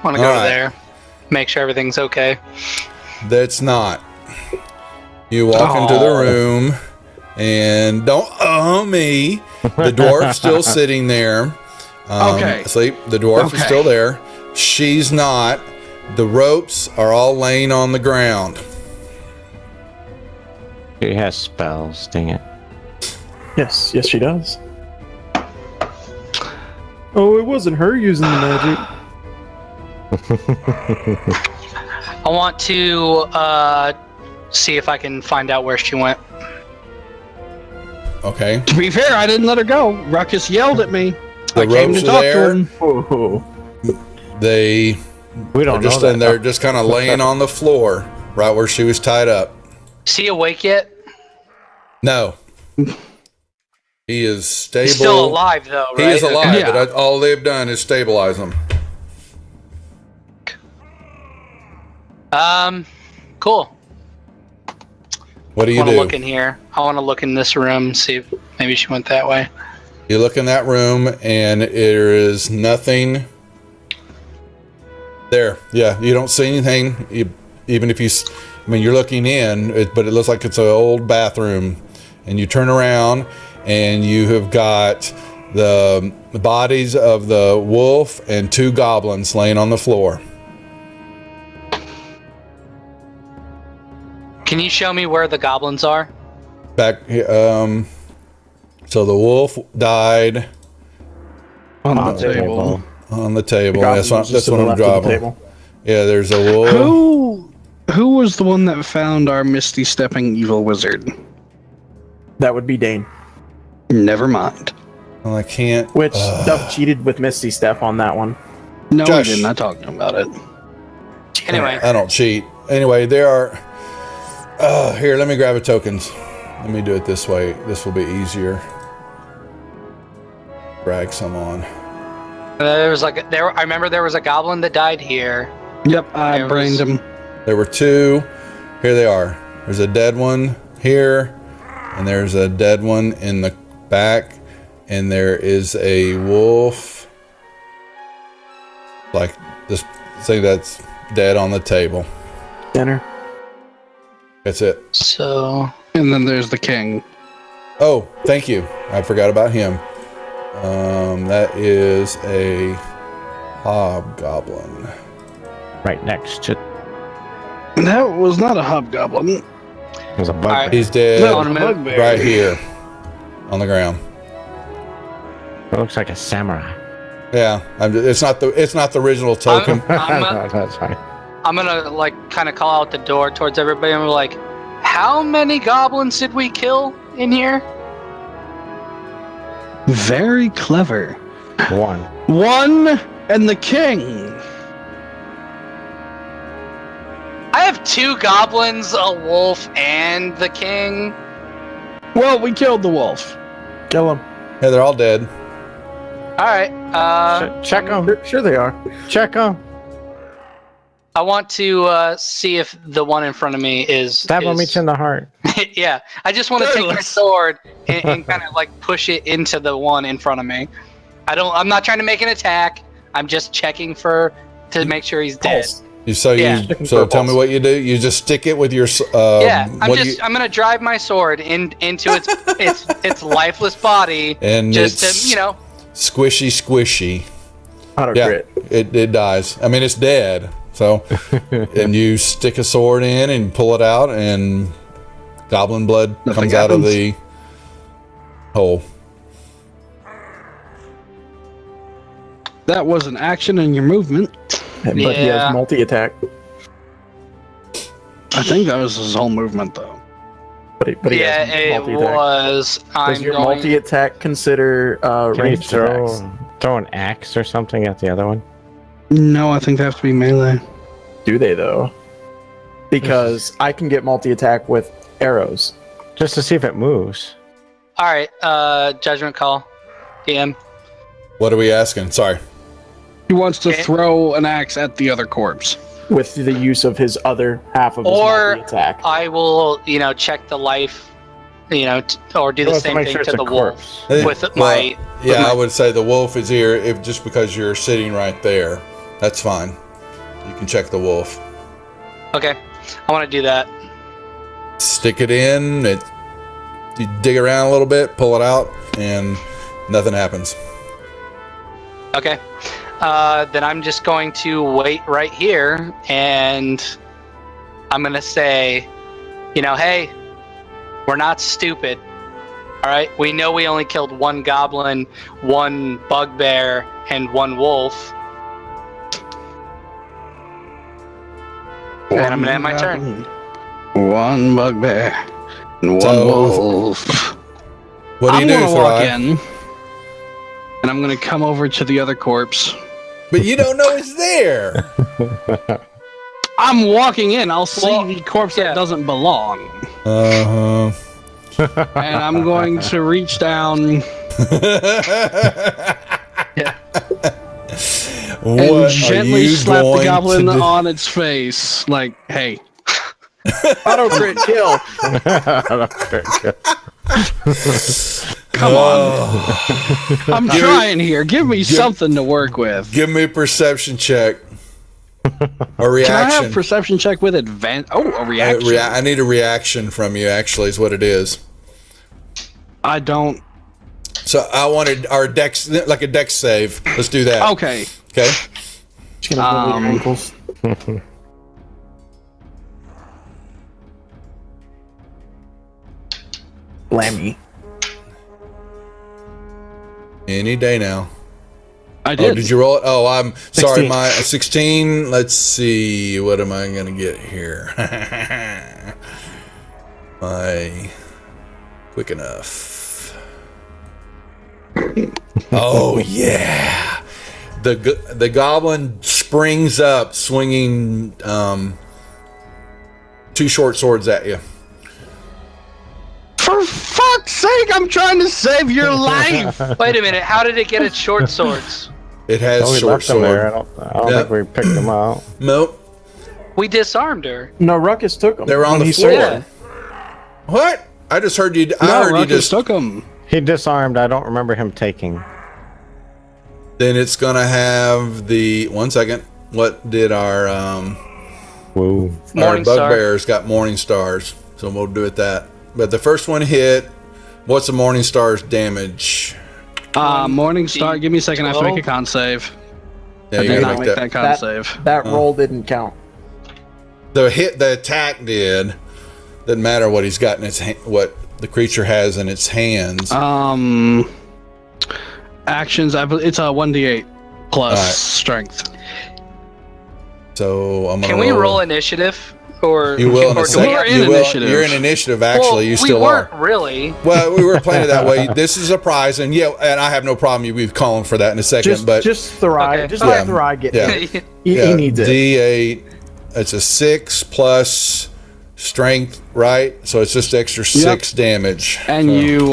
Want to go All to right. there, make sure everything's okay. That's not. You walk into the room and don't me. The dwarf's still sitting there. Okay. Asleep. The dwarf is Okay. still there. She's not. The ropes are all laying on the ground. He has spells, dang it. Yes, she does. Oh, it wasn't her using the magic. I want to see if I can find out where she went. Okay. To be fair, I didn't let her go. Ruckus yelled at me. The I came to ropes are talk to there. him. Oh, They We don't just know in there, just kind of laying on the floor, right where she was tied up. Is he awake yet? No. He is stable. He's still alive, though, right? He is alive, Okay. but all they've done is stabilize him. Cool. What do I you want to do? look in here. I want to look in this room, see if maybe she went that way. You look in that room, and there is nothing there. Yeah, you don't see anything. Even if you're looking in, but it looks like it's an old bathroom. And you turn around, and you have got the bodies of the wolf and 2 goblins laying on the floor. Can you show me where the goblins are? Back, so the wolf died On On the table. on the table. The That's goblins what, just to I'm the left of the dropping. table. Yeah, there's a wolf. Who was the one that found our misty stepping evil wizard? That would be Dane. Never mind. Well, I can't. Which Duff cheated with Misty Step on that one. No, Josh. we didn't. Not talking about it. Anyway, I don't cheat. Anyway, there are. Here, let me grab a tokens. Let me do it this way. This will be easier. Drag some on. there was like I remember there was a goblin that died here. Yep, I There brained was- him. There were 2. Here they are. There's a dead one here, and there's a dead one in the back, and there is a wolf. Like this thing that's dead on the table. Dinner. That's it. So And then there's the king. Oh, thank you. I forgot about him. That is a hobgoblin. right next to. That was not a hobgoblin. There's a bug. Alright. He's dead No, on a minute. bugbear. right here on the ground. It looks like a samurai. Yeah, it's not the original token. That's fine. I'm gonna like kind of call out the door towards everybody and we're like, how many goblins did we kill in here? Very clever. One. One and the king. I have 2 goblins, a wolf, and the king. Well, we killed the wolf. Kill him. Yeah, they're all dead. All right. Check them. Sure they are. Check them. I want to see if the one in front of me is. Stab him each in the heart. Yeah, I just want to take my sword and kind of like push it into the one in front of me. I'm not trying to make an attack. I'm just checking to make sure he's dead. Pulse. So tell me what you do. You just stick it with your. Yeah, what I'm gonna drive my sword into its lifeless body, and just it's to squishy. Auto Yeah, crit. it dies. I mean, it's dead. So, and you stick a sword in and pull it out, and goblin blood Nothing comes out of happens. the hole. That was an action in your movement. But he Yeah. has multi-attack. I think that was his whole movement, though. But he yeah, has it multi-attack. was. Does I'm your going. multi-attack consider Can you ranged attacks? throw an axe or something at the other one? No, I think they have to be melee. Do they though? Because I can get multi-attack with arrows. Just to see if it moves. All right, judgment call, DM. What are we asking? Sorry. He wants to Okay. throw an axe at the other corpse. With the use of his other half of his Or multi-attack. I will, check the life, or do the Well, to same make thing sure to it's the a wolf corpse. with Well, my. Yeah, my- I would say the wolf is here just because you're sitting right there. That's fine. You can check the wolf. Okay, I want to do that. Stick it in. You dig around a little bit, pull it out, and nothing happens. Okay, then I'm just going to wait right here, and I'm gonna say, hey, we're not stupid. All right, we know we only killed 1 goblin, 1 bugbear, and 1 wolf. And I'm gonna end my turn. One bugbear and one So- wolf. What do you I'm do, gonna walk Thry? in, and I'm gonna come over to the other corpse, But you don't know it's there. I'm walking in. I'll see the corpse that doesn't belong. Uh-huh. And I'm going to reach down and gently slap the goblin on its face. Like, hey. Auto crit kill. Come on. I'm trying here. Give me something to work with. Give me a perception check. A reaction. Can I have perception check with advantage? Oh, a reaction. I need a reaction from you, actually, is what it is. I don't. So I wanted our dex, like a dex save. Let's do that. Okay. Okay. Just gonna pull your ankles. Blammy. Any day now. I did. Oh, did you roll it? Oh, I'm 16. sorry. My 16. Let's see. What am I going to get here? Quick enough. Oh, yeah. The goblin springs up, swinging 2 short swords at you. For fuck's sake, I'm trying to save your life. Wait a minute. How did it get its short swords? It has we short left them sword. there. I don't think we picked them out. Nope. We disarmed her. No, Ruckus took them. They were on when the he floor. saved them. What? I just heard you. I No, heard you Ruckus just. took him. He disarmed. I don't remember him taking. Then it's gonna have the 1 second. What did our Woo. Morning star. bugbears got morning stars? So we'll do it that. But the first one hit. What's the morning star's damage? Morning Star. Give me a second. I have to make a 12. con save. Yeah, I you did gotta not make make that con save. That roll didn't count. The attack did. Doesn't matter what he's got in his what the creature has in its hands. Actions. It's a 1d8 plus Alright. strength. So I'm gonna. Can we roll initiative? Or You will in or a do second. we have- in initiative. You're in initiative. Actually, Well, you still we are. weren't really. Well, we were playing it that way. This is a prize, and and I have no problem. We call him for that in a second. Just Thrai. Okay. Just Yeah. let Thrai get Yeah. it. He needs it. D8. It's a 6 plus strength, right? So it's just extra 6 damage. And you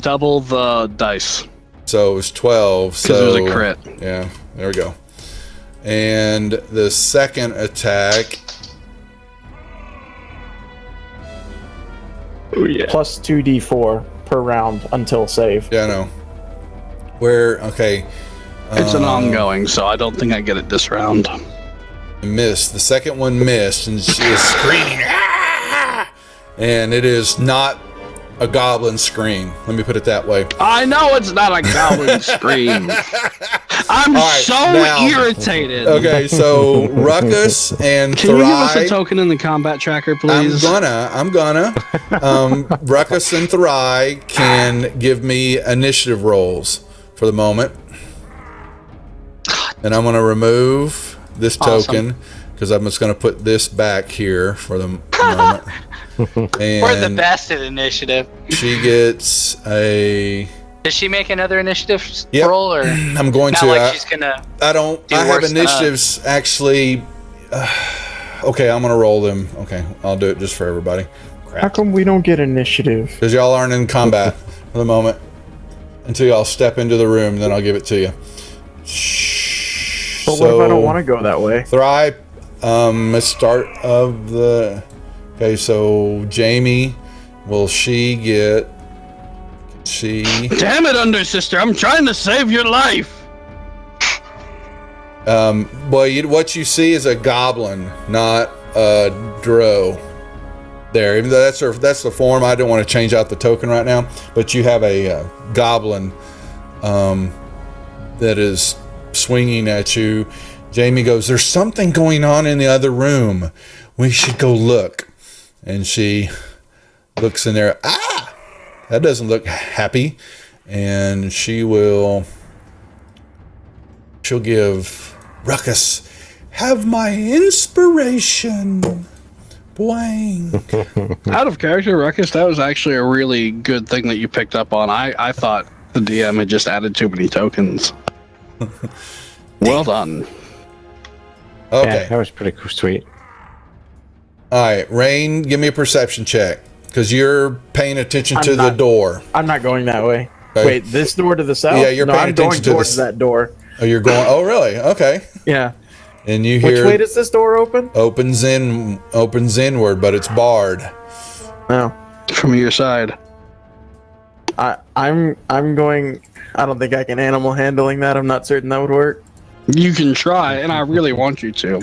double the dice So it was 12. because So it was a crit. Yeah, there we go. And the second attack. Oh yeah. Plus 2d4 per round until save. Yeah, I know. Okay. It's an ongoing, so I don't think I get it this round. Missed. The second one missed, and she is screaming. "Ah!" And it is not a goblin scream. Let me put it that way. I know it's not a goblin scream. I'm All right, so now- irritated. Okay, so Ruckus and Can you give us a Thrai. token in the combat tracker, please? I'm gonna. Ruckus and Thrai can give me initiative rolls for the moment. And I'm gonna remove this token because I'm just gonna put this back here for the moment. And We're the best at initiative. she gets a. Does she make another initiative Yep. roll, or I'm going not to. like she's gonna? I don't. do I have worse than us? initiatives actually. Okay, I'm gonna roll them. Okay, I'll do it just for everybody. How come we don't get initiative? Because y'all aren't in combat for the moment. Until y'all step into the room, then I'll give it to you. But what if I don't want to go that way? Thrive. Start of the. Okay, so Jamie, will she get? She. Damn it, Undersister! I'm trying to save your life. What you see is a goblin, not a drow. There, even though that's the form. I don't want to change out the token right now, but you have a goblin that is swinging at you. Jamie goes, "There's something going on in the other room. We should go look." And she looks in there. Ah, that doesn't look happy. And she'll give Ruckus, "Have my inspiration." Boing. Out of character, Ruckus, that was actually a really good thing that you picked up on. I thought the DM had just added too many tokens. Well done. Okay. Yeah, that was pretty sweet. All right, Rain, give me a perception check because you're paying attention to the not. door. I'm not going that way. Okay. Wait, this door to the south? Yeah, you're no, paying I'm going attention to towards this. that door. Oh, you're going. Oh, really? Okay. Yeah. And you Which hear way does this door open? opens inward, but it's barred. No. From your side. I'm going. I don't think I can animal handling that. I'm not certain that would work. You can try, and I really want you to.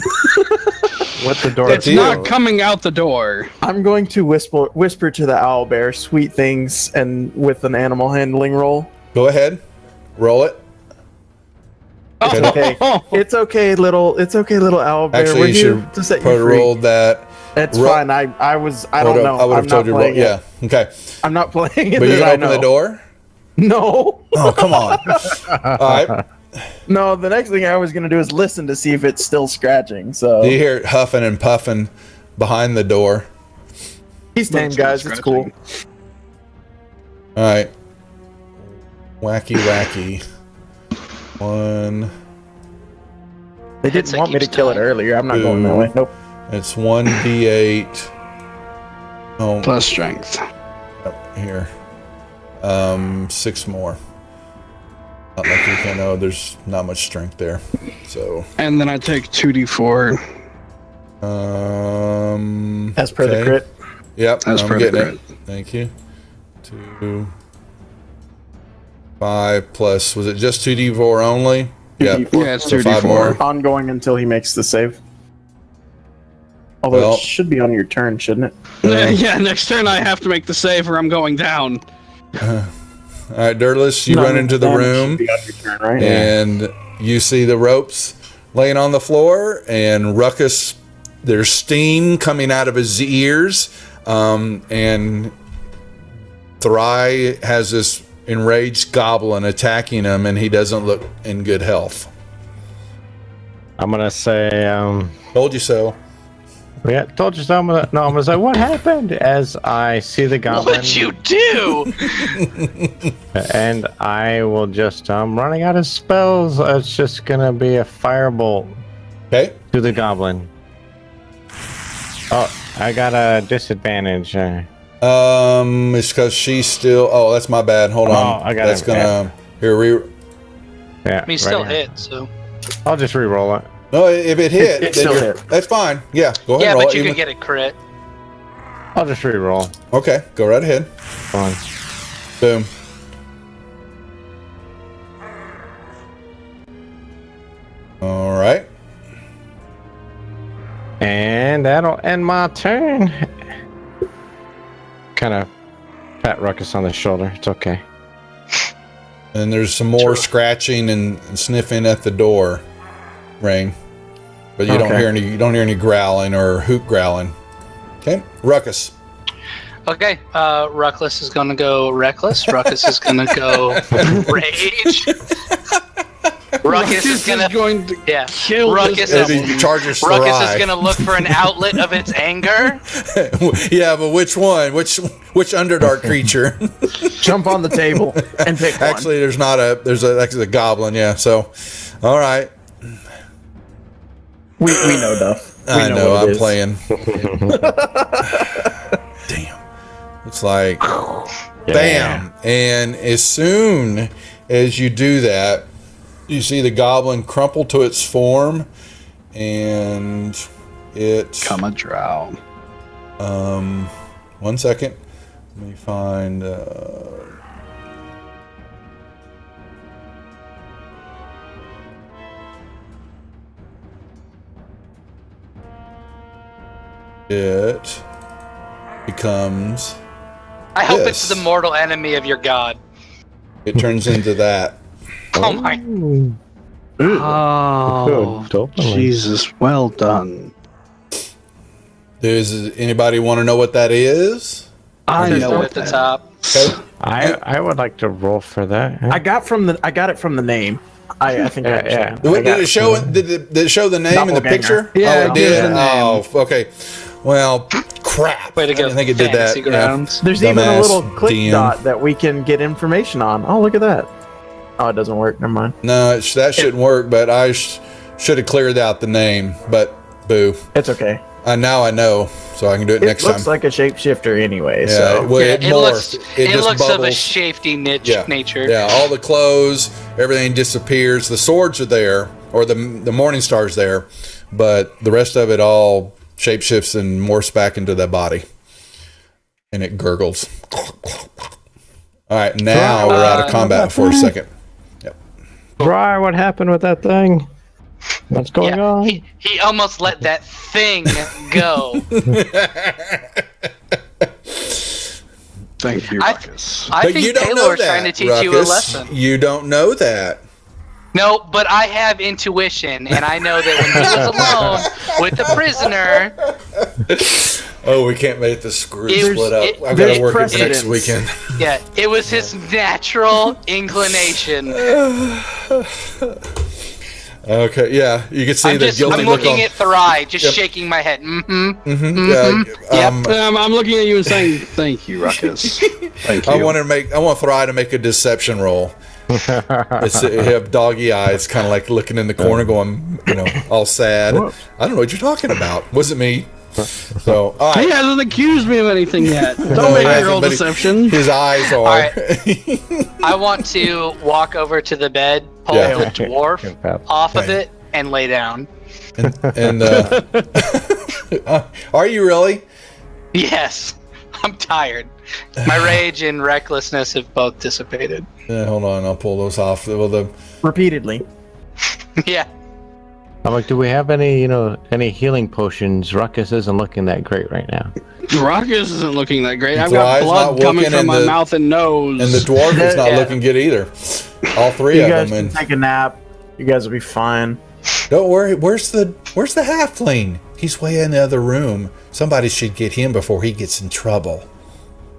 What the door? It's not coming out the door. I'm going to whisper to the owl bear sweet things and with an animal handling roll. Go ahead, roll it. It's okay. It's okay, little owl bear. Actually, We're you here should to set put you free. roll that. It's Ro- fine. I don't know. I would have I'm told not you to roll. playing it. Yeah. Okay. I'm not playing it. But you that can I open know. the door. No. Oh, come on. All right. No, the next thing I was going to do is listen to see if it's still scratching. So You hear it huffing and puffing behind the door. he's tame, guys. It's cool. All right. Wacky. One. They didn't want me to kill it earlier. I'm not going that way. Nope. It's 1d8. Oh, Plus strength. here. 6 more. Not like you can. Oh, there's not much strength there. So. And then I take 2d4. As per the okay. crit. Yep, As I'm per the getting crit. it. Thank you. 2, 5 plus. Was it just 2d4 only? Yep. 2d4. Yeah, it's So 5 more. 2d4. Ongoing until he makes the save. Although Well- it should be on your turn, shouldn't it? Yeah, next turn I have to make the save or I'm going down. All right, Dirtless, you No, run into the damage room. should be on your turn, right? And you see the ropes laying on the floor, and Ruckus, there's steam coming out of his ears, and Thry has this enraged goblin attacking him, and he doesn't look in good health. I'm gonna say, Told you so. yeah, told you so. I'm gonna say, what happened? As I see the goblin, What'd you do? and I will just, running out of spells. It's just gonna be a firebolt Okay. to the goblin. Oh, I got a disadvantage. It's because she's still. Oh, that's my bad. Hold on. I got That's it. gonna. Here, Yeah, I mean, still right here. hit, so. I'll just re-roll it. no, if it hit, It then still you're- hit. that's fine. Yeah, go ahead Yeah, and roll but it. you Even- can get a crit. I'll just re-roll. Okay, go right ahead. Fine. Boom. All right. And that'll end my turn. Kind of pat Ruckus on the shoulder. It's okay. And there's some more scratching and sniffing at the door, Rain. But you don't Okay. hear any. You don't hear any growling or hoot growling. Okay, Ruckus. Okay, Ruckus is gonna go reckless. Ruckus is gonna go rage. Ruckus is gonna going to yeah. kill Ruckus this is Maybe Chargers Ruckus Thry. is gonna look for an outlet of its anger. Yeah, but which one? Which Underdark creature? Jump on the table and pick one. Actually, there's not a. There's a goblin. Yeah. So, all right. We know, Duff. We I know. what it I'm is. playing. Damn. It's like, bam. And as soon as you do that, you see the goblin crumple to its form, and it. Come a drow. 1 second. Let me find. It becomes. I hope Yes. it's the mortal enemy of your god. It turns into that. Oh my! Oh, Good, totally. Jesus, well done. Does anybody want to know what that is? I There's know no what at the that top. Okay. I would like to roll for that. I got it from the name. I think. Yeah, I understand. yeah. Did it show? Did it show the name in the Doppelganger. picture? Yeah, oh, it it gives did. the name. Oh, okay. Well, crap. Way to I go! didn't think it did that. Fantasy Yeah. grounds. There's even a Dumbass little click DM. dot that we can get information on. Oh, look at that. Oh, it doesn't work. Never mind. No, that shouldn't work. But I should have cleared out the name. But boo. It's okay. Now I know, so I can do it next It time. looks like a shapeshifter anyway. Yeah, So well, Yeah, it it morphs. looks It just of a bubbles. shifty nature. Yeah, all the clothes, everything disappears. The swords are there, or the Morning Star's there, but the rest of it all shapeshifts and morphs back into that body, and it gurgles. All right, now we're out of combat for a second. Bri, what happened with that thing? What's going on? He almost let that thing go. Thank you, Ruckus. I But think you don't know Taylor's that, trying to teach Ruckus. you a lesson. You don't know that. No, but I have intuition, and I know that when he was alone with the prisoner, Oh, we can't make the screw It- split up. it- I've got there's to work it next precedence. weekend. yeah, it was his natural inclination. Okay, yeah, you can see the guilty I'm look on. looking at Thrai, just Yep. shaking my head. Yeah, Yep. I'm looking at you and saying, "Thank you, Ruckus." Thank you. I want Thry to make a deception roll. It's you have doggy eyes, kind of like looking in the corner, going, all sad. What? I don't know what you're talking about. Wasn't me. So, all right. He hasn't accused me of anything yet. Don't No, make he me hasn't, roll but deception. His eyes are. All right. I want to walk over to the bed, pull Yeah. the dwarf off of it, and lay down. and are you really? Yes, I'm tired. My rage and recklessness have both dissipated. Hold on, I'll pull those off. Well, repeatedly. Yeah. I'm like, do we have any, any healing potions? Ruckus isn't looking that great right now. Ruckus isn't looking that great. I've Thry's got blood not coming working, from and my the- mouth and nose. and the dwarf is not Yeah. looking good either. All three You of guys them. can And take a nap. You guys will be fine. don't worry. Where's the halfling? He's way in the other room. Somebody should get him before he gets in trouble.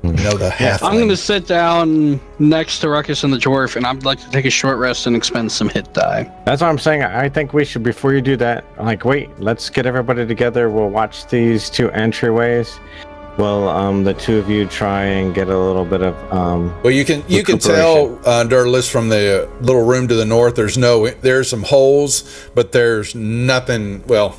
The halfling. I'm going to sit down next to Ruckus and the dwarf, and I'd like to take a short rest and expend some hit die. That's what I'm saying. I think we should, before you do that, wait, let's get everybody together. We'll watch these two entryways. Well, the two of you try and get a little bit of, Well, you can tell Durlis from the little room to the north. There's some holes, but there's nothing. Well,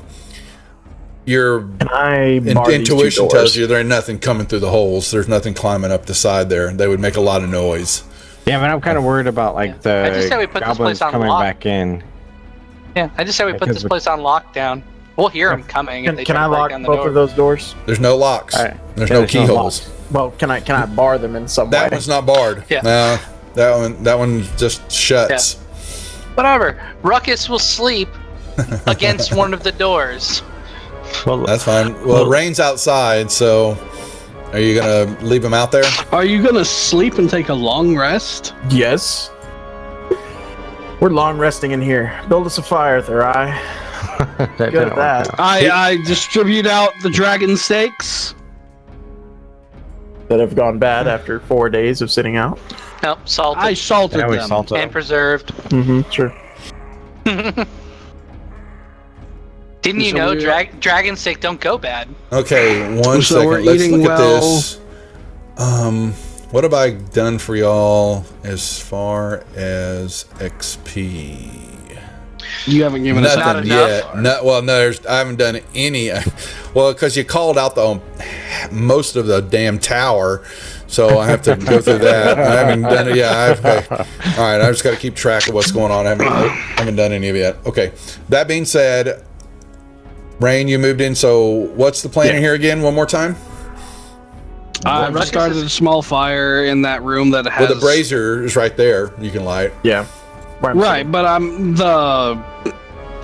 your Can I bar these two intuition doors? tells you there's nothing coming through the holes. There's nothing climbing up the side there. They would make a lot of noise. yeah, but I'm kind of worried about, I just say we the put this goblins place on coming lock. back in. Yeah, I just say we put this place on lockdown. We'll hear them coming if they Can try I to break lock down the both door. of those doors? There's no locks. All right. There's Yeah, no there's no keyholes. Well, can I bar them in some That way? one's not barred. Yeah. No, that one just shuts. Whatever. Ruckus will sleep against one of the doors. Well, That's fine. Well, it rains outside, so are you gonna leave him out there? Are you going to sleep and take a long rest? Yes. We're long resting in here. Build us a fire, Thrai. that Good didn't at work that. I distribute out the dragon steaks. That have gone bad after 4 days of sitting out. Nope, salted I salted Yeah, we them. salted and preserved. Mm-hmm. Sure. Didn't you So know we- dragon steak don't go bad? Okay, one So second. we're Let's eating look at well. this. What have I done for y'all as far as XP? You haven't given us Nothing enough. yet. I haven't done any. Well, because you called out most of the damn tower, so I have to go through that. I haven't done it yet. Okay. All right, I just got to keep track of what's going on. I haven't done any of it yet. Okay. That being said, Rain, you moved in. So what's the plan in here again? One more time. I've Ruckus started is- a small fire in that room that has. Well, the brazier is right there. You can light. Yeah. Where I'm Right, sitting. but I'm the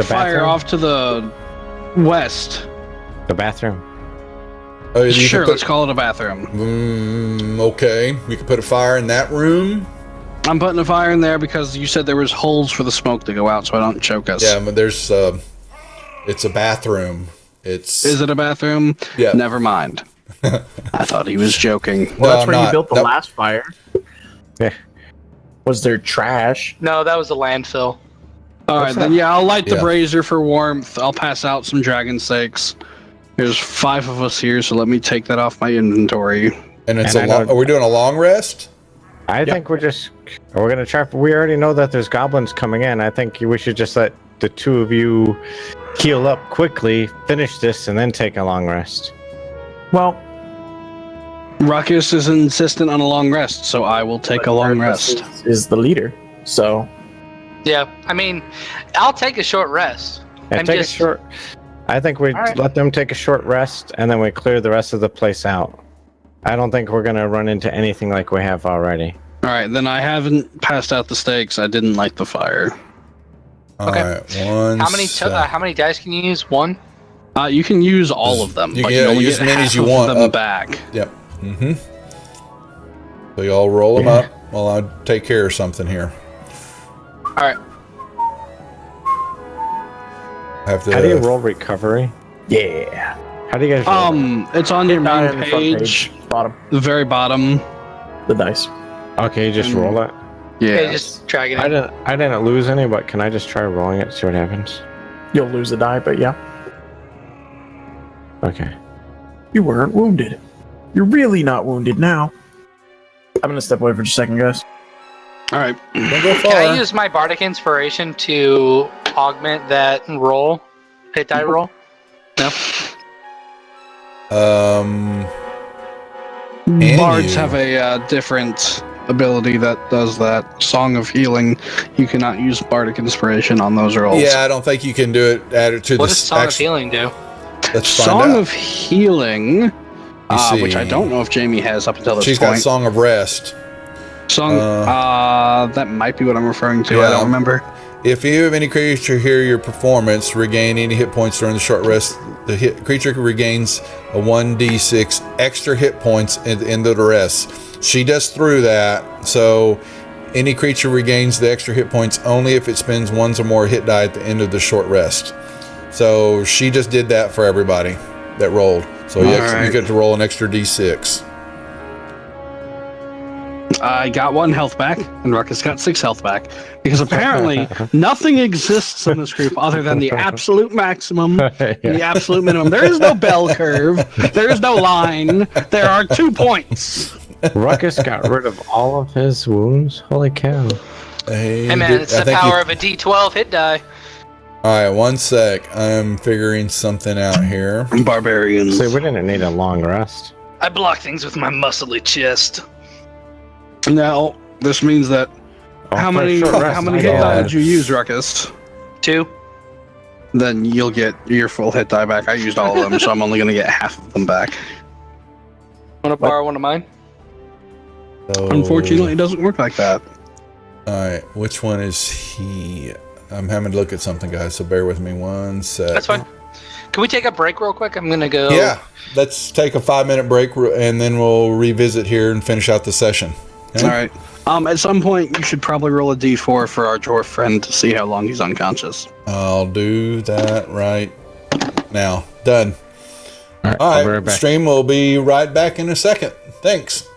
fire bathroom? off to the west. The bathroom. Oh, you Sure, can let's call it a bathroom. okay. You can put a fire in that room. I'm putting a fire in there because you said there was holes for the smoke to go out, so I don't choke us. Yeah, but there's. It's a bathroom. It's. Is it a bathroom? Yeah. Never mind. I thought he was joking. Well, that's No, where I'm you not. built the Nope. last fire. Yeah. Was there trash? No, that was a landfill. All right, then I'll light the Yeah. brazier for warmth. I'll pass out some dragon steaks. There's 5 of us here, so let me take that off my inventory. And it's And I know- Are we doing a long rest? I think we're gonna try. We already know that there's goblins coming in. I think we should just let the two of you heal up quickly, finish this, and then take a long rest. Well, Ruckus is insistent on a long rest, so I will take a long rest. Is the leader, so Yeah, I mean, I'll take a short rest. Yeah, take a short. I think we let them take a short rest, and then we clear the rest of the place out. I don't think we're gonna run into anything like we have already. All right, then I haven't passed out the stakes. I didn't light the fire. Okay. All right, How many dice can you use? One. You can use all of them, but you can only use get as many half as you of want them up. back. Yep. Mm-hmm. So y'all roll them up while I take care of something here. All right. Have to. How do you roll recovery? yeah. How do you guys roll It's on your Not main in the front page, bottom, the very bottom. the dice. it? Okay, you just roll it. Yeah, just drag it in. I didn't lose any, but can I just try rolling it, see what happens? You'll lose a die, but yeah, Okay. you weren't wounded. You're really not wounded now. I'm gonna step away for just a second, guys. All right. Don't go far. Can I use my bardic inspiration to augment that roll? Hit die roll? No. Bards have a different ability that does that. Song of Healing. You cannot use bardic inspiration on those rolls. Yeah, I don't think you can do it. Add it to What the does Song of Healing do? Let's find Song out. of Healing, which I see. don't know if Jamie has up until this She's point. got Song of Rest. Song. That might be what I'm referring to. Yeah. I don't remember. If you have any creature hear your performance, regain any hit points during the short rest, the creature regains a 1d6 extra hit points at the end of the rest. She does through that, so any creature regains the extra hit points only if it spends one or more hit die at the end of the short rest. So she just did that for everybody that rolled. So you get to roll an extra d6. I got 1 health back, and Ruckus got 6 health back. Because apparently, nothing exists in this group other than the absolute maximum and the absolute minimum. There is no bell curve. There is no line. There are 2 points. Ruckus got rid of all of his wounds? Holy cow. Hey man, it's the power of a D12 hit die. Alright, one sec. I'm figuring something out here. Barbarians. See, we didn't need a long rest. I block things with my muscly chest. Now, this means that how many hit die did you use, Ruckus? 2. Then you'll get your full hit die back. I used all of them, so I'm only going to get half of them back. Want to borrow one of mine? So, Unfortunately, it doesn't work like that. Alright, which one is he? I'm having to look at something, guys, so bear with me one sec. That's fine. Can we take a break real quick? I'm going to go... Yeah, let's take a 5-minute break, and then we'll revisit here and finish out the session. Okay? All right. At some point, you should probably roll a d4 for our dwarf friend to see how long he's unconscious. I'll do that right now. Done. All All right, right, stream will be right back in a second. Thanks.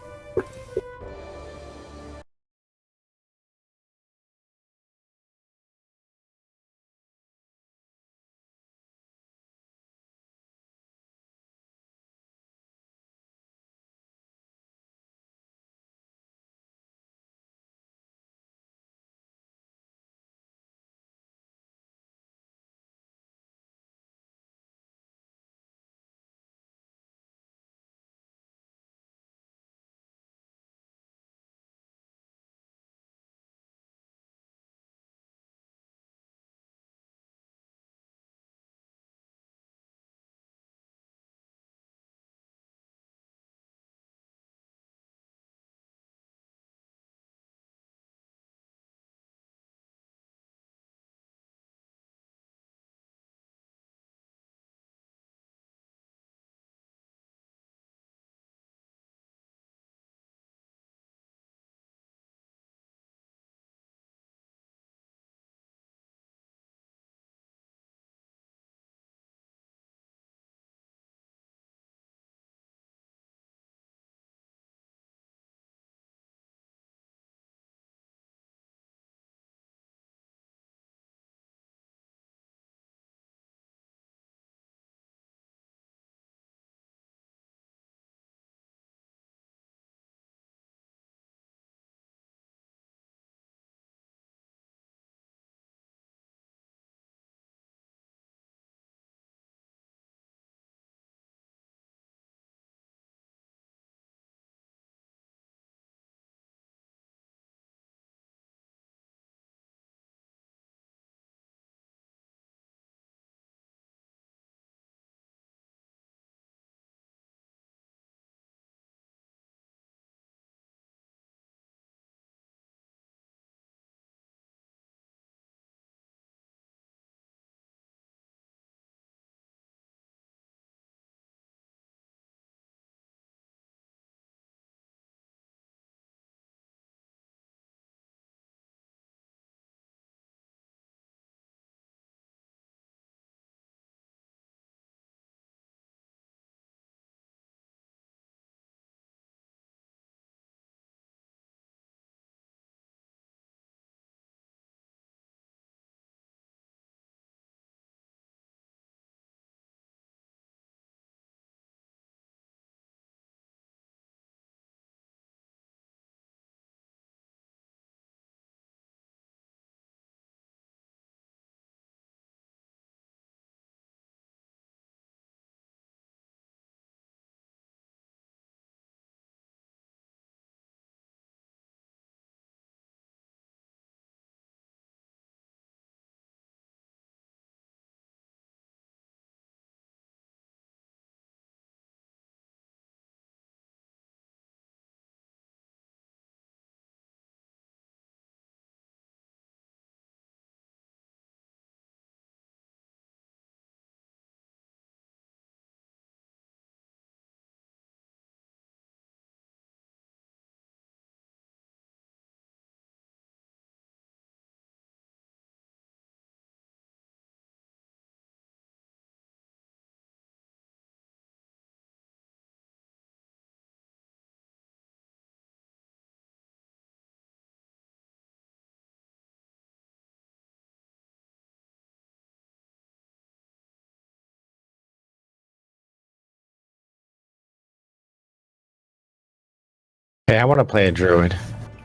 Hey, I want to play a druid.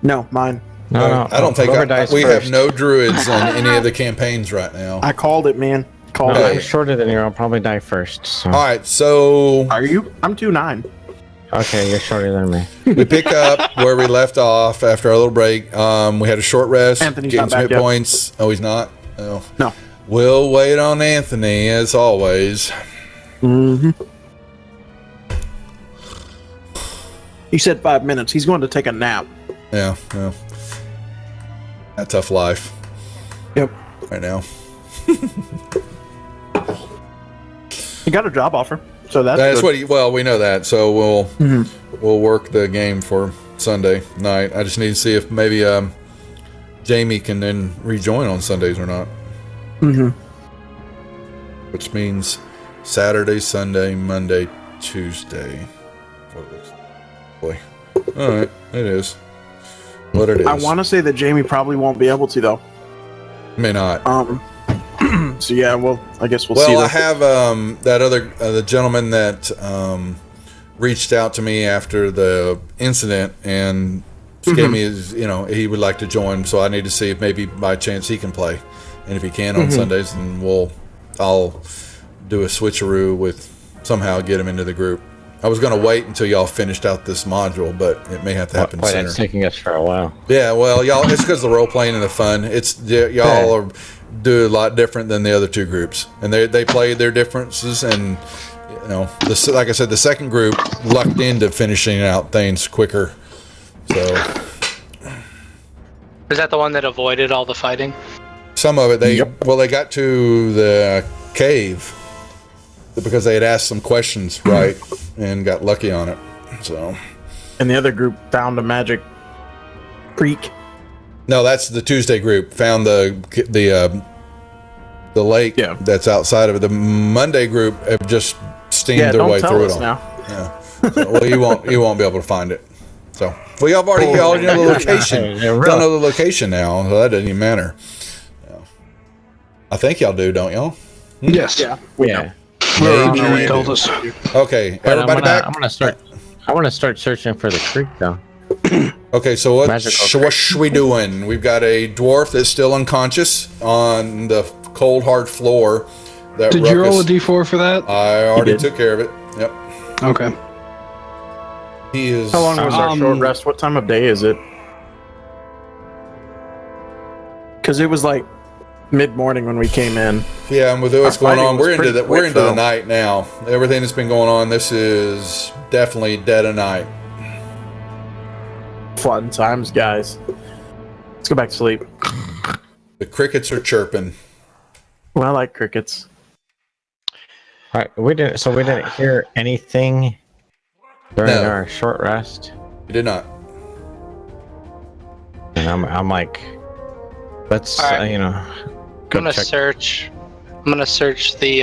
No, mine. No, I don't think whoever dies we first. have no druids on any of the campaigns right now. I called it, man. Called No, it. I'm shorter than you. I'll probably die first. So. All right, so Are you? I'm 2'9". Okay, you're shorter than me. we pick up where we left off after our little break. We had a short rest, Anthony's getting not some back hit yet. points. Oh, he's not? Oh. No. We'll wait on Anthony, as always. Mm-hmm. He said 5 minutes. He's going to take a nap. Yeah. A tough life Yep. right now. He got a job offer, so that's That's good. what we know that. So we'll Mm-hmm. we'll work the game for Sunday night. I just need to see if maybe Jamie can then rejoin on Sundays or not. Mm-hmm. Which means Saturday, Sunday, Monday, Tuesday. What it looks like. Boy. All right, it is what it is. I want to say that Jamie probably won't be able to, though. May not. So yeah, well, I guess we'll see. Well, I That. have that other the gentleman that reached out to me after the incident and gave me his, he would like to join. So I need to see if maybe by chance he can play, and if he can on Sundays, then I'll do a switcheroo with somehow get him into the group. I was going to wait until y'all finished out this module, but it may have to happen Boy, sooner. that's taking us for a while. Yeah, well, y'all, it's because the role playing and the fun. Y'all are do a lot different than the other two groups, and they play their differences. And like I said, the second group lucked into finishing out things quicker. So Is that the one that avoided all the fighting? some of it they got to the cave because they had asked some questions right and got lucky on it. So And the other group found a magic creek. no, that's the Tuesday group found the lake that's outside of it. The Monday group have just steamed their way through it all. now. Yeah. So, well, you won't be able to find it. So, well, y'all already know the location. Yeah, really. Don't know the location now, so that doesn't even matter. Yeah. I think y'all do, don't y'all? Yes. Yeah, we Yeah. know. Maybe You you told do. us. Okay, But everybody back. I want to start searching for the creek though. Okay, so what Magical we doing? We've got a dwarf that's still unconscious on the cold hard floor. That Did you roll a d4 for that? I already did. took care of it. Yep. Okay. He is. How long was our short rest? What time of day is it? Because it was like mid-morning when we came in. Yeah, and with what's Our going on, fighting was we're into pretty the quick, the though. night now. Everything that's been going on, this is definitely dead of night. Fun times, guys. Let's go back to sleep. The crickets are chirping. Well, I like crickets. All right, we didn't hear anything during No. our short rest. You did not. And I'm like, let's All right. go I'm gonna check. search. I'm gonna search the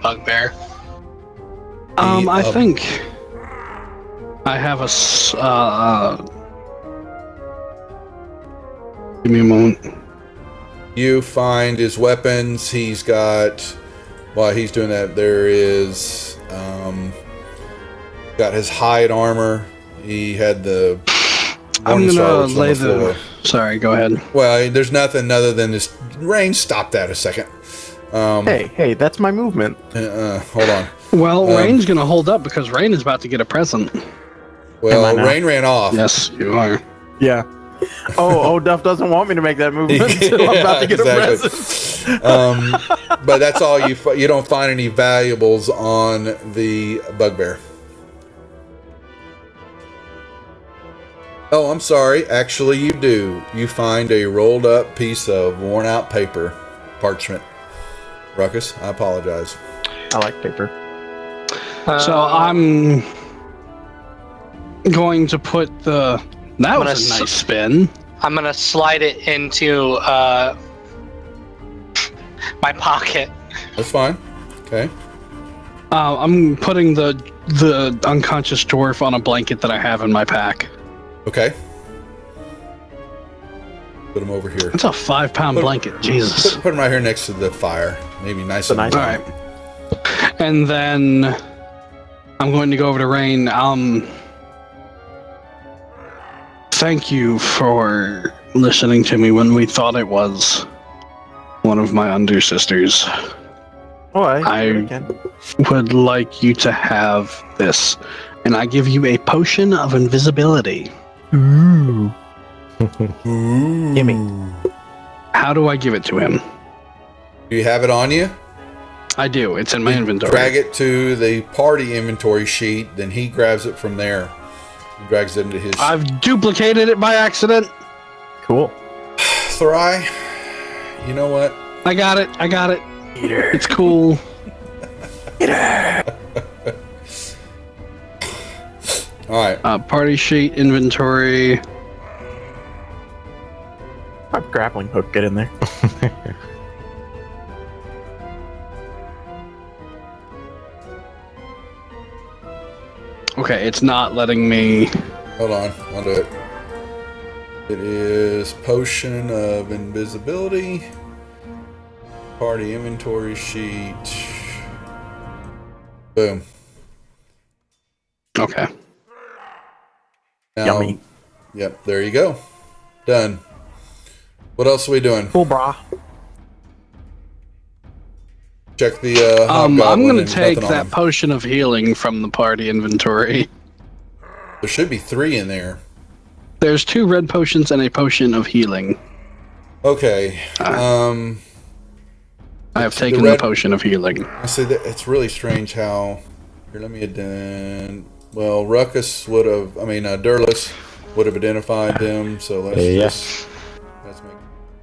bugbear. I think I have give me a moment. You find his weapons. He's got. While he's doing that, there is got his hide armor. He had the. I'm Morningstar, gonna which is on lay floor. Sorry, go ahead. Well, there's nothing other than this. Rain, stop that a second. Hey, that's my movement. Hold on. Well, Rain's gonna hold up because Rain is about to get a present. Well, Am I now? Rain ran off. Yes, you are. Yeah. Oh, Duff doesn't want me to make that movement until I'm about to get exactly. a present. But that's all you don't find any valuables on the bugbear. Oh, I'm sorry. Actually, you do. You find a rolled up piece of worn out paper, parchment. Ruckus, I apologize. I like paper. So I'm going to put the. That I'm was a gonna nice spin. I'm gonna slide it into my pocket. That's fine. Okay. I'm putting the unconscious dwarf on a blanket that I have in my pack. Okay. Put him over here. It's a 5-pound blanket. Jesus. Put him right here next to the fire. Maybe nice and nice All right. And then I'm going to go over to Rain. Thank you for listening to me when we thought it was one of my under sisters. Oh, I can. would like you to have this, and I give you a potion of invisibility. Ooh. Ooh. Gimme. How do I give it to him? Do you have it on you? I do. It's in my inventory. Drag it to the party inventory sheet, then he grabs it from there and drags it into his. I've duplicated it by accident. Cool. Thry, you know what? I got it. Eater. It's cool. All right. Party sheet, inventory. A grappling hook, get in there. Okay, it's not letting me. Hold on. I'll do it. It is potion of invisibility. Party inventory sheet. Boom. Okay. Now, Yummy. Yep, there you go. Done. What else are we doing? Cool, brah. Check the I'm hobgoblin gonna and take nothing on that him. potion of healing from the party inventory. There should be 3 in there. There's 2 red potions and a potion of healing. Okay. I have The taken the red- potion of healing. I say that it's really strange how. Here, let me well, Ruckus would have. Durlus would have identified them. So let's Yes. let's make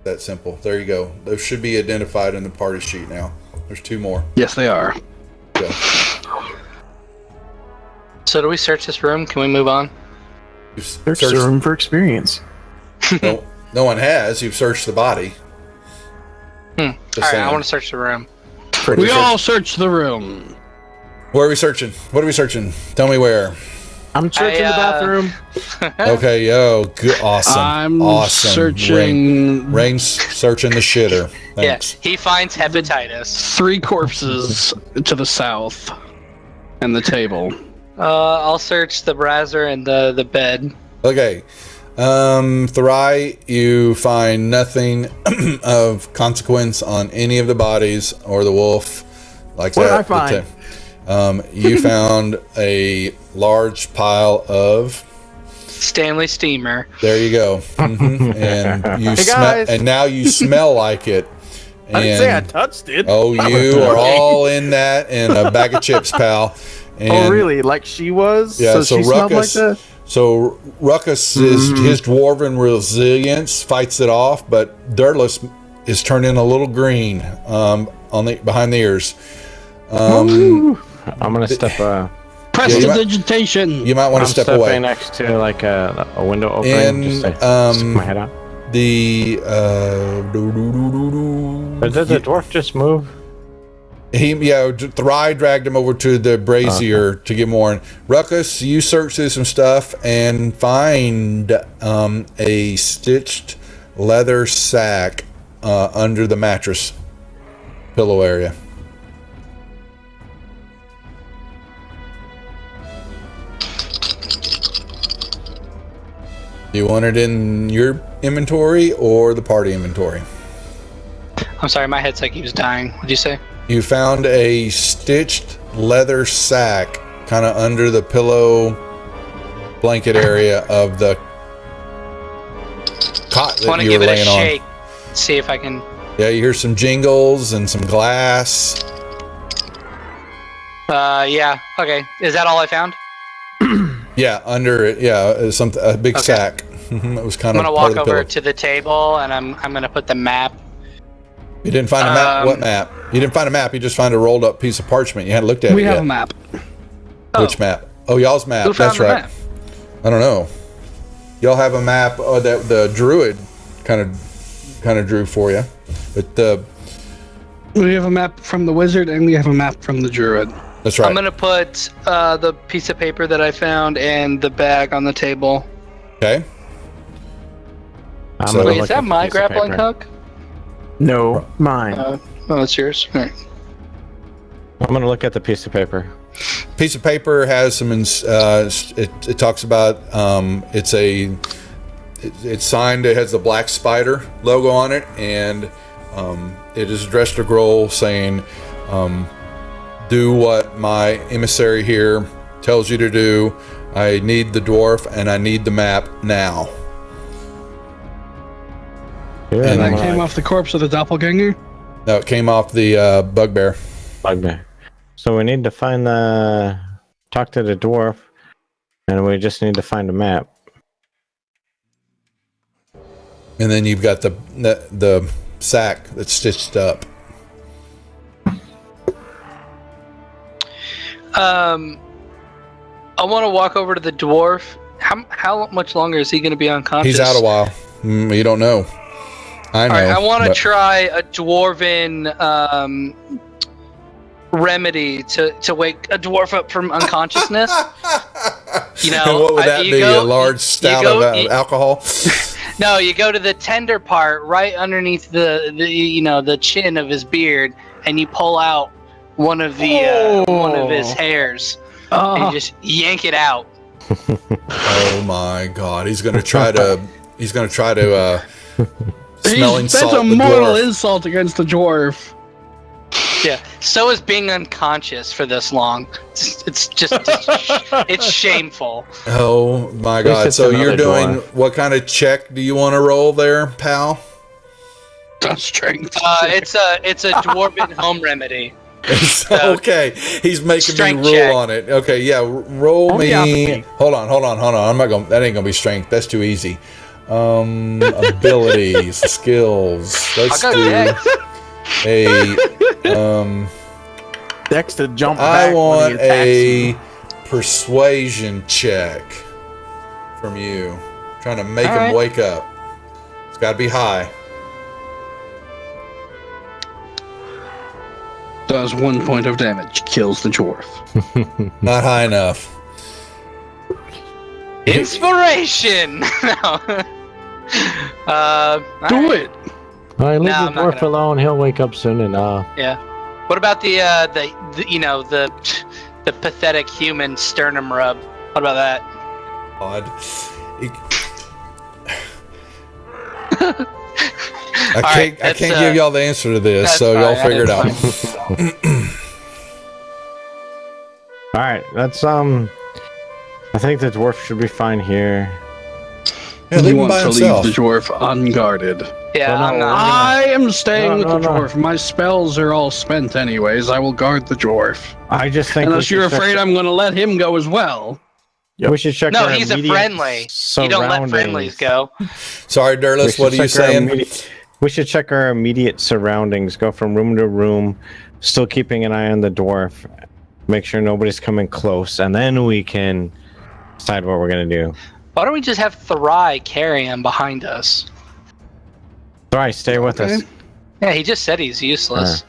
that simple. There you go. Those should be identified in the party sheet now. There's 2 more. Yes, they are. Go. So do we search this room? Can we move on? You've There's searched- room for experience. no one has. You've searched the body. All Just right, I saying. want to search the room. We all search the room. Where are we searching? What are we searching? Tell me where. I'm searching the bathroom. Okay, yo, good, awesome. I'm awesome. searching Rain's searching the shitter. Thanks. Yeah, he finds hepatitis. 3 corpses to the south and the table. I'll search the browser and the bed. Okay. Thry, you find nothing of consequence on any of the bodies or the wolf. Like What did that. I find? You found a large pile of. Stanley Steamer. There you go. And you guys. and now you smell like it. I didn't say I And- touched it. Oh, you are all in that and a bag of chips, pal. And Oh, really? Like she was? Yeah, so she smelled like Ruckus- that? So Ruckus is his dwarven resilience fights it off, but Durlus is turning a little green behind the ears. I'm gonna step. Prestidigitation. You might want I'm to step stepping away. next to like a window opening. And, just like, stick my head out. The But did the dwarf just move? Thry dragged him over to the brazier to get more. Ruckus, you search through some stuff and find a stitched leather sack under the mattress pillow area. Do you want it in your inventory or the party inventory? I'm sorry, my headset keeps dying. What'd you say? You found a stitched leather sack kind of under the pillow blanket area of the cot I want that to you were give it a laying on. shake. See if I can. Yeah, you hear some jingles and some glass. Yeah. Okay. Is that all I found? Yeah, under it. Yeah, a big Okay. sack. It was kind I'm of gonna part of walk the over pillow. to the table and I'm gonna put the map. You didn't find a map. What map? You didn't find a map. You just found a rolled up piece of parchment. You hadn't looked at We it have yet. a map. Which map? Oh, y'all's map. Who found That's the right. map? I don't know. Y'all have a map that the druid kind of drew for you, but We have a map from the wizard and we have a map from the druid. that's right. I'm gonna put the piece of paper that I found and the bag on the table. Okay. I'm So- gonna Wait, is look that at the my piece of grappling paper. hook? No, mine. Oh, that's yours. All right. I'm gonna look at the piece of paper. Piece of paper has some. It talks about it's a it's signed. It has the black spider logo on it, and it is addressed to Grohl, saying, "Do what my emissary here tells you to do. I need the dwarf, and I need the map now." Yeah, And That I'm came off the corpse of the doppelganger? No, it came off the bugbear. bugbear. So we need to find talk to the dwarf, and we just need to find a map. And then you've got the sack that's stitched up. I want to walk over to the dwarf. How much longer is he going to be unconscious? He's out a while. You don't know. I know. All right, I want to but- try a dwarven remedy to wake a dwarf up from unconsciousness. You know, And what would that be? A large stout of alcohol? No, you go to the tender part right underneath the chin of his beard, and you pull out one of his hairs, and you just yank it out. Oh my God! He's gonna try to. Smelling That's salt. a the mortal dwarf. insult against the dwarf. Yeah. So is being unconscious for this long. It's just it's shameful. Oh my least God! it's So you're another doing dwarf. what kind of check do you want to roll there, pal? Strength. It's a dwarven home remedy. Okay, he's making me Strength rule check. on it. Okay, yeah, roll Only me. off me. Hold on. I'm not going. That ain't gonna be strength. That's too easy. Abilities, skills. Let's I'll go do next. a. Dex to jump I back want when he attacks you. a persuasion check from you. Trying to make All him right. wake up. It's got to be high. Does 1 point of damage. Kills the dwarf. Not high enough. Inspiration. No. Do it! All right, leave No, the I'm not dwarf gonna- alone. He'll wake up soon enough. Yeah. What about the pathetic human sternum rub? What about that? God. I right, can't that's, give y'all the answer to this, that's so y'all fine, figure it out. that's All right, that's I think the dwarf should be fine here. Yeah, He leave him by wants to himself. leave the dwarf unguarded. Yeah, Well, no, I'm not. I am staying No, with no, the no. dwarf. My spells are all spent anyways. I will guard the dwarf. I just think Unless you're afraid I'm going to let him go as well. we should check. No, our he's a immediate friendly. You don't let friendlies go. Sorry, We Durless, should what are you check our saying? We should check our immediate surroundings. Go from room to room, still keeping an eye on the dwarf. Make sure nobody's coming close, and then we can decide what we're gonna do. Why don't we just have Thrai carry him behind us? All right, stay with us. Okay. Yeah, he just said he's useless.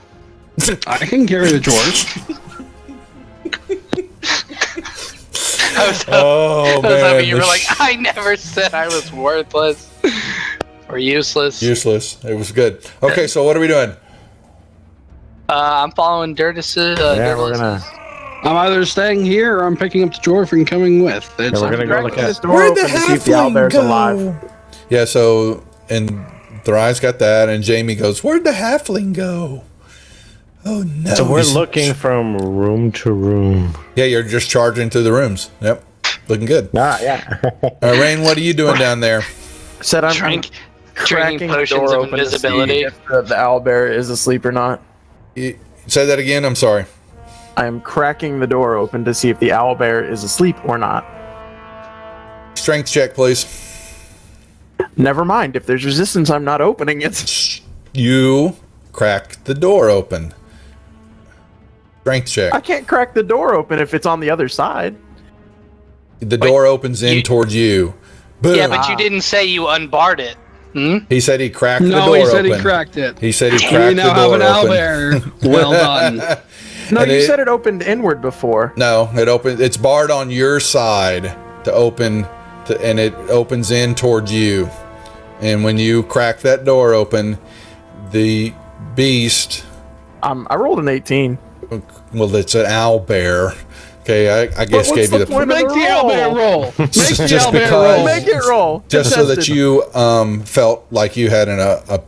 I can carry the dwarf. I was, Oh, I was man. hoping you were this- like, I never said I was worthless or useless. Useless. It was good. Okay, so what are we doing? I'm following Dirtus. Yeah, we're gonna. I'm either staying here or I'm picking up the dwarf and coming with. It's we're gonna go look Crack this at. door open to see if the owlbear's alive. Yeah, so, and Thrai's got that, and Jamie goes, where'd the halfling go? Oh, no. So we're He's- looking from room to room. Yeah, you're just charging through the rooms. Yep. Looking good. Ah, yeah. Rain, what are you doing down there? Said I'm Drinking cracking the potions door of open to see invisibility. if the owlbear is asleep or not. Say that again. I'm sorry. I am cracking the door open to see if the owlbear is asleep or not. Strength check, please. Never mind. If there's resistance, I'm not opening it. You crack the door open. Strength check. I can't crack the door open if it's on the other side. The door opens in towards you. Boom. Yeah, but you didn't say you unbarred it. Hmm? He said he cracked the No, door he said open. he cracked it. He said he We cracked now the have door an open. owlbear. Well done. No, And you it- said it opened inward before. No, it open. It's barred on your side to open, and it opens in towards you. And when you crack that door open, the beast, I rolled an 18. well, it's an owl bear, Okay, I guess what's gave you the the point? Make the owlbear roll. Make Just the owlbear because- roll. Make it roll. just so that Contested. you felt like you had a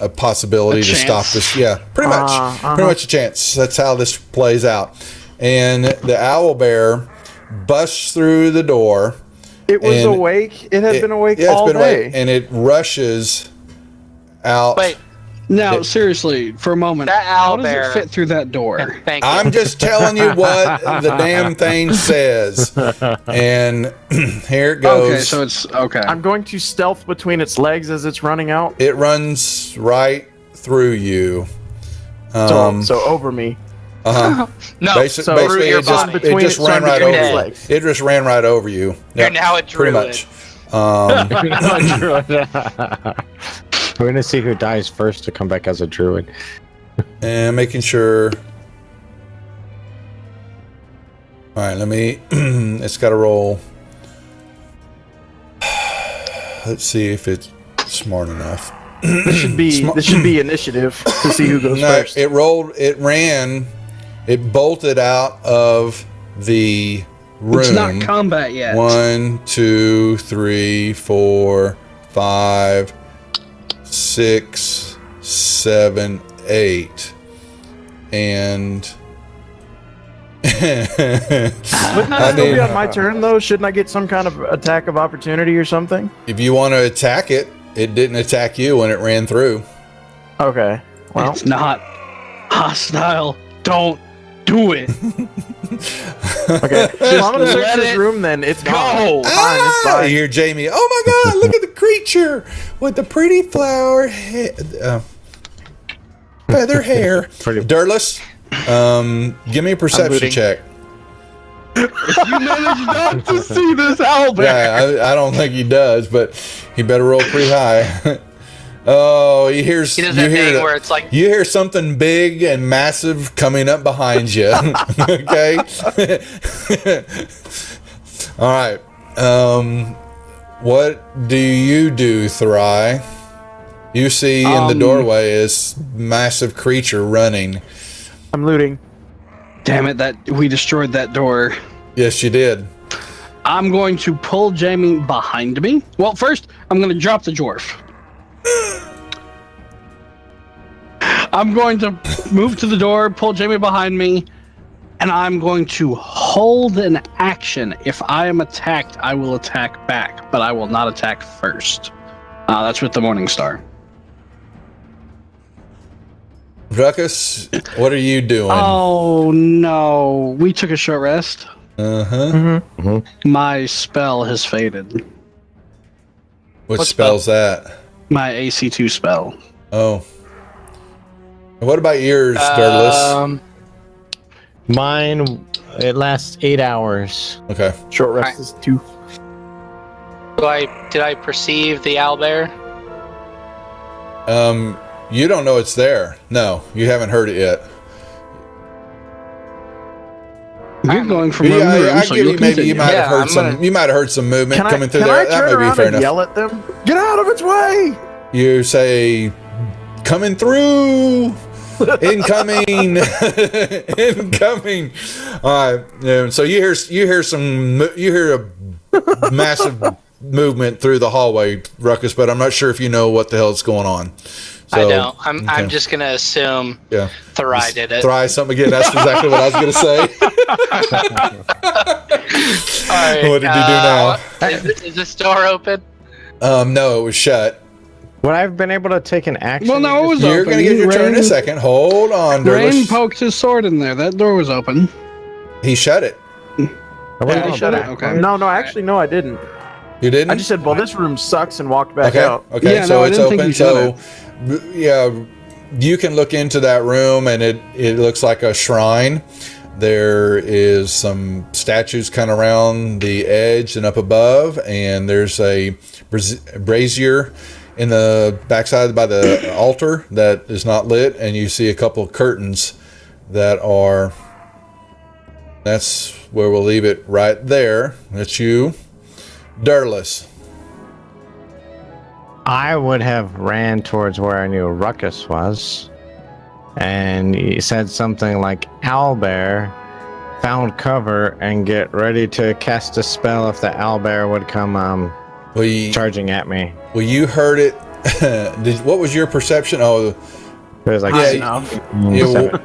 possibility A to stop chance. this. Yeah, pretty much. Pretty much a chance. That's how this plays out. And the owl bear busts through the door. It was and awake. It had been awake Yeah, all it's been day. awake, and it rushes out. Wait, Now, seriously, for a moment, That how does owlbear- it fit through that door? thank you. I'm just telling you what the damn thing says. And here it goes. Okay, so it's okay. I'm going to stealth between its legs as it's running out. It runs right through you. So over me. Uh-huh. no, Basically, So basically your it just, body. it just So ran I'm right between over its you. legs. It just ran right over you. You're Yep, now a pretty druid. much. We're gonna see who dies first to come back as a druid. And making sure. All right, let me. It's got to roll. Let's see if it's smart enough. This should be initiative to see who goes No, first. it rolled. It ran. It bolted out of the room. It's not combat yet. 1, 2, 3, 4, 5, 6, 7, 8, and Wouldn't that still be on my turn though? Shouldn't I get some kind of attack of opportunity or something? if you want to attack it, it didn't attack you when it ran through. Okay. Well, It's not hostile. Don't do it. okay. Well, I'm gonna search let this it room then. It's go. gone. It's fine. It's You fine. hear Jamie? Oh my God! Look at the creature with the pretty flower feather hair. Pretty- Dirtless. Give me a perception looting. check. You managed not to see this owlbear. Yeah, I don't think he does, but he better roll pretty high. Oh, He does that thing where it's like, you hear something big and massive coming up behind you. Okay. All right. What do you do, Thry? You see in the doorway is massive creature running. I'm looting. Damn it! That we destroyed that door. Yes, you did. I'm going to pull Jamie behind me. Well, first I'm going to drop the dwarf. I'm going to move to the door, pull Jamie behind me, and I'm going to hold an action. If I am attacked, I will attack back, but I will not attack first. That's with the Morning Star. Ruckus, what are you doing? Oh no, we took a short rest. Uh-huh. My spell has faded. What What spell's that? My AC2 spell. Oh. What about yours, Dirtless? Mine, it lasts 8 hours. Okay. Short rest is 2. did I perceive the owlbear? You don't know it's there. No, you haven't heard it yet. You're going from room to Yeah, room, I so give you'll you maybe you continue. might have Yeah, heard I'm some. gonna- You might have heard some movement Can coming I through turn there. That might be around fair and enough. yell at them? Get out of its way! You say, "Coming through, incoming, incoming." All right. Yeah, so you hear a massive movement through the hallway, Ruckus, but I'm not sure if you know what the hell is going on. So, I don't. I'm okay. just gonna assume Yeah. Thry did it. Try something again. That's exactly what I was going to say. All right, What did you do now? Is this door open? No, it was shut. Would I have been able to take an action? Well, no, it was You're open. going to get your turn in a second. Hold on, Rain Dirtless. poked his sword in there. That door was open. He shut it. Yeah, I he shut it. it. Okay. No, actually, no, I didn't. You didn't? I just said, well, this room sucks and walked back Okay. out. Okay. Yeah, So no, I it's didn't think open. you So, shut yeah, you can look into that room, and it looks like a shrine. There is some statues kind of around the edge and up above, and there's a brazier in the backside by the altar that is not lit, and you see a couple of curtains that are. That's where we'll leave it right there. That's you, Dirtless. I would have ran towards where I knew Ruckus was, and he said something like "Owlbear," found cover and get ready to cast a spell if the owlbear would come charging at me. Well, you heard it. What was your perception? Oh, It was like Yeah,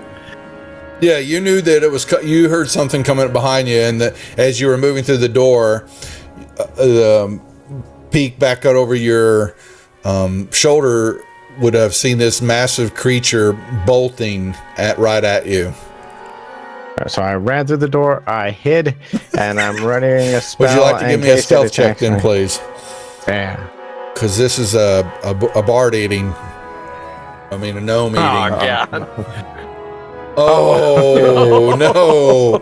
yeah, you knew that it was. You heard something coming behind you, and that as you were moving through the door, the peek back out over your shoulder would have seen this massive creature bolting right at you. So I ran through the door, I hid, and I'm running a spell. Would you like to give me a stealth check then, please? Yeah. Because this is a bard eating. I mean, a gnome eating. Oh, God. Oh, no.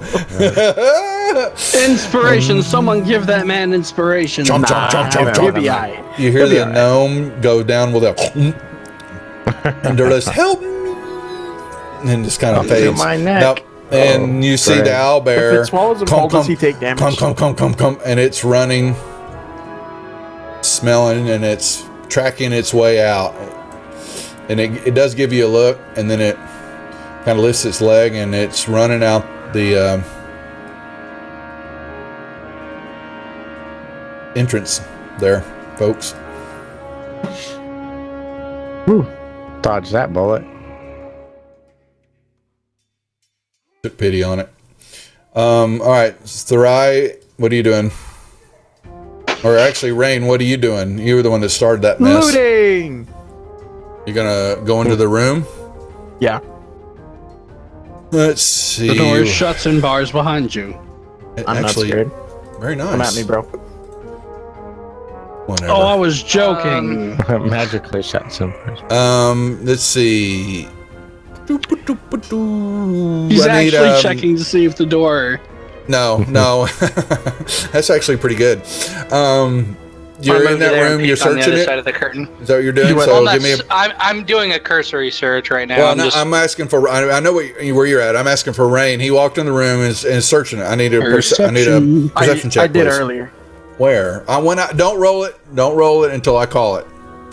Inspiration. Someone give that man inspiration. Chomp, chomp, chomp, chomp, chomp. You hear the gnome go down with a and they're just, help me. And just kind of fades. My neck. Now, and you see the owlbear. If it swallows him whole, does he take damage? Come. And it's running, smelling, and it's tracking its way out. And it does give you a look, and then it kind of lifts its leg, and it's running out the entrance there, folks. Whew. Dodge that bullet. Took pity on it. All right, Sarai, what are you doing? Or actually, Rain, what are you doing? You were the one that started that mess. Looting! You're gonna go into the room? Yeah. Let's see. The door shuts and bars behind you. I'm Actually, not scared. very nice. Come at me, bro. Whatever. Oh, I was joking. Magically shut some. Let's see. He's I need, actually checking to see if the door. No. That's actually pretty good. You're in that room. You're searching on the other it. side of the curtain. Is that what you're doing? Well, So give me a. I'm doing a cursory search right now. Well, I'm asking for. I know where you're at. I'm asking for Rain. He walked in the room and is searching it. I need a perception check. I did please. earlier. Where? I went out. Don't roll it. Don't roll it until I call it.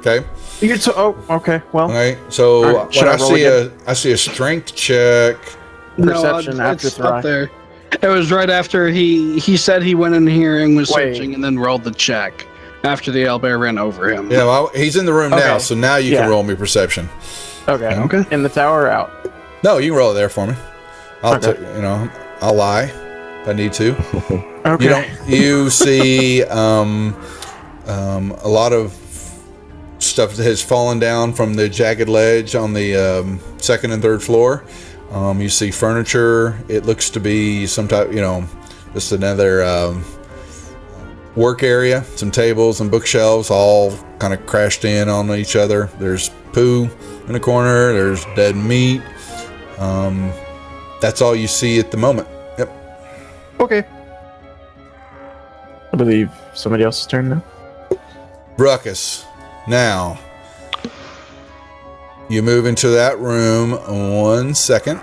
Okay. Okay. Well, Okay. So All right, should when I roll again? I see a strength check. Perception no, after it's Thry. up there. It was right after he said he went in here and was Wait. searching and then rolled the check after the owlbear ran over him. Yeah, well, he's in the room now, Okay. so now you can Yeah. roll me perception. okay. Okay. In the tower or out? No, you can roll it there for me. I'll Okay. I'll lie if I need to. Okay. You see a lot of stuff that has fallen down from the jagged ledge on the second and third floor. You see furniture. It looks to be some type, just another work area. Some tables and bookshelves all kind of crashed in on each other. There's poo in the corner. There's dead meat. That's all you see at the moment. Yep. Okay. I believe somebody else's turn now. Ruckus. Now, you move into that room 1 second.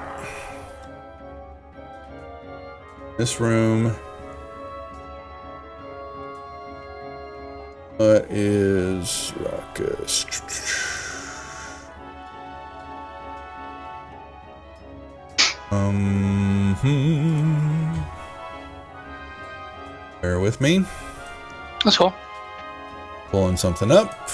This room. What is Ruckus? Bear with me. That's cool. Pulling something up.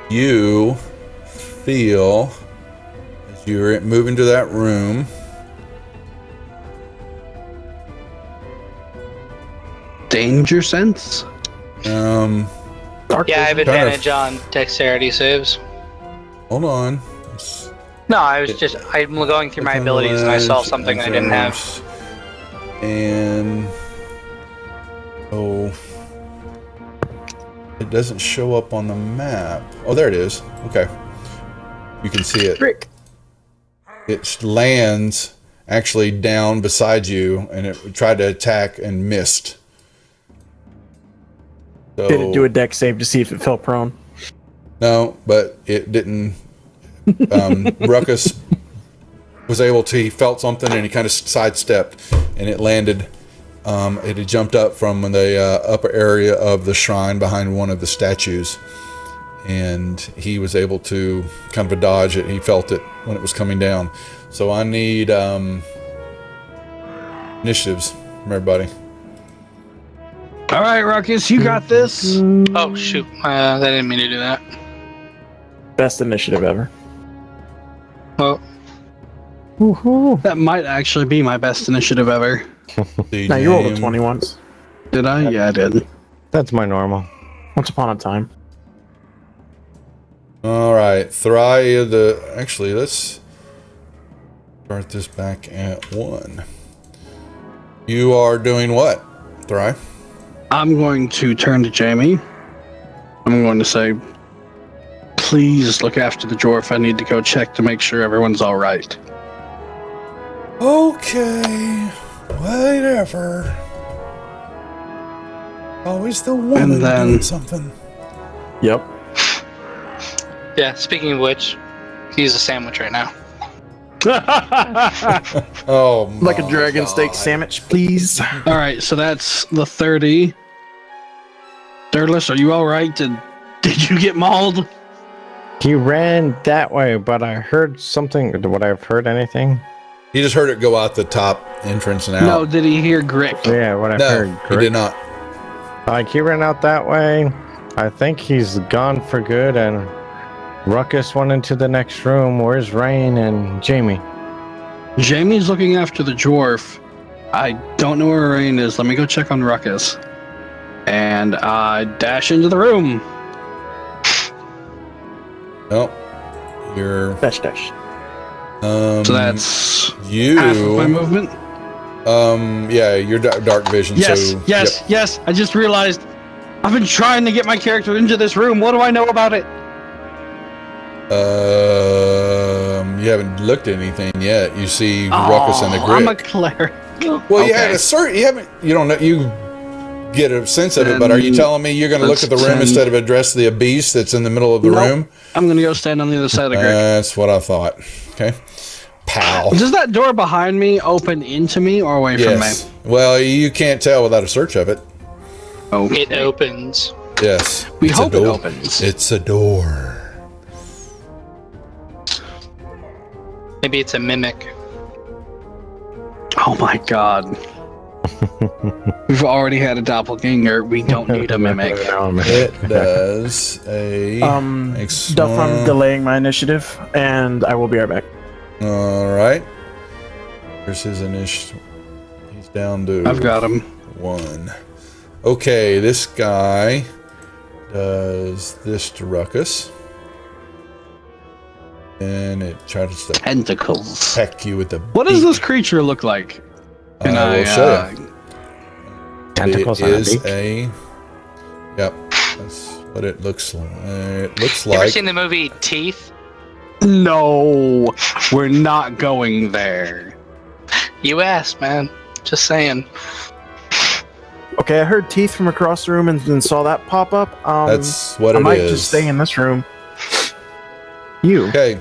You feel as you're moving to that room. Danger sense? Dark Yeah, I have vision. advantage on dexterity saves. Hold on. No, I'm going through my abilities and I saw something I didn't have. And it doesn't show up on the map. Oh, there it is. Okay. You can see it. Frick. It lands actually down beside you, and it tried to attack and missed. So, Did it do a deck save to see if it fell prone? no, but it didn't. Ruckus was able to. He felt something, and he kind of sidestepped, and it landed. It had jumped up from the upper area of the shrine behind one of the statues, and he was able to kind of dodge it. He felt it when it was coming down. So I need initiatives from everybody. All right, Ruckus, you got this. Oh shoot! I didn't mean to do that. Best initiative ever. Well, That might actually be my best initiative ever. Now you rolled a 20 once. Did I? Yeah, I did. That's my normal. Once upon a time. All right, actually, let's start this back at 1. You are doing what, Thry? I'm going to turn to Jamie. I'm going to say, please look after the dwarf. I need to go check to make sure everyone's all right. Okay, whatever. Always the woman And then- doing something. Yep. yeah. Speaking of which, he's a sandwich right now. Oh, Like a my dragon God. steak sandwich, please. All right, so that's the 30. Dirtless, are you all right? Did you get mauled? He ran that way, but I heard something. Would I have heard anything? He just heard it go out the top entrance and out. No, did he hear Grick? Yeah, what I No, heard. he did not. Like, he ran out that way. I think he's gone for good, and Ruckus went into the next room. Where's Rain and Jamie? Jamie's looking after the dwarf. I don't know where Rain is. Let me go check on Ruckus. And I dash into the room. No, you're. Dash, dash. So that's you. half of my movement. Yeah, you're dark vision. Yes, so, yes, yes. I just realized I've been trying to get my character into this room. What do I know about it? You haven't looked at anything yet. You see Ruckus and the Grit. I'm a cleric. Well, you had a certain. You haven't. You don't know. You get a sense of it, but are you telling me you're going to look at the room instead of address the beast that's in the middle of the room? I'm going to go stand on the other side of the Grick. That's what I thought. Okay, pal. Does that door behind me open into me or away Yes. from me? Well, you can't tell without a search of it. Oh, It opens. Yes. we It's a hope it door. opens. It's a door. Maybe it's a mimic. Oh my god. We've already had a doppelganger. We don't need a mimic. It does a. Duff, I'm delaying my initiative, and I will be right back. All right. Here's his initiative. He's down to. I've got him. 1. Okay, this guy does this to Ruckus. And it tries to Tentacles. peck you with the What does this creature look like? Can I will show you. Tentacles It on a is beak? a. Yep, that's what it looks like. It looks You ever like. seen the movie Teeth? No, we're not going there. You asked, man. Just saying. Okay, I heard teeth from across the room and then saw that pop up. That's what I it might is. just stay in this room. You. Okay.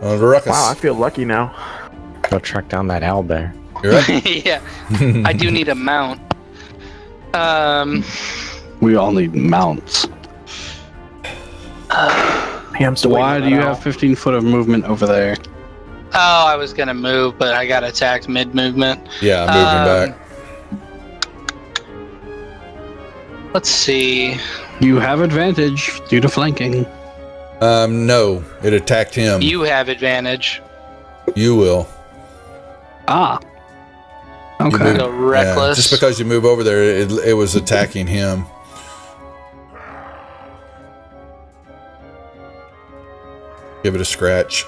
Ruckus. Wow, I feel lucky now. Go track down that owlbear. You're up. Yeah. I do need a mount. We all need mounts. Yeah, I'm still Why waiting do on you that have 15 foot of movement over there? Oh, I was gonna move, but I got attacked mid-movement. Yeah, I'm moving back. Let's see. You have advantage due to flanking. No, it attacked him. You have advantage. You will. Ah. You Okay. moved- Go reckless. just because you move over there, it was attacking him. Give it a scratch.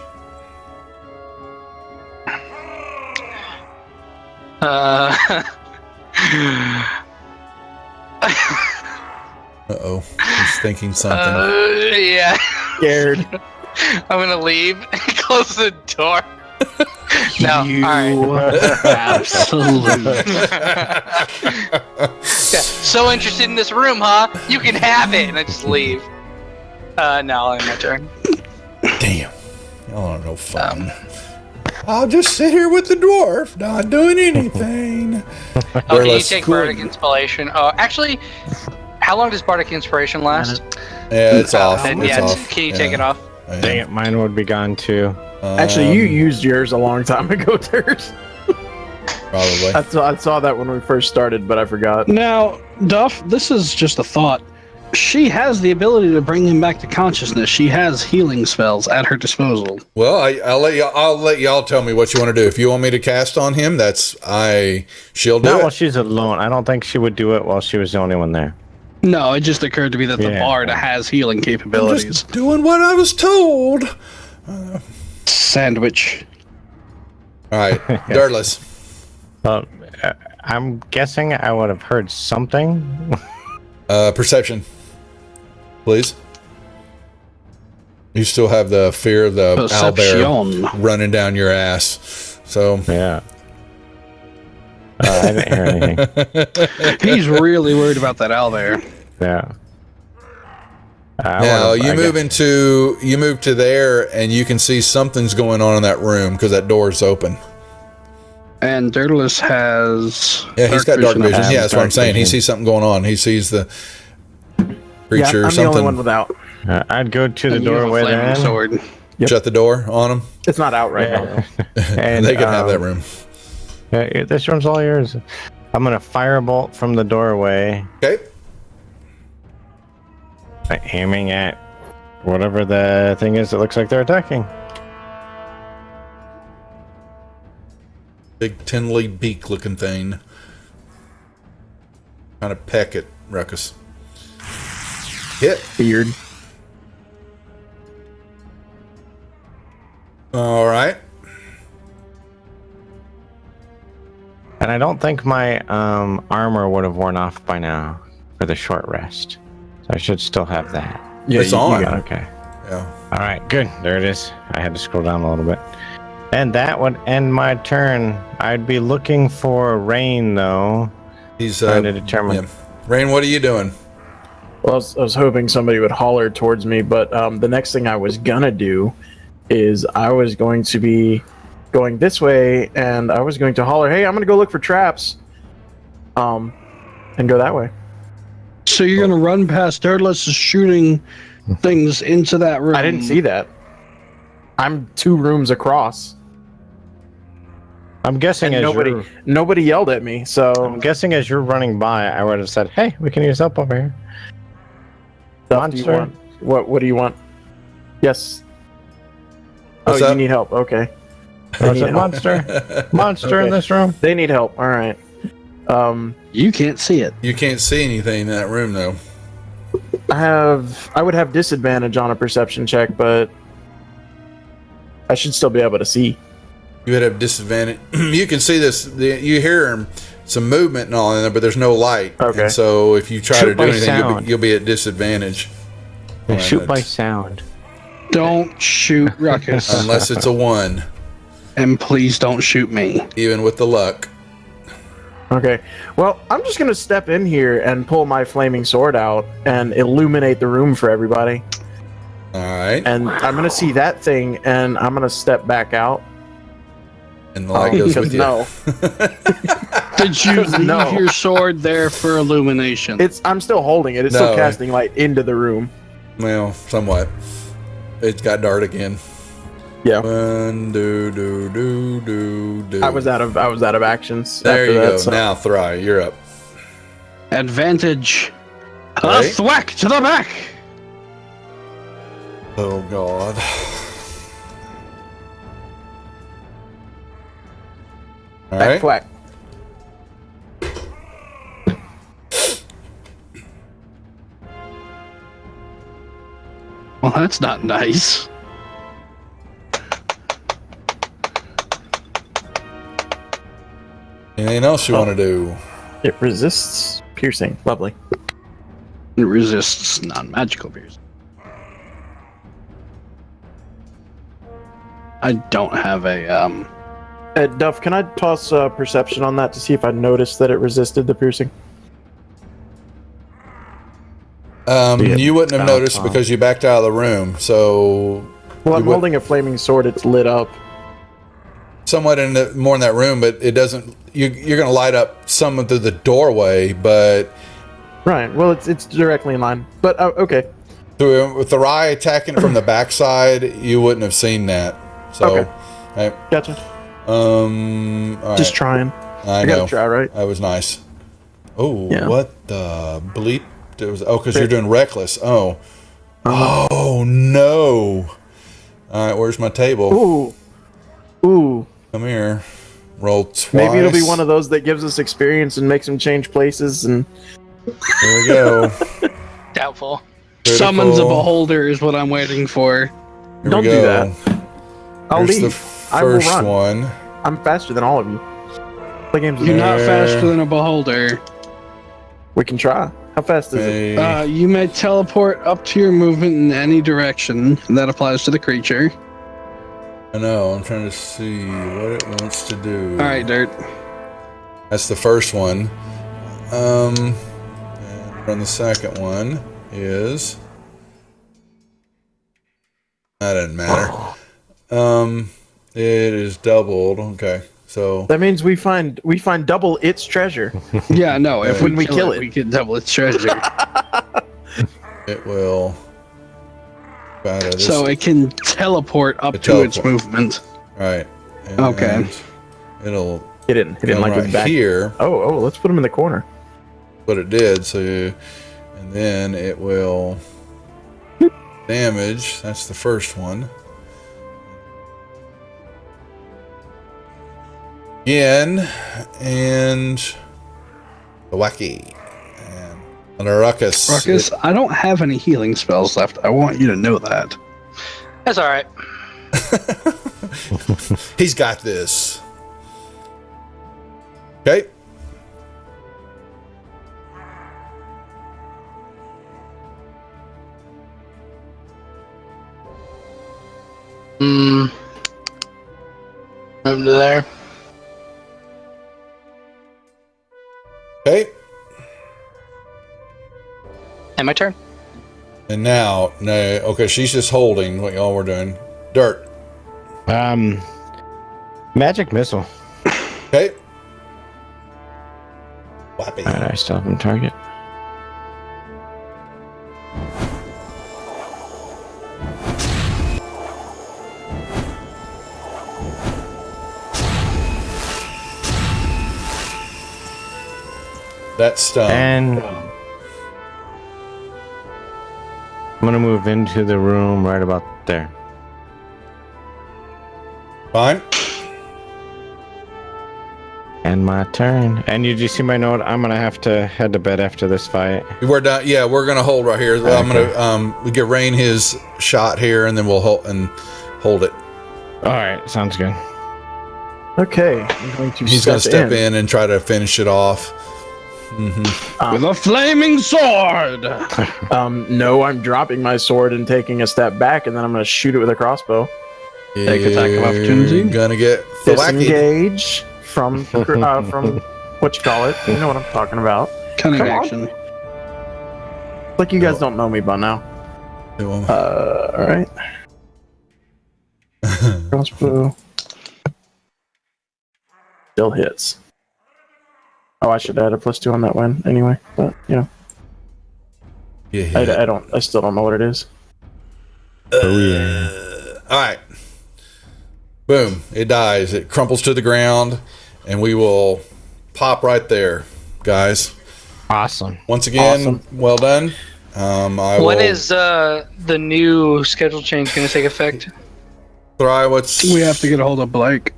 Uh-oh. He's thinking something. Yeah. Scared. I'm gonna leave and close the door. No, You alright. absolute. Yeah. So interested in this room, huh? You can have it, and I just leave. No, I'll end my turn. Damn. Y'all are no fun. I'll just sit here with the dwarf, not doing anything. Oh, can you take bardic inspiration? Oh, actually, How long does Bardic Inspiration last? Yeah, it's off. Then, It's yeah, off. can you take it off? Yeah. Dang it, mine would be gone too. Actually, you used yours a long time ago, Dirt. Probably. I saw that when we first started, but I forgot. Now, Duff, this is just a thought. She has the ability to bring him back to consciousness. She has healing spells at her disposal. Well, I'll let y'all tell me what you want to do. If you want me to cast on him, she'll do Not it. while she's alone. I don't think she would do it while she was the only one there. No, it just occurred to me that the Yeah. bard has healing I'm capabilities. just doing what I was told. Sandwich. All right, Dirtless. Well, I'm guessing I would have heard something. Perception, please. You still have the fear of the owlbear Perception. running down your ass. So Yeah. I didn't hear anything. He's really worried about that owl there. Yeah. now you move to there, and you can see something's going on in that room because that door is open. And Dirtless has. Yeah, he's got dark vision. Has Yeah, that's what I'm dark saying. He vision. sees something going on. He sees the creature Yeah, or I'm the only one something. without. I'd go to the And you have a doorway flaming then. sword. Yep. Shut the door on them. It's not out right now. And They can have that room. Yeah, this room's all yours. I'm gonna firebolt from the doorway, Okay. aiming at whatever the thing is that looks like they're attacking. Big 10-lead beak looking thing. Trying to peck at Ruckus. Hit. Beard. All right. And I don't think my armor would have worn off by now for the short rest. So I should still have that. Yeah, It's on. Okay. Yeah. All right, good. There it is. I had to scroll down a little bit. And that would end my turn. I'd be looking for rain, though. He's Trying to determine. Yeah. Rain, what are you doing? Well, I was hoping somebody would holler towards me, but the next thing I was gonna do is I was going to be going this way, and I was going to holler, "Hey, I'm gonna go look for traps," and go that way. So you're gonna run past Dirtless shooting things into that room. I didn't see that. I'm 2 rooms across. I'm guessing And as nobody yelled at me, so I'm guessing as you're running by, I would have said, "Hey, we can use help over here." Duff, do you Monster. want? What do you want? Yes. What's oh, up? you need help. Okay. Oh, is need it help. monster in Okay. this room? They need help. All right. You can't see it. You can't see anything in that room, though. I would have disadvantage on a perception check, but I should still be able to see. You would have disadvantage. You can see this. You hear some movement and all in there, but there's no light. Okay. And so if you try Shoot to do by anything, sound. you'll be at disadvantage. They Well, shoot by that's- sound. Don't shoot Ruckus. Unless it's a 1, And please don't shoot me. even with the luck. Okay. Well, I'm just gonna step in here and pull my flaming sword out and illuminate the room for everybody. All right. And I'm gonna see that thing, and I'm gonna step back out. And the light goes with you. No, Did you leave No. your sword there for illumination? I'm still holding it. It's No. still casting light into the room. Well, somewhat. It's got dark again. Yeah. Do. I was out of actions. There after you that, go. so- Now, Thry, you're up. Advantage. Right. A thwack to the back. Oh, God. All Back right. thwack. Well, that's not nice. Anything else you want to do? It resists piercing. Lovely. It resists non-magical piercing. I don't have a Duff, can I toss perception on that to see if I noticed that it resisted the piercing? You wouldn't have noticed oh. because you backed out of the room. So Well, I'm You would- holding a flaming sword. It's lit up. somewhat more in that room, but it doesn't. You're going to light up some through the doorway, but Right. Well, it's directly in line. But okay. So with the Rye attacking from the backside, you wouldn't have seen that. So, Okay. right. Gotcha. All right. Just trying. I I know. gotta try, right? That was nice. Oh, Yeah. what the bleep? It was because you're doing reckless. Oh. Oh no. All right, where's my table? Ooh. Come here. Roll twice. Maybe it'll be one of those that gives us experience and makes them change places. And Here we go. Doubtful. Summons a Critical. beholder is what I'm waiting for. Here don't we do go. that. I'll Here's leave. the I will first run. one. I'm faster than all of you. The game's You're not There. faster than a beholder. We can try. How fast is it? Hey. You may teleport up to your movement in any direction, and that applies to the creature. I know. I'm trying to see what it wants to do. All right, Dirt. That's the first one. And on the second one is that doesn't matter. It is doubled. Okay, so That means we find double its treasure. Yeah, no. If When we we kill kill it. we can double its treasure. it will. So it can teleport up It to its teleports. movement. Right. And Okay. It'll He didn't come like right his back. here. Oh, let's put him in the corner. What it did. So, and then it will damage. That's the first one. Again, and the wacky and a ruckus. Ruckus, I don't have any healing spells left. I want you to know that. That's all right. He's got this. Okay. Over there. Okay. And my turn. And now, no, okay, she's just holding what y'all were doing. Dirt. Magic missile. Okay. Wappy. Alright, I still have him target. That's And I'm gonna move into the room right about there. fine. And my turn. And you see my note? I'm gonna have to head to bed after this fight. We're done. Yeah, we're gonna hold right here. I'm Okay. gonna we get Rain his shot here, and then we'll hold it. Alright, sounds good. Okay, I'm going to He's gonna step in and try to finish it off. With a flaming sword! No, I'm dropping my sword and taking a step back, and then I'm going to shoot it with a crossbow. Take attack of opportunity. Gonna get thwacked. Disengage from what you call it. You know what I'm talking about. Cunning Come on. action. Like you guys don't know me by now. All right. Crossbow. Still hits. Oh, I should add a +2 on that one anyway. But you know, Yeah. I still don't know what it is. All right. Boom. It dies. It crumples to the ground, and we will pop right there, guys. Awesome. Once again, Awesome. well done. When is the new schedule change going to take effect? Thry, what's We have to get a hold of Blake.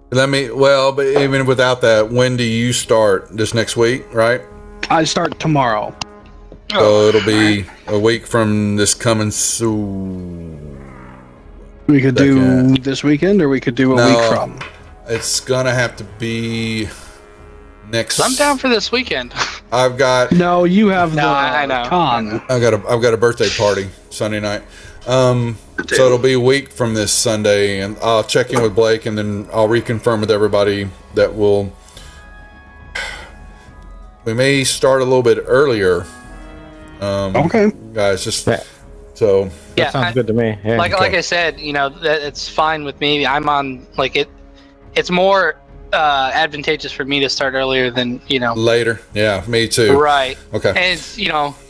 But even without that, when do you start? This next week, right? I start tomorrow. So it'll be a week from this coming soon. We could do this weekend, or we could do a No. week from. It's gonna have to be next. I'm down for this weekend. I've got No, you have No, the I know. con. I've got a birthday party Sunday night. So it'll be a week from this Sunday, and I'll check in with Blake, and then I'll reconfirm with everybody that we may start a little bit earlier. Okay. Guys, just Yeah. so That Yeah, sounds good to me. Yeah. like I said, you know, that it's fine with me. I'm on like it. It's more advantageous for me to start earlier than Later. Yeah, me too. Right. Okay. And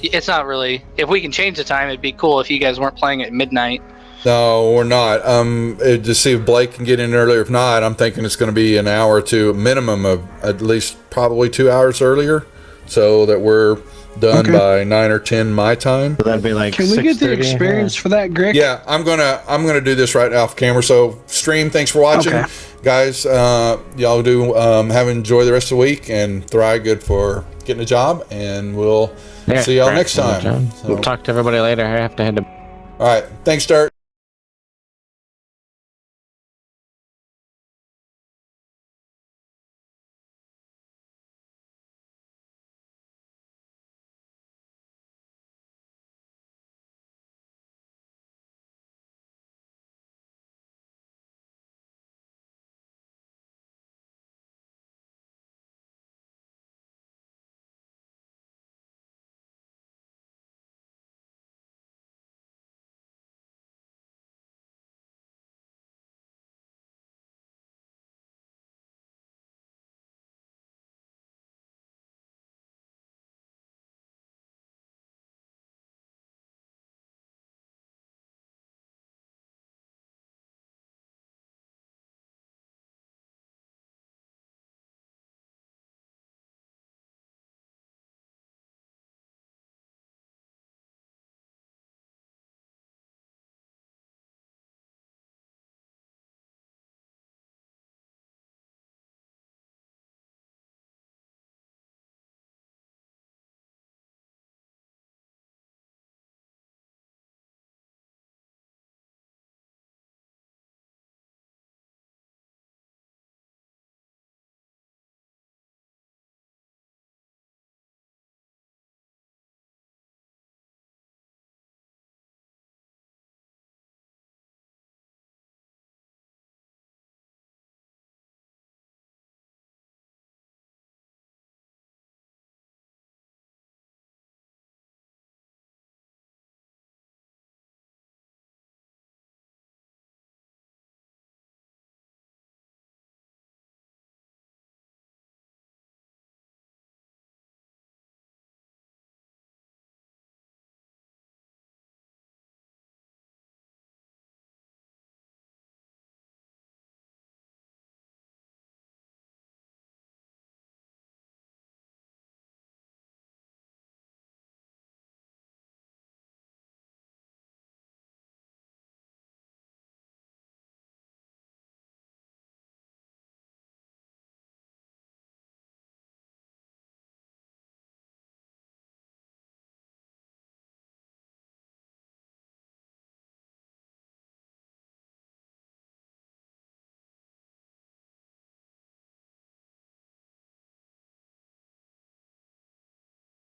it's not really. If we can change the time, it'd be cool if you guys weren't playing at midnight. No, we're not. To see if Blake can get in earlier. If not, I'm thinking it's going to be an hour or two, minimum of at least probably 2 hours earlier, so that we're done by 9 or 10 my time. So that'd be like. Can we get the 6:30? experience for that, Grick? Yeah, I'm gonna do this right off camera. So stream, thanks for watching, Okay. guys. Y'all do enjoy the rest of the week and thrive good for getting a job, and we'll Yeah, see y'all correct. next time. We'll talk to everybody later. I have to head to. All right, thanks, Dirt.